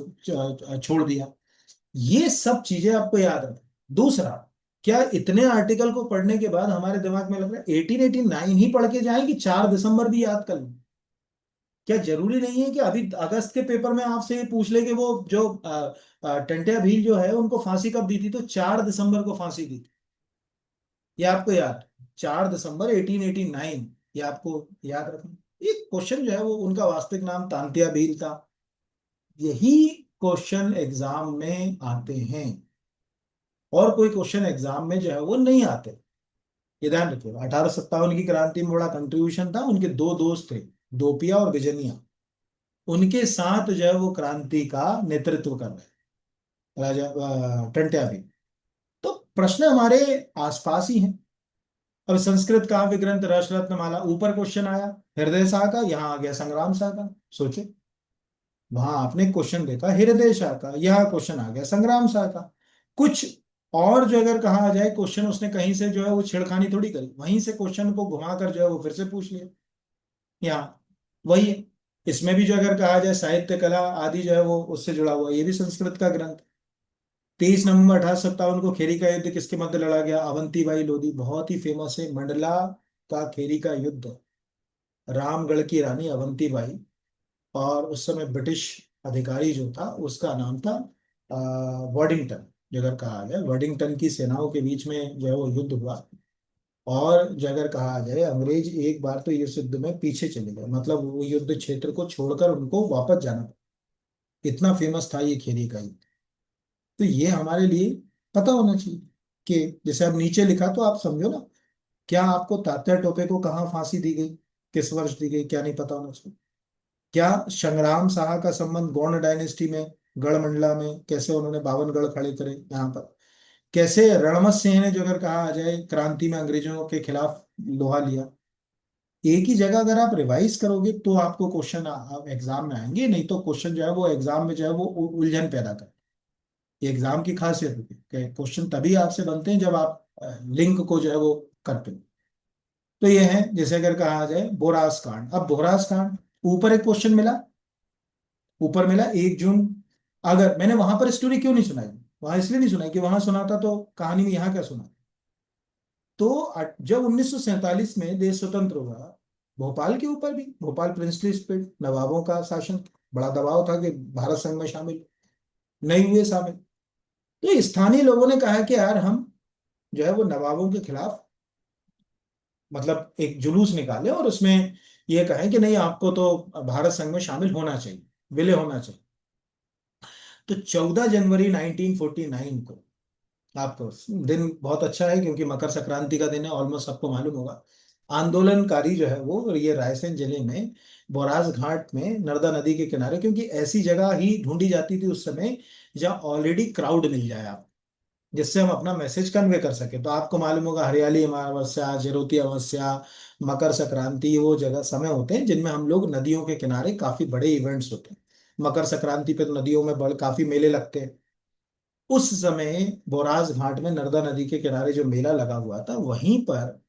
S1: छोड़ दिया। ये सब चीजें आपको याद रखें। दूसरा, क्या इतने आर्टिकल को पढ़ने के बाद हमारे दिमाग में लग रहा है 1889 ही पढ़ के जाएं कि 4 दिसंबर भी याद कर लें? क्या जरूरी नहीं है कि अभी अगस्त के पेपर में आपसे ये पूछ ले कि वो जो टंट्या भील जो है उनको फांसी कब दी थी, तो 4 दिसंबर को फांसी दी थी। ये आपको याद, 4 दिसंबर 1889, ये आपको याद रखना। ये क्वेश्चन जो है वो उनका वास्तविक नाम तांत्या भील था। यही क्वेश्चन एग्जाम में आते हैं, और कोई क्वेश्चन एग्जाम में जो है वो नहीं आते। ये ध्यान रखिएगा। 1857 की क्रांति में बड़ा कंट्रीब्यूशन था उनके दो दोस्त थे, दोपिया और विजनिया। उनके साथ जो है वो क्रांति का नेतृत्व कर रहे राजा टंट्या भी। तो प्रश्न हमारे आसपास ही हैं। अब संस्कृत काव्य ग्रंथ रस रत्नमाला, ऊपर क्वेश्चन आया हृदय शाह का, यहाँ आ गया संग्राम शाह का। सोचे, वहां आपने क्वेश्चन देखा हृदय शाह का, यहाँ क्वेश्चन आ गया संग्राम शाह का। कुछ और जो अगर कहा जाए क्वेश्चन उसने कहीं से जो है वो छेड़खानी थोड़ी करी, वहीं से क्वेश्चन को घुमाकर जो है वो फिर से पूछ लिया। यहाँ वही है। इसमें भी जो अगर कहा जाए साहित्य कला आदि जो है वो उससे जुड़ा हुआ है, ये भी संस्कृत का ग्रंथ। 23 नवंबर 1857 को खेरी का युद्ध किसके मध्य लड़ा गया? अवंतीबाई लोधी, बहुत ही फेमस है मंडला का खेरी का युद्ध। रामगढ़ की रानी अवंतीबाई, और उस समय ब्रिटिश अधिकारी जो था उसका नाम था वॉडिंगटन। जो अगर कहा जाए वॉडिंगटन की सेनाओं के बीच में जो है वो युद्ध हुआ। और जो अगर कहा जाए अंग्रेज एक बार तो इस युद्ध में पीछे चले गए, मतलब वो युद्ध क्षेत्र को छोड़कर उनको वापस जाना पड़ा। इतना फेमस था ये खेरी का युद्ध। तो ये हमारे लिए पता होना चाहिए कि जैसे अब नीचे लिखा तो आप समझो ना। क्या आपको तात्या टोपे को कहाँ फांसी दी गई, किस वर्ष दी गई, क्या नहीं पता होना चाहिए? क्या संग्राम साहा का संबंध गौड़ डायनेस्टी में गढ़मंडला में कैसे उन्होंने 52 गढ़ खड़े करे यहाँ पर? कैसे रणमत सिंह ने जो अगर कहा जाए क्रांति में अंग्रेजों के खिलाफ लोहा लिया? एक ही जगह अगर आप रिवाइज करोगे तो आपको क्वेश्चन एग्जाम में आएंगे, नहीं तो क्वेश्चन जो है वो एग्जाम में जो है वो उलझन पैदा कर। ये एग्जाम की खासियत होती है कि क्वेश्चन तभी आपसे बनते हैं जब आप लिंक को जो है वो करते हो। तो ये है, जैसे अगर कहा जाए बोरास कांड। अब बोरास कांड, ऊपर एक क्वेश्चन मिला, ऊपर मिला 1 जून। अगर मैंने वहां पर स्टोरी क्यों नहीं सुनाई, वहां इसलिए नहीं सुनाई कि वहां सुनाता तो कहानी में यहाँ क्या सुना। तो जब 1947 में देश स्वतंत्र हुआ, भोपाल के ऊपर भी, भोपाल प्रिंसली स्टेट, नवाबों का शासन, बड़ा दबाव था कि भारत संघ में शामिल नहीं हुए शामिल। तो स्थानीय लोगों ने कहा कि यार हम जो है वो नवाबों के खिलाफ मतलब एक जुलूस निकाले और उसमें ये कहें कि नहीं आपको तो भारत संघ में शामिल होना चाहिए, विलय होना चाहिए। तो 14 जनवरी 1949 को, आपको दिन बहुत अच्छा है क्योंकि मकर संक्रांति का दिन है, ऑलमोस्ट सबको मालूम होगा। आंदोलनकारी जो है वो ये रायसेन जिले में बोराज घाट में नर्मदा नदी के किनारे, क्योंकि ऐसी जगह ही ढूंढी जाती थी उस समय जहाँ ऑलरेडी क्राउड मिल जाए आप, जिससे हम अपना मैसेज कन्वे कर सके। तो आपको मालूम होगा हरियाली अमावस्या, जयंती अमावस्या, मकर संक्रांति, वो जगह समय होते हैं जिनमें हम लोग नदियों के किनारे काफी बड़े इवेंट्स होते हैं। मकर संक्रांति पे तो नदियों में बड़ काफी मेले लगते हैं। उस समय बोराज घाट में नर्मदा नदी के किनारे जो मेला लगा हुआ था, वहीं पर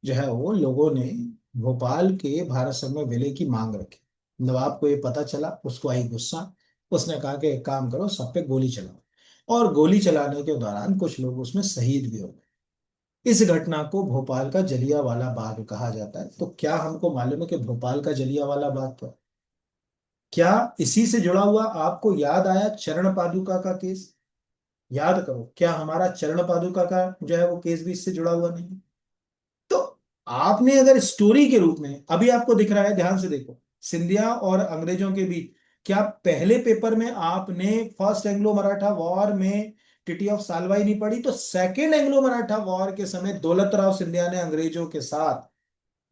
S1: जो है वो लोगों ने भोपाल के भारत संघ में विलय की मांग रखी। नवाब को ये पता चला, उसको आई गुस्सा। उसने कहा कि एक काम करो, सब पे गोली चलाओ। और गोली चलाने के दौरान कुछ लोग उसमें शहीद भी हो गए। इस घटना को भोपाल का जलियांवाला बाग कहा जाता है। तो क्या हमको मालूम है कि भोपाल का जलियांवाला बाग क्या है? क्या इसी से जुड़ा हुआ आपको याद आया चरण पादुका का केस? याद करो, क्या हमारा चरण पादुका का जो है वो केस भी इससे जुड़ा हुआ नहीं है? तो आपने अगर स्टोरी के रूप में, अभी आपको दिख रहा है, ध्यान से देखो, सिंधिया और अंग्रेजों के बीच, क्या पहले पेपर में आपने फर्स्ट एंग्लो मराठा वॉर में टिटी ऑफ सालवाई नहीं पढ़ी? तो सेकेंड एंग्लो मराठा वॉर के समय दौलत राव सिंधिया ने अंग्रेजों के साथ,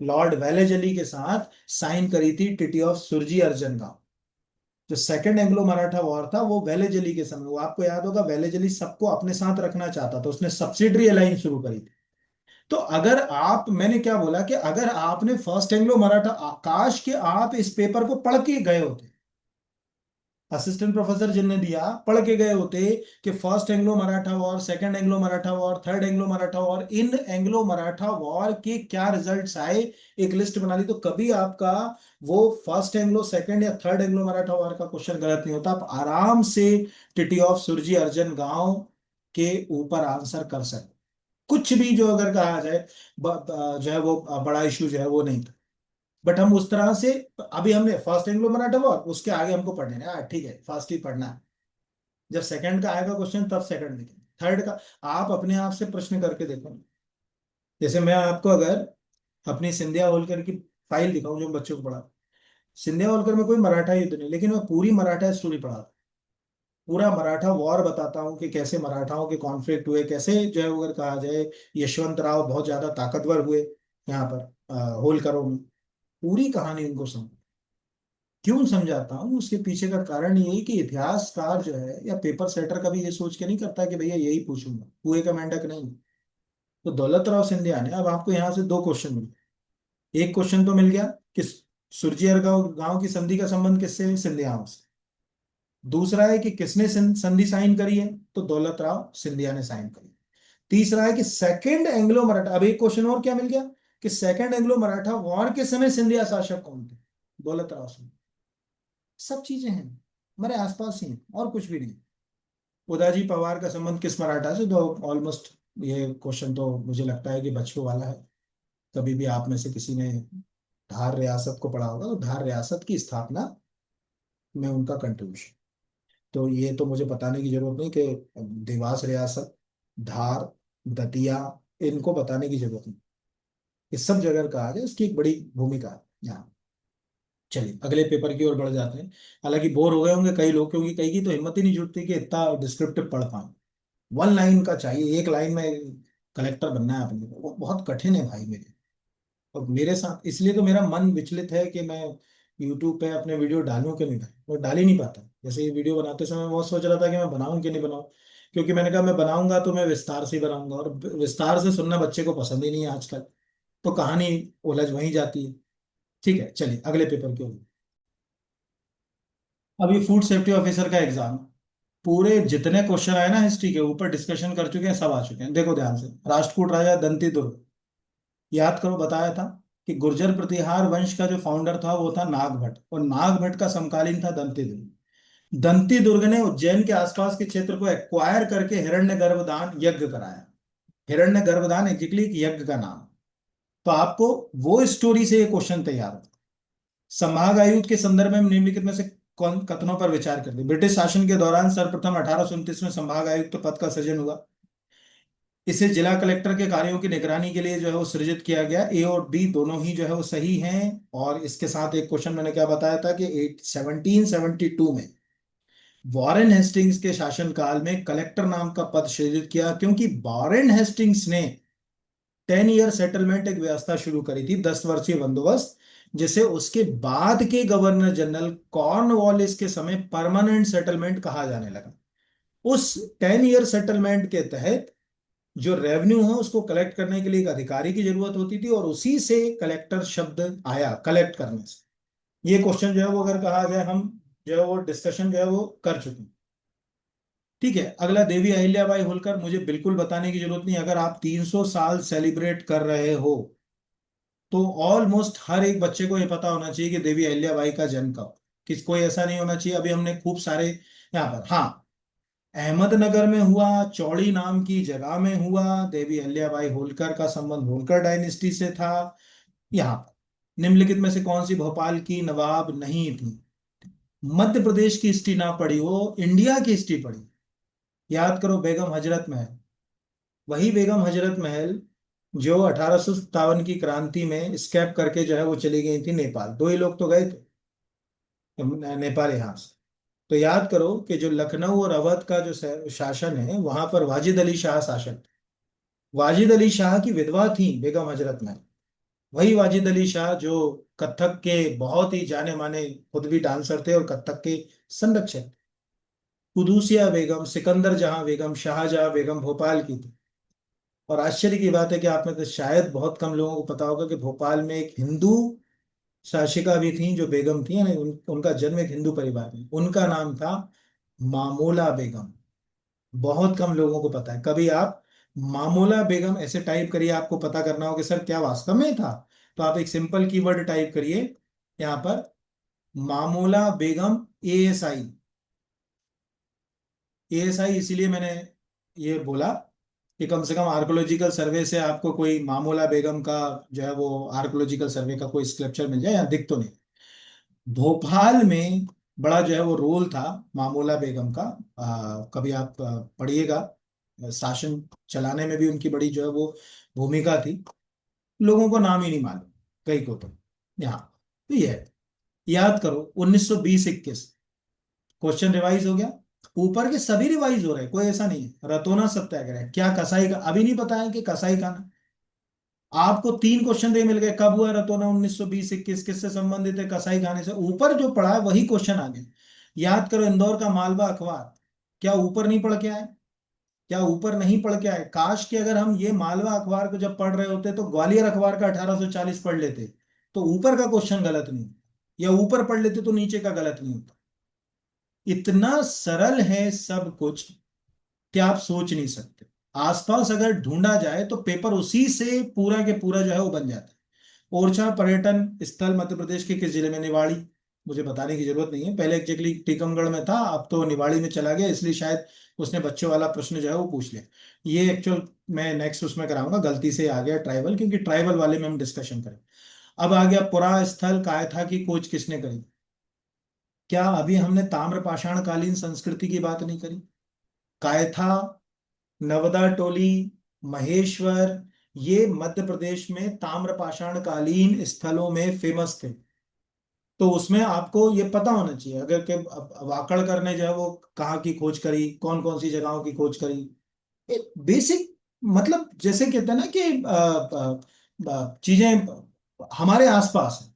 S1: लॉर्ड वेलेजली के साथ साइन करी थी टिटी ऑफ सुरजी अर्जनगांव। जो सेकंड एंग्लो मराठा वॉर था वो वेलेजली के समय, वो आपको याद होगा, वेलेजली सबको अपने साथ रखना चाहता था, उसने सब्सिडरी अलायंस शुरू करी थी। तो अगर आप, मैंने क्या बोला कि अगर आपने फर्स्ट एंग्लो मराठा, काश कि आप इस पेपर को पढ़ के गए होते, असिस्टेंट प्रोफेसर जिनने दिया पढ़ के गए होते कि first Anglo Maratha war, second Anglo Maratha war, third Anglo Maratha war, इन एंग्लो मराठा वॉर के क्या रिजल्ट्स आए, एक लिस्ट बना ली, तो कभी आपका वो फर्स्ट एंग्लो, सेकंड या थर्ड एंग्लो मराठा वॉर का क्वेश्चन गलत नहीं होता। आप आराम से टिटी ऑफ सुरजी अर्जन गांव के ऊपर आंसर कर सकते। कुछ भी जो अगर कहा जाए जो है वो बड़ा इशू जो है वो नहीं था। बट हम उस तरह से, अभी हमने फर्स्ट एंग्लो मराठा वॉर, उसके आगे हमको पढ़ने हैं, ठीक है फास्ट ही पढ़ना है। जब सेकंड का आएगा क्वेश्चन तब सेकंड देखेंगे, थर्ड का आप अपने आप से प्रश्न करके देखो। जैसे मैं आपको अगर अपनी सिंधिया होलकर की फाइल दिखाऊं जो बच्चों को पढ़ा, सिंधिया होलकर में कोई मराठा युद्ध नहीं, लेकिन मैं पूरी मराठा स्टोरी पढ़ा, पूरा मराठा वॉर बताता हूँ कि कैसे मराठाओं के कॉन्फ्लिक्ट हुए, कैसे जो है अगर कहा जाए यशवंत राव बहुत ज्यादा ताकतवर हुए यहाँ पर होलकरों में। पूरी कहानी उनको समझ, क्यों समझाता हूँ उसके पीछे का कारण ये है कि इतिहासकार जो है या पेपर सेटर कभी ये सोच के नहीं करता कि भैया यही पूछूंगा, कुएं का मेंढक नहीं। तो दौलत राव सिंधिया ने, अब आपको यहाँ से दो क्वेश्चन मिले। एक क्वेश्चन तो मिल गया कि सुरजेवाला गांव गांव की संधि का संबंध किससे है, सिंधियाओं से। दूसरा है कि किसने संधि साइन करी है, तो दौलत राव सिंधिया ने साइन करी। तीसरा है कि सेकंड एंग्लो मराठा, अब एक क्वेश्चन और क्या मिल गया कि सेकंड एंग्लो मराठा वॉर के समय सिंधिया शासक कौन थे, दौलत राव सिंधिया। सब चीजें हैं हमारे आसपास ही हैं, और कुछ भी नहीं। उदाजी पवार का संबंध किस मराठा से, तो ऑलमोस्ट ये क्वेश्चन तो मुझे लगता है कि बच्चों वाला है। कभी भी आप में से किसी ने धार रियासत को पढ़ा होगा, तो धार रियासत की स्थापना में उनका कंट्रीब्यूशन, तो ये तो मुझे बताने की जरूरत नहीं कि देवास रियासत, धार, दतिया, इनको बताने की जरूरत नहीं। इस सब जगह का है, इसकी एक बड़ी भूमिका है यहाँ। चलिए अगले पेपर की ओर बढ़ जाते हैं। हालांकि बोर हो गए होंगे कई लोग, क्योंकि कई की तो हिम्मत ही नहीं जुटती कि इतना डिस्क्रिप्टिव पढ़ पाए। वन लाइन का चाहिए, एक लाइन में कलेक्टर बनना है अपने को, वो बहुत कठिन है भाई मेरे। और मेरे साथ इसलिए तो मेरा मन विचलित है कि मैं यूट्यूब पे अपने वीडियो डालूं कि नहीं डालूं, और डाल ही नहीं पाता। जैसे ये वीडियो बनाते समय मैं बहुत सोच रहा था कि मैं बनाऊं कि नहीं बनाऊं, क्योंकि मैंने कहा मैं बनाऊंगा तो मैं विस्तार से ही बनाऊंगा, और विस्तार से सुनना बच्चे को पसंद ही नहीं है आजकल, तो कहानी उलझ वहीं जाती है। ठीक है चलिए अगले पेपर की ओर। अब ये फूड सेफ्टी ऑफिसर का एग्जाम, पूरे जितने क्वेश्चन आए ना हिस्ट्री के ऊपर डिस्कशन कर चुके हैं, सब आ चुके हैं, देखो ध्यान से। राष्ट्रकूट राजा दंती दुर्ग, याद करो बताया था कि गुर्जर प्रतिहार वंश का जो फाउंडर था वो था नागभट्ट, और नागभट्ट का समकालीन था दंती दुर्ग। दंती दुर्ग ने उज्जैन के आसपास के क्षेत्र को एक्वायर करके हिरण्य गर्भदान यज्ञ कराया। हिरण्य गर्भदान एग्जैक्टली एक यज्ञ का नाम। तो आपको वो स्टोरी से ये क्वेश्चन तैयार हो। संभाग आयुक्त के संदर्भ में निम्नलिखित में से कौन कथनों पर विचार करते, ब्रिटिश शासन के दौरान सर्वप्रथम 1829 में संभाग आयुक्त पद का सृजन हुआ। इसे जिला कलेक्टर के कार्यों की निगरानी के लिए जो है वो सृजित किया गया। ए और बी दोनों ही जो है वो सही हैं। और इसके साथ एक क्वेश्चन मैंने क्या बताया था कि 1772 में वॉरेन हेस्टिंग्स के शासनकाल में कलेक्टर नाम का पद सृजित किया, क्योंकि वॉरेन हेस्टिंग्स ने 10 ईयर सेटलमेंट एक व्यवस्था शुरू करी थी, 10 वर्षीय बंदोबस्त, जिसे उसके बाद के गवर्नर जनरल कॉर्नवालिस के समय परमानेंट सेटलमेंट कहा जाने लगा। उस 10 ईयर सेटलमेंट के तहत जो रेवेन्यू है उसको कलेक्ट करने के लिए एक अधिकारी की जरूरत होती थी, और उसी से कलेक्टर शब्द आया, कलेक्ट करने से। ये क्वेश्चन जो है वो अगर कहा जाए, हम जो है वो डिस्कशन जो है वो कर चुके हैं। ठीक है अगला, देवी अहिल्याबाई होलकर, मुझे बिल्कुल बताने की जरूरत नहीं, अगर आप 300 साल सेलिब्रेट कर रहे हो तो ऑलमोस्ट हर एक बच्चे को ये पता होना चाहिए कि देवी अहिल्याबाई का जन्म कब, किस कोई ऐसा नहीं होना चाहिए। अभी हमने खूब सारे यहाँ पर, हाँ, अहमदनगर में हुआ, चौड़ी नाम की जगह में हुआ, देवी अहिल्याबाई होलकर का संबंध होलकर डायनेस्टी से था। यहाँ पर निम्नलिखित में से कौन सी भोपाल की नवाब नहीं थी। मध्य प्रदेश की हिस्ट्री ना पढ़ी हो, इंडिया की हिस्ट्री पढ़ी। याद करो बेगम हजरत महल, वही बेगम हजरत महल जो 1857 की क्रांति में स्केप करके जो है वो चली गई थी नेपाल, दो ही लोग तो गए थे नेपाल यहाँ से। तो याद करो कि जो लखनऊ और अवध का जो शासन है वहां पर वाजिद अली शाह शासन, वाजिद अली शाह की विधवा थी बेगम हजरत महल। वही वाजिद अली शाह जो कथक के बहुत ही जाने माने, खुद भी डांसर थे और कथक के संरक्षक। कुदूसिया बेगम, सिकंदर जहां बेगम, शाहजहां बेगम भोपाल की थी। और आश्चर्य की बात है कि आप में तो शायद बहुत कम लोगों को पता होगा कि भोपाल में एक हिंदू शाशिका भी थी जो बेगम थी, यानी उनका जन्म एक हिंदू परिवार में, उनका नाम था मामूला बेगम। बहुत कम लोगों को पता है। कभी आप मामूला बेगम ऐसे टाइप करिए, आपको पता करना हो कि सर क्या वास्तव में था, तो आप एक सिंपल कीवर्ड टाइप करिए यहाँ पर, मामूला बेगम एएसआई। एएसआई इसीलिए मैंने ये बोला कि कम से कम आर्कोलॉजिकल सर्वे से आपको कोई मामूला बेगम का जो है वो आर्कोलॉजिकल सर्वे का कोई स्कल्पचर मिल जाए, या दिख तो नहीं। भोपाल में बड़ा जो है वो रोल था मामूला बेगम का। कभी आप पढ़िएगा, शासन चलाने में भी उनकी बड़ी जो है वो भूमिका थी। लोगों को नाम ही नहीं मालूम, कई को तो। यहाँ तो ये है, याद करो 1920-21। क्वेश्चन रिवाइज हो गया। ऊपर के सभी रिवाइज हो रहे हैं, कोई ऐसा नहीं है। रतोना सत्याग्रह, क्या कसाई का अभी नहीं पता है कि कसाई खाना? आपको 3 क्वेश्चन दे मिल गए, कब हुआ रतौना 1920-21, किससे संबंधित है, कसाई खाने से। ऊपर जो पढ़ा है वही क्वेश्चन आ गए। याद करो इंदौर का मालवा अखबार, क्या ऊपर नहीं पढ़ के आए? क्या ऊपर नहीं पढ़ के आए? काश कि अगर हम ये मालवा अखबार को जब पढ़ रहे होते तो ग्वालियर अखबार का 1840 पढ़ लेते, तो ऊपर का क्वेश्चन गलत नहीं, या ऊपर पढ़ लेते तो नीचे का गलत नहीं होता। इतना सरल है सब कुछ कि आप सोच नहीं सकते। आसपास अगर ढूंढा जाए तो पेपर उसी से पूरा के पूरा जो है वो बन जाता है। ओरछा पर्यटन स्थल मध्य प्रदेश के किस जिले में? निवाड़ी। मुझे बताने की जरूरत नहीं है, पहले एग्जैक्टली टीकमगढ़ में था, अब तो निवाड़ी में चला गया, इसलिए शायद उसने बच्चों वाला प्रश्न जो है वो पूछ लिया। ये एक्चुअल मैं नेक्स्ट उसमें कराऊंगा, गलती से आ गया ट्राइबल, क्योंकि ट्राइबल वाले में हम डिस्कशन करें। अब आ गया पुरा स्थल कायथा की खोज किसने करी? क्या अभी हमने ताम्र पाषाण कालीन संस्कृति की बात नहीं करी? कायथा, नवदा टोली, महेश्वर, ये मध्य प्रदेश में ताम्रपाषाण कालीन स्थलों में फेमस थे। तो उसमें आपको ये पता होना चाहिए, अगर के वाकड़ करने जो है वो कहाँ की खोज करी, कौन कौन सी जगहों की खोज करी। बेसिक, मतलब जैसे कहते हैं ना कि चीजें हमारे आसपास है,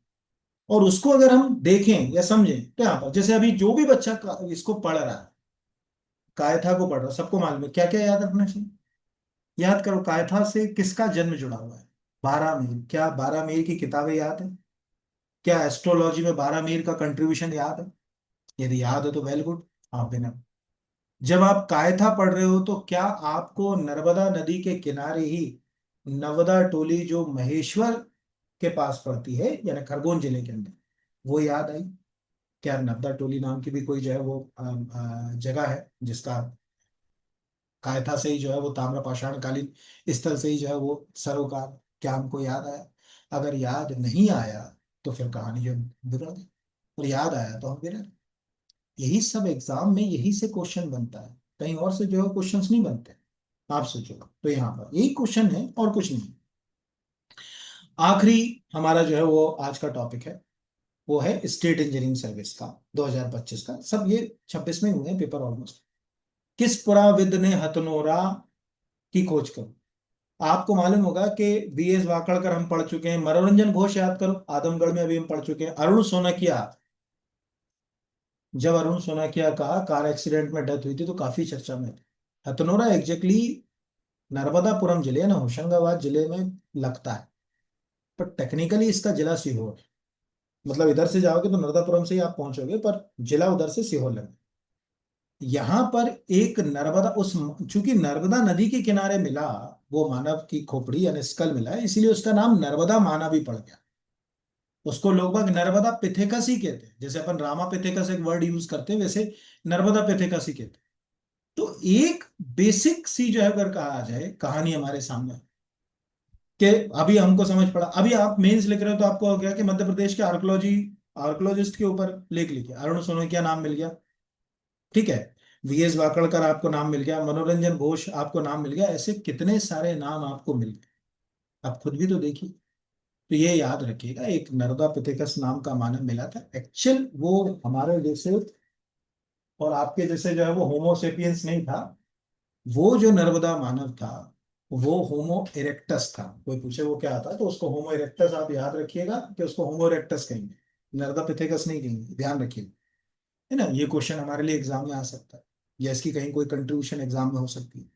S1: और उसको अगर हम देखें या समझें तो यहाँ पर जैसे अभी जो भी बच्चा इसको पढ़ रहा है, कायथा को पढ़ रहा है, सबको मालूम है क्या क्या याद रखना चाहिए। याद करो, कायथा से किसका जन्म जुड़ा हुआ है? 12 मीर। क्या 12 मीर की किताबें याद है? क्या एस्ट्रोलॉजी में 12 मीर का कंट्रीब्यूशन याद है? यदि याद है तो वेल गुड। हाँ, बिना। जब आप कायथा पढ़ रहे हो तो क्या आपको नर्मदा नदी के किनारे ही नवदा टोली जो महेश्वर के पास पड़ती है, यानी खरगोन जिले के अंदर, वो याद आई? क्या नवदा टोली नाम की भी कोई जो है वो जगह है जिसका कायथा से ही जो है वो ताम्रपाषाण कालीन स्थल से ही जो है वो सरोकार? क्या हमको याद आया? अगर याद नहीं आया तो फिर कहानी जो बिगड़ गई, और याद आया तो हम बिगड़। यही सब एग्जाम में यही से क्वेश्चन बनता है, कहीं और से जो है क्वेश्चंस नहीं बनते। आप सोचो, तो यहाँ पर यही क्वेश्चन है और कुछ नहीं। आखिरी हमारा जो है वो आज का टॉपिक है, वो है स्टेट इंजीनियरिंग सर्विस का 2025 का। सब ये 26 में हुए हैं पेपर ऑलमोस्ट। किस पुराविद ने हथनोरा की खोज करी? आपको मालूम होगा कि बीएस वाकड़कर हम पढ़ चुके हैं, मनोरंजन घोष याद करो, आदमगढ़ में अभी हम पढ़ चुके हैं, अरुण सोनकिया। जब अरुण सोनकिया का कार एक्सीडेंट में डेथ हुई थी तो काफी चर्चा में थे। हथनोरा एग्जैक्टली नर्मदापुरम जिले ना होशंगाबाद जिले में लगता है, पर टेक्निकली इसका जिला सीहोर है। मतलब इधर से जाओगे तो नर्मदापुरम से ही आप पहुंचोगे, पर जिला उधर से सीहोर लगे। यहाँ पर एक नर्मदा उस, चूंकि नर्मदा नदी के किनारे मिला वो मानव की खोपड़ी यानी स्कल मिला है, इसीलिए उसका नाम नर्मदा मानव ही पड़ गया। उसको लोग बाग नर्मदा पिथेकस ही कहते हैं, जैसे अपन रामा पिथेकस एक वर्ड यूज करते हैं, वैसे नर्मदा पिथेकस ही कहते हैं। तो एक बेसिक सी जो है अगर कहा जाए कहानी हमारे सामने, कि अभी हमको समझ पड़ा, अभी आप मेंस लिख रहे हो तो आपको हो गया कि मध्य प्रदेश के आर्कोलॉजिस्ट के ऊपर लेख लिखे, अरुण सोनकिया नाम मिल गया, ठीक है। वीएस वाकड़कर आपको नाम मिल गया, मनोरंजन घोष आपको नाम मिल गया, ऐसे कितने सारे नाम आपको मिल गए। आप खुद भी तो देखिए। तो ये याद रखिएगा, एक नर्मदा पिथेकस नाम का मानव मिला था, एक्चुअल वो हमारे जैसे और आपके जैसे जो है वो होमोसेपियंस नहीं था। वो जो नर्मदा मानव था वो होमो इरेक्टस था। कोई पूछे वो क्या था तो उसको होमो इरेक्टस आप याद रखिएगा, कि उसको होमो इरेक्टस कहेंगे, नर्मदा पिथेकस नहीं कहेंगे, ध्यान रखिएगा। है ना, ये क्वेश्चन हमारे लिए एग्जाम में आ सकता है, या इसकी कहीं कोई कंट्रीब्यूशन एग्जाम में हो सकती है।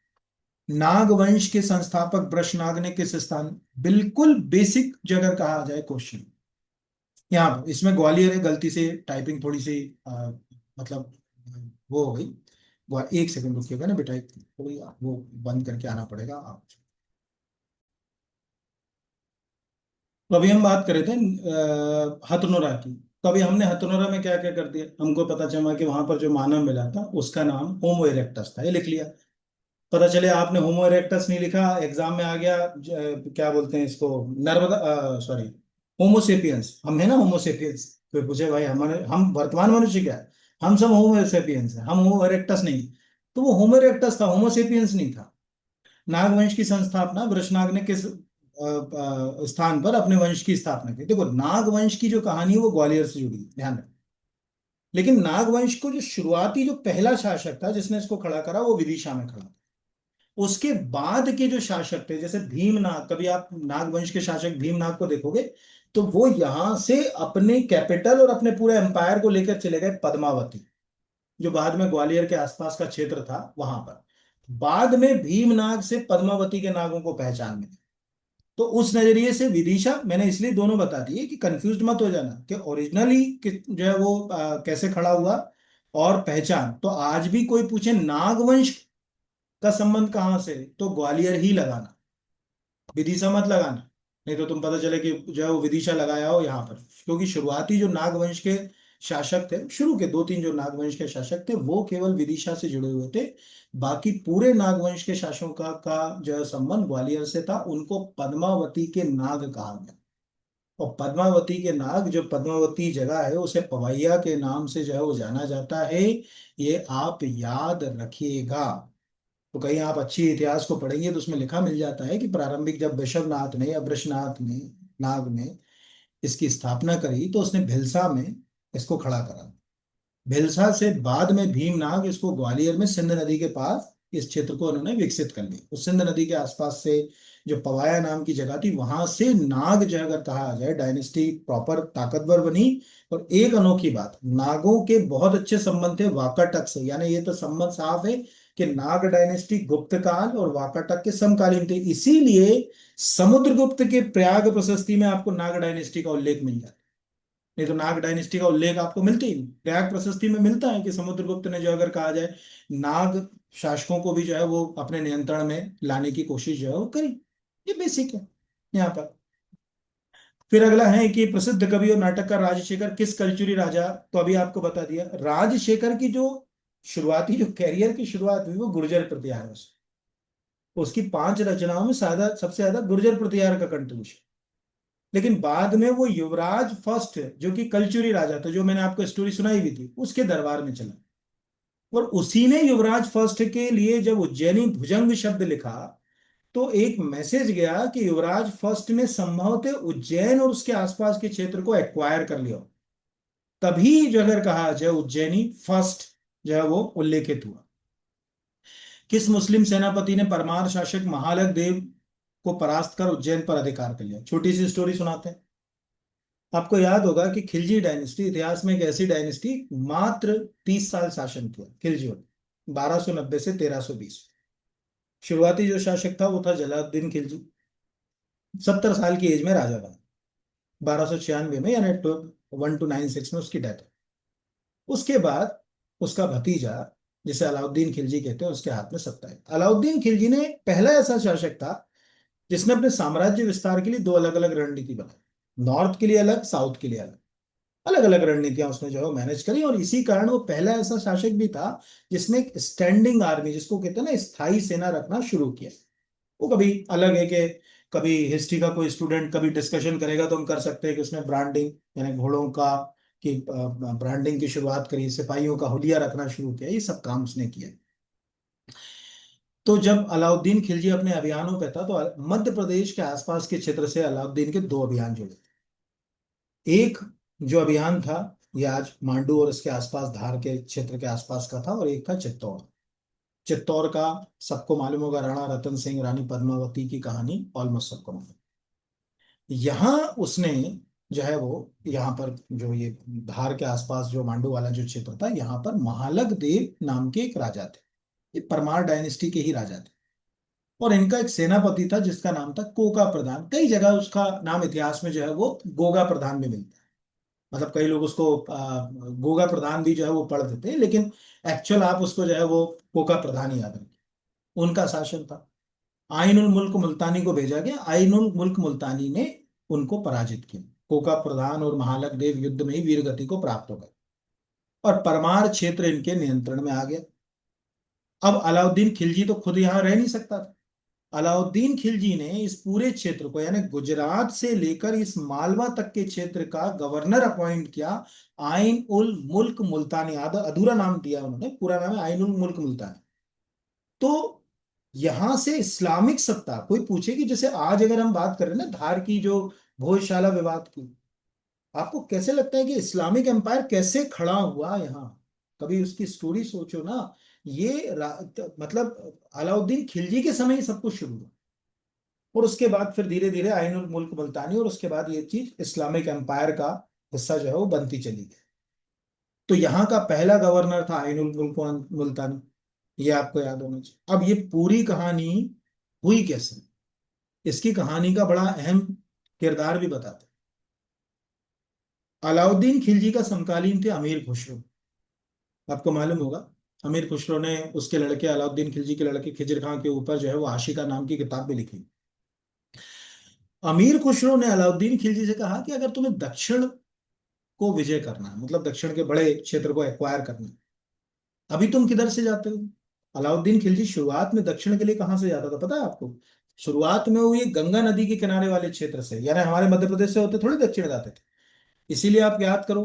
S1: नागवंश के संस्थापक वृषनाग ने किस स्थान, बिल्कुल बेसिक जगह कहा जाए क्वेश्चन, यहाँ पर इसमें ग्वालियर है, गलती से टाइपिंग थोड़ी सी मतलब वो हो गई। एक सेकंड रुकिएगा ना बेटा, थोड़ी वो बंद करके आना पड़ेगा आप। तो अभी हम बात कर रहे थे हथनोरा की। तो अभी हमने हथनोरा में क्या क्या कर दिया, हमको पता चला कि वहां पर जो मानव मिला था उसका नाम होमो इरेक्टस था, ये लिख लिया। पता चले आपने होमो इरेक्टस नहीं लिखा, एग्जाम में आ गया क्या बोलते हैं इसको, नर्मदा, सॉरी, होमोसेपियंस हम है ना, होमोसेपियंस। कोई पूछे भाई हमारे, हम वर्तमान मनुष्य क्या है, हम सब होमोसेपियंस हैं, हम होमो इरेक्टस नहीं। तो वो होमो इरेक्टस था, होमोसेपियंस नहीं था। नागवंश की संस्थापना वृषनाग ने किस स्थान पर अपने वंश की स्थापना की? देखो, नागवंश की जो कहानी है वो ग्वालियर से जुड़ी है, ध्यान रखना। लेकिन नागवंश को जो शुरुआती जो पहला शासक था जिसने इसको खड़ा करा, वो विदिशा में खड़ा। उसके बाद के जो शासक थे, जैसे भीमनाग, कभी आप नागवंश के शासक भीमनाग को देखोगे तो वो यहां से अपने कैपिटल और अपने पूरे एम्पायर को लेकर चले गए पद्मावती, जो बाद में ग्वालियर के आसपास का क्षेत्र था वहां पर। बाद में भीमनाग से पद्मावती के नागों को पहचान मिली। तो उस नजरिए से विदिशा मैंने इसलिए दोनों बता दिए कि कंफ्यूज मत हो जाना कि ओरिजिनली जो है वो कैसे खड़ा हुआ। और पहचान तो आज भी कोई पूछे नागवंश का संबंध कहां से, तो ग्वालियर ही लगाना, विदिशा मत लगाना। नहीं तो तुम पता चले कि जो है वो विदिशा लगाया हो यहाँ पर। क्योंकि शुरुआती जो नागवंश के शासक थे, शुरू के दो तीन जो नागवंश के शासक थे, वो केवल विदिशा से जुड़े हुए थे। बाकी पूरे नागवंश के शासकों का जो है संबंध ग्वालियर से था। उनको पद्मावती के नाग कहा गया। और पद्मावती के नाग, जो पद्मावती जगह है उसे पवैया के नाम से जो है वो जाना जाता है। ये आप याद रखिएगा। तो कहीं आप अच्छी इतिहास को पढ़ेंगे तो उसमें लिखा मिल जाता है कि प्रारंभिक जब वृषभनाथ ने या वृषनाथ ने, नाग ने इसकी स्थापना करी तो उसने भिलसा में इसको खड़ा करा। भिलसा से बाद में भीमनाग इसको ग्वालियर में सिंध नदी के पास इस क्षेत्र को उन्होंने विकसित कर लिया। उस सिंध नदी के आसपास से जो पवाया नाम की जगह थी, वहां से नाग जो है, अगर कहा जाए, डायनेस्टी प्रॉपर ताकतवर बनी। और एक अनोखी बात, नागों के बहुत अच्छे संबंध थे वाकाटक से, यानी ये तो संबंध साफ है कि नाग डायनेस्टी गुप्त काल और वाकाटक के समकालीन थे। इसीलिए समुद्रगुप्त के प्रयाग प्रशस्ति में आपको नाग डायनेस्टी का उल्लेख मिल जाता है। नहीं तो नाग डायनेस्टी का उल्लेख आपको मिलते ही नहीं। प्रयाग प्रशस्ति में मिलता है कि समुद्रगुप्त ने जो, अगर कहा जाए, नाग शासकों को भी जो है वो अपने नियंत्रण में लाने की कोशिश जो है वो करी। ये बेसिक है यहाँ पर। फिर अगला है कि प्रसिद्ध कवि और नाटककार राजशेखर किस कलचुरी राजा, तो अभी आपको बता दिया। राजशेखर की जो शुरुआती जो कैरियर की शुरुआत हुई वो गुर्जर प्रतिहार से। उसकी 5 रचनाओं में सादा सबसे ज्यादा गुर्जर प्रतिहार का कंट्रीब्यूशन। लेकिन बाद में वो युवराज फर्स्ट, जो कि कलचुरी राजा था, जो मैंने आपको स्टोरी सुनाई भी थी, उसके दरबार में चला। और उसी ने युवराज फर्स्ट के लिए जब उज्जैनी भुजंग शब्द लिखा, तो एक मैसेज गया कि युवराज फर्स्ट ने संभवतः उज्जैन और उसके आसपास के क्षेत्र को एक्वायर कर लिया। तभी जो अगर कहा जाए उज्जैनी फर्स्ट जो है वो उल्लेखित हुआ। किस मुस्लिम सेनापति ने परमार शासक महालक देव को परास्त कर उज्जैन पर अधिकार कर लिया? छोटी सी स्टोरी सुनाते हैं। आपको याद होगा कि खिलजी डायनेस्टी इतिहास में एक ऐसी डायनेस्टी, मात्र 30 साल शासन किया खिलजियों ने, 1290 से 1320। शुरुआती जो शासक था वो था जलालुद्दीन खिलजी। 70 साल की एज में राजा बना, 1296 में, यानी 1296 में उसकी डेथ। उसके बाद उसका भतीजा, जिसे अलाउद्दीन खिलजी कहते हैं, उसके हाथ में सत्ता है। अलाउद्दीन खिलजी ने पहला ऐसा शासक था जिसने अपने साम्राज्य विस्तार के लिए दो अलग अलग रणनीति बनाई। नॉर्थ के लिए अलग, साउथ के लिए अलग, अलग अलग रणनीतियां उसने जो है मैनेज करी। और इसी कारण वो पहला ऐसा शासक भी था जिसने एक स्टैंडिंग आर्मी, जिसको कहते हैं ना स्थायी सेना, रखना शुरू किया। वो कभी अलग है कि कभी हिस्ट्री का कोई स्टूडेंट कभी डिस्कशन करेगा तो हम कर सकते हैं कि उसने ब्रांडिंग, यानी घोड़ों का की ब्रांडिंग की शुरुआत करी, सिपाहियों का हुलिया रखना शुरू किया, ये सब काम उसने किया। तो जब अलाउद्दीन खिलजी अपने अभियानों पे था, तो मध्य प्रदेश के आसपास के क्षेत्र से अलाउद्दीन के दो अभियान जुड़े। एक जो अभियान था, ये आज मांडू और इसके आसपास, धार के क्षेत्र के आसपास का था, और एक था चित्तौड़। चित्तौड़ का सबको मालूम होगा, राणा रतन सिंह रानी पद्मावती की कहानी ऑलमोस्ट सबको मालूम। यहाँ उसने जो है वो, यहाँ पर जो ये धार के आसपास जो मांडू वाला जो क्षेत्र था, यहाँ पर महालक देव नाम के एक राजा थे। ये परमार डायनेस्टी के ही राजा थे। और इनका एक सेनापति था जिसका नाम था कोका प्रधान। कई जगह उसका नाम इतिहास में जो है वो गोगा प्रधान में मिलता है। मतलब कई लोग उसको गोगा प्रधान भी जो है वो पढ़ देते हैं, लेकिन एक्चुअल आप उसको जो है वो कोका प्रधान ही याद रखें। उनका शासन था। आइनुल मुल्क मुल्तानी को भेजा गया, आइनुल मुल्क मुल्तानी ने उनको पराजित किया। कोका प्रधान और महालक देव युद्ध में ही वीर गति को प्राप्त हो गए और परमार क्षेत्र इनके नियंत्रण में आ गया। अब अलाउद्दीन खिलजी तो खुद यहां रह नहीं सकता था। अलाउद्दीन खिलजी ने इस पूरे क्षेत्र को, यानी गुजरात से लेकर इस मालवा तक के क्षेत्र का गवर्नर अपॉइंट किया। आइन उल मुल्क मुल्तानी, आधा अधूरा नाम दिया उन्होंने, पूरा नाम है आइन उल मुल्क मुल्तानी। तो यहां से इस्लामिक सत्ता, कोई पूछे कि जैसे आज अगर हम बात कर रहे हैं ना धार की जो भोजशाला विवाद की, आपको कैसे लगता है कि इस्लामिक एम्पायर कैसे खड़ा हुआ यहाँ? कभी उसकी स्टोरी सोचो ना। मतलब अलाउद्दीन खिलजी के समय ही सब कुछ शुरू हुआ, और उसके बाद फिर धीरे धीरे आइनुल मुल्क मुल्तानी, और उसके बाद ये चीज इस्लामिक एम्पायर का हिस्सा जो है वो बनती चली गई। तो यहाँ का पहला गवर्नर था आइनुल मुल्क मुल्तानी, ये आपको याद होना चाहिए। अब ये पूरी कहानी हुई कैसे, इसकी कहानी का बड़ा अहम किरदार भी बताते हैं। अलाउद्दीन खिलजी का समकालीन थे अमीर खुसरो। आपको मालूम होगा, अमीर खुसरो ने उसके लड़के अलाउद्दीन खिलजी के लड़के खिजर खां के ऊपर जो है वो आशिका नाम की किताब भी लिखी। अमीर खुसरो ने अलाउद्दीन खिलजी से कहा कि अगर तुम्हें दक्षिण को विजय करना है, मतलब दक्षिण के बड़े क्षेत्र को एक्वायर करना है, अभी तुम किधर से जाते हो? अलाउद्दीन खिलजी शुरुआत में दक्षिण के लिए कहां से जाता था पता है आपको? शुरुआत में वो ये गंगा नदी के किनारे वाले क्षेत्र से, यानी हमारे मध्य प्रदेश से होते थोड़ी दक्षिण जाते थे। इसीलिए आप याद करो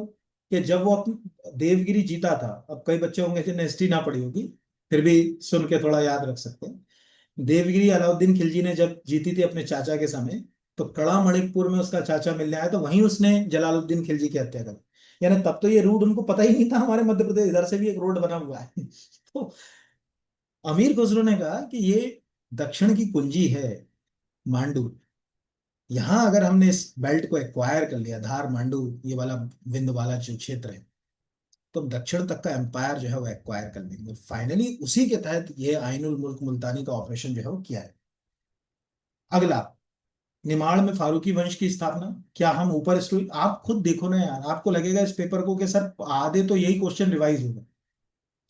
S1: कि जब वो अपनी देवगिरी जीता था, अब कई बच्चे होंगे जिन्हें हिस्ट्री ना पढ़ी होगी, फिर भी सुन के थोड़ा याद रख सकते हैं। देवगिरी अलाउद्दीन खिलजी ने जब जीती थी अपने चाचा के समय, तो कड़ा मणिकपुर में उसका चाचा मिलने आया, तो वहीं उसने जलालुद्दीन खिलजी की हत्या कर दी। यानी तब तो ये रूट उनको पता ही नहीं था, हमारे मध्य प्रदेश इधर से भी एक रोड बना हुआ है। तो अमीर खुसरो ने कहा कि ये दक्षिण की कुंजी है, मांडू। यहाँ अगर हमने इस बेल्ट को एक्वायर कर लिया, धार मांडू ये वाला विंध्य वाला जो क्षेत्र है, तो हम दक्षिण तक का एम्पायर जो है वो एक्वायर कर लेंगे। फाइनली उसी के तहत ये आइनुल मुल्क मुल्तानी का ऑपरेशन जो है वो किया है। अगला, निमाड़ में फारूकी वंश की स्थापना। क्या हम ऊपर स्टोरी आप खुद देखो ना यार, आपको लगेगा इस पेपर को कि सर आधे तो यही क्वेश्चन रिवाइज हो गए।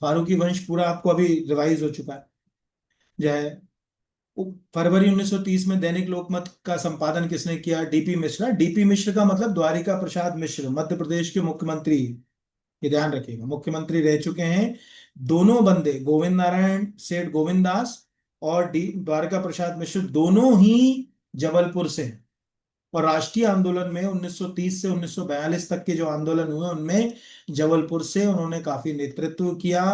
S1: फारूकी वंश पूरा आपको अभी रिवाइज हो चुका है जो है। फरवरी 1930 में दैनिक लोकमत का संपादन किसने किया? डीपी मिश्रा। डीपी मिश्र का मतलब द्वारिका प्रसाद मिश्र, मध्य प्रदेश के मुख्यमंत्री, ये ध्यान रखिएगा, मुख्यमंत्री रह चुके हैं। दोनों बंदे, गोविंद नारायण सेठ गोविंद दास और डी द्वारका प्रसाद मिश्र, दोनों ही जबलपुर से हैं। और राष्ट्रीय आंदोलन में 1930 से 1942 तक के जो आंदोलन हुए उनमें जबलपुर से उन्होंने काफी नेतृत्व किया।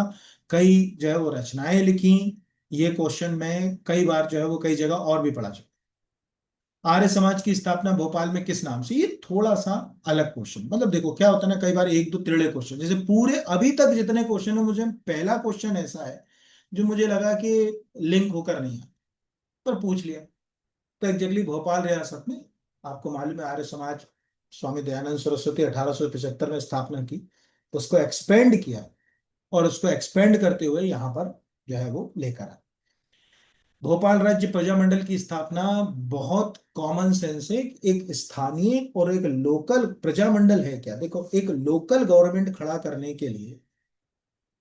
S1: कई जो है वो रचनाएं लिखी। ये क्वेश्चन मैं कई बार जो है वो कई जगह और भी पढ़ा चुका। आर्य समाज की स्थापना भोपाल में किस नाम से? ये थोड़ा सा अलग क्वेश्चन, मतलब देखो क्या होता है ना, कई बार एक दो तिरड़े क्वेश्चन, जैसे पूरे अभी तक जितने क्वेश्चन है, मुझे पहला क्वेश्चन ऐसा है जो मुझे लगा कि लिंक होकर नहीं है, पर पूछ लिया। तो एग्जैक्टली भोपाल रियासत में, आपको मालूम है आर्य समाज स्वामी दयानंद सरस्वती 1875 में स्थापना की, तो उसको एक्सपेंड किया, और उसको एक्सपेंड करते हुए यहाँ पर जो है वो लेकर आए। भोपाल राज्य प्रजामंडल की स्थापना, बहुत कॉमन सेंस है। एक स्थानीय और एक लोकल प्रजामंडल है क्या, देखो एक लोकल गवर्नमेंट खड़ा करने के लिए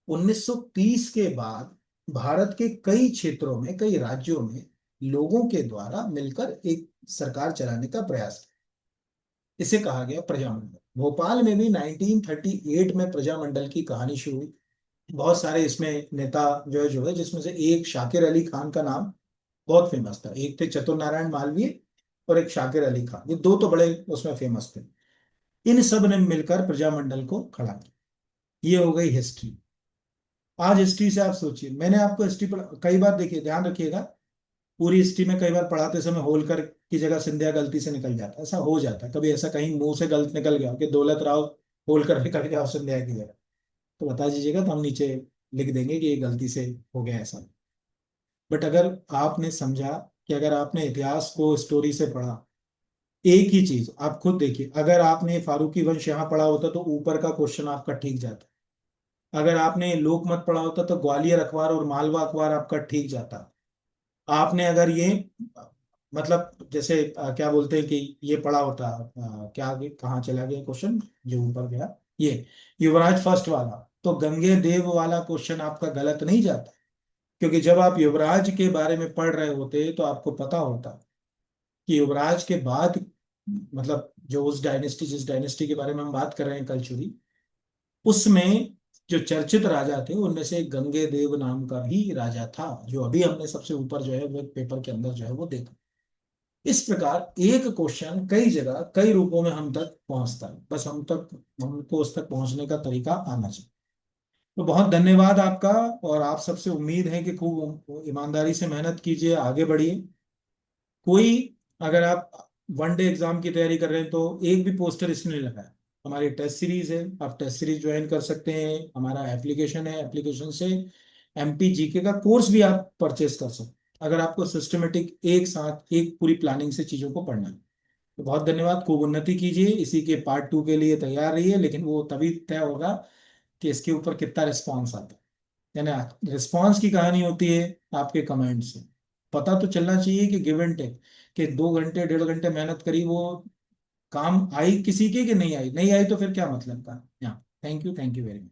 S1: 1930 के बाद भारत के कई क्षेत्रों में, कई राज्यों में लोगों के द्वारा मिलकर एक सरकार चलाने का प्रयास किया। इसे कहा गया प्रजामंडल। भोपाल में भी 1938 में प्रजामंडल की कहानी शुरू हुई। बहुत सारे इसमें नेता जो है जिसमें से एक शाकिर अली खान का नाम बहुत फेमस था। एक थे चतुर नारायण मालवीय और एक शाकिर अली खान, ये दो तो बड़े उसमें फेमस थे। इन सब ने मिलकर प्रजामंडल को खड़ा किया। ये हो गई हिस्ट्री। आज हिस्ट्री से आप सोचिए, मैंने आपको हिस्ट्री पर कई बार, देखिए ध्यान रखिएगा, पूरी हिस्ट्री में कई बार पढ़ाते समय होलकर की जगह सिंधिया गलती से निकल जाता है, ऐसा हो जाता है। कभी ऐसा कहीं मुंह से गलत निकल गया कि दौलत राव होलकर निकल गया और सिंधिया की जगह, तो बता दीजिएगा, तो हम नीचे लिख देंगे कि ये गलती से हो गया ऐसा। बट अगर आपने समझा कि अगर आपने इतिहास को स्टोरी से पढ़ा, एक ही चीज आप खुद देखिए, अगर आपने फारूकी वंश यहाँ पढ़ा होता तो ऊपर का क्वेश्चन आपका ठीक जाता। अगर आपने लोकमत पढ़ा होता तो ग्वालियर अखबार और मालवा अखबार आपका ठीक जाता। आपने अगर ये मतलब जैसे क्या बोलते हैं कि ये पढ़ा होता, क्या आगे कहाँ चला गया क्वेश्चन जो ऊपर गया, ये युवराज फर्स्ट वाला, तो गंगे देव वाला क्वेश्चन आपका गलत नहीं जाता, क्योंकि जब आप युवराज के बारे में पढ़ रहे होते तो आपको पता होता कि युवराज के बाद, मतलब जो उस डायनेस्टी, जिस डायनेस्टी के बारे में हम बात कर रहे हैं कलचुरी, उसमें जो चर्चित राजा थे उनमें से एक गंगे देव नाम का भी राजा था, जो अभी हमने सबसे ऊपर जो है वो पेपर के अंदर जो है वो देखा। इस प्रकार एक क्वेश्चन कई जगह कई रूपों में हम तक पहुंचता है, बस हमको उस तक पहुंचने का तरीका आना चाहिए। तो बहुत धन्यवाद आपका, और आप सबसे उम्मीद है कि खूब ईमानदारी से मेहनत कीजिए, आगे बढ़िए। कोई, अगर आप वन डे एग्जाम की तैयारी कर रहे हैं तो एक भी पोस्टर इसमें नहीं लगा है। हमारी टेस्ट सीरीज है, आप टेस्ट सीरीज ज्वाइन कर सकते हैं, हमारा एप्लीकेशन है, एप्लीकेशन से एमपी जीके का कोर्स भी आप परचेस कर सकते हैं, अगर आपको सिस्टमेटिक एक साथ एक पूरी प्लानिंग से चीजों को पढ़ना है। तो बहुत धन्यवाद, खूब उन्नति कीजिए, इसी के पार्ट 2 के लिए तैयार रहिए, लेकिन वो तभी तय होगा कि इसके ऊपर कितना रिस्पॉन्स आता है ना। रिस्पॉन्स की कहानी होती है आपके कमेंट से, पता तो चलना चाहिए कि गिव एंड टेक, कि 2 घंटे 1.5 घंटे मेहनत करी, वो काम आई किसी के कि नहीं आई, नहीं आई तो फिर क्या मतलब का। Thank you, thank you very much.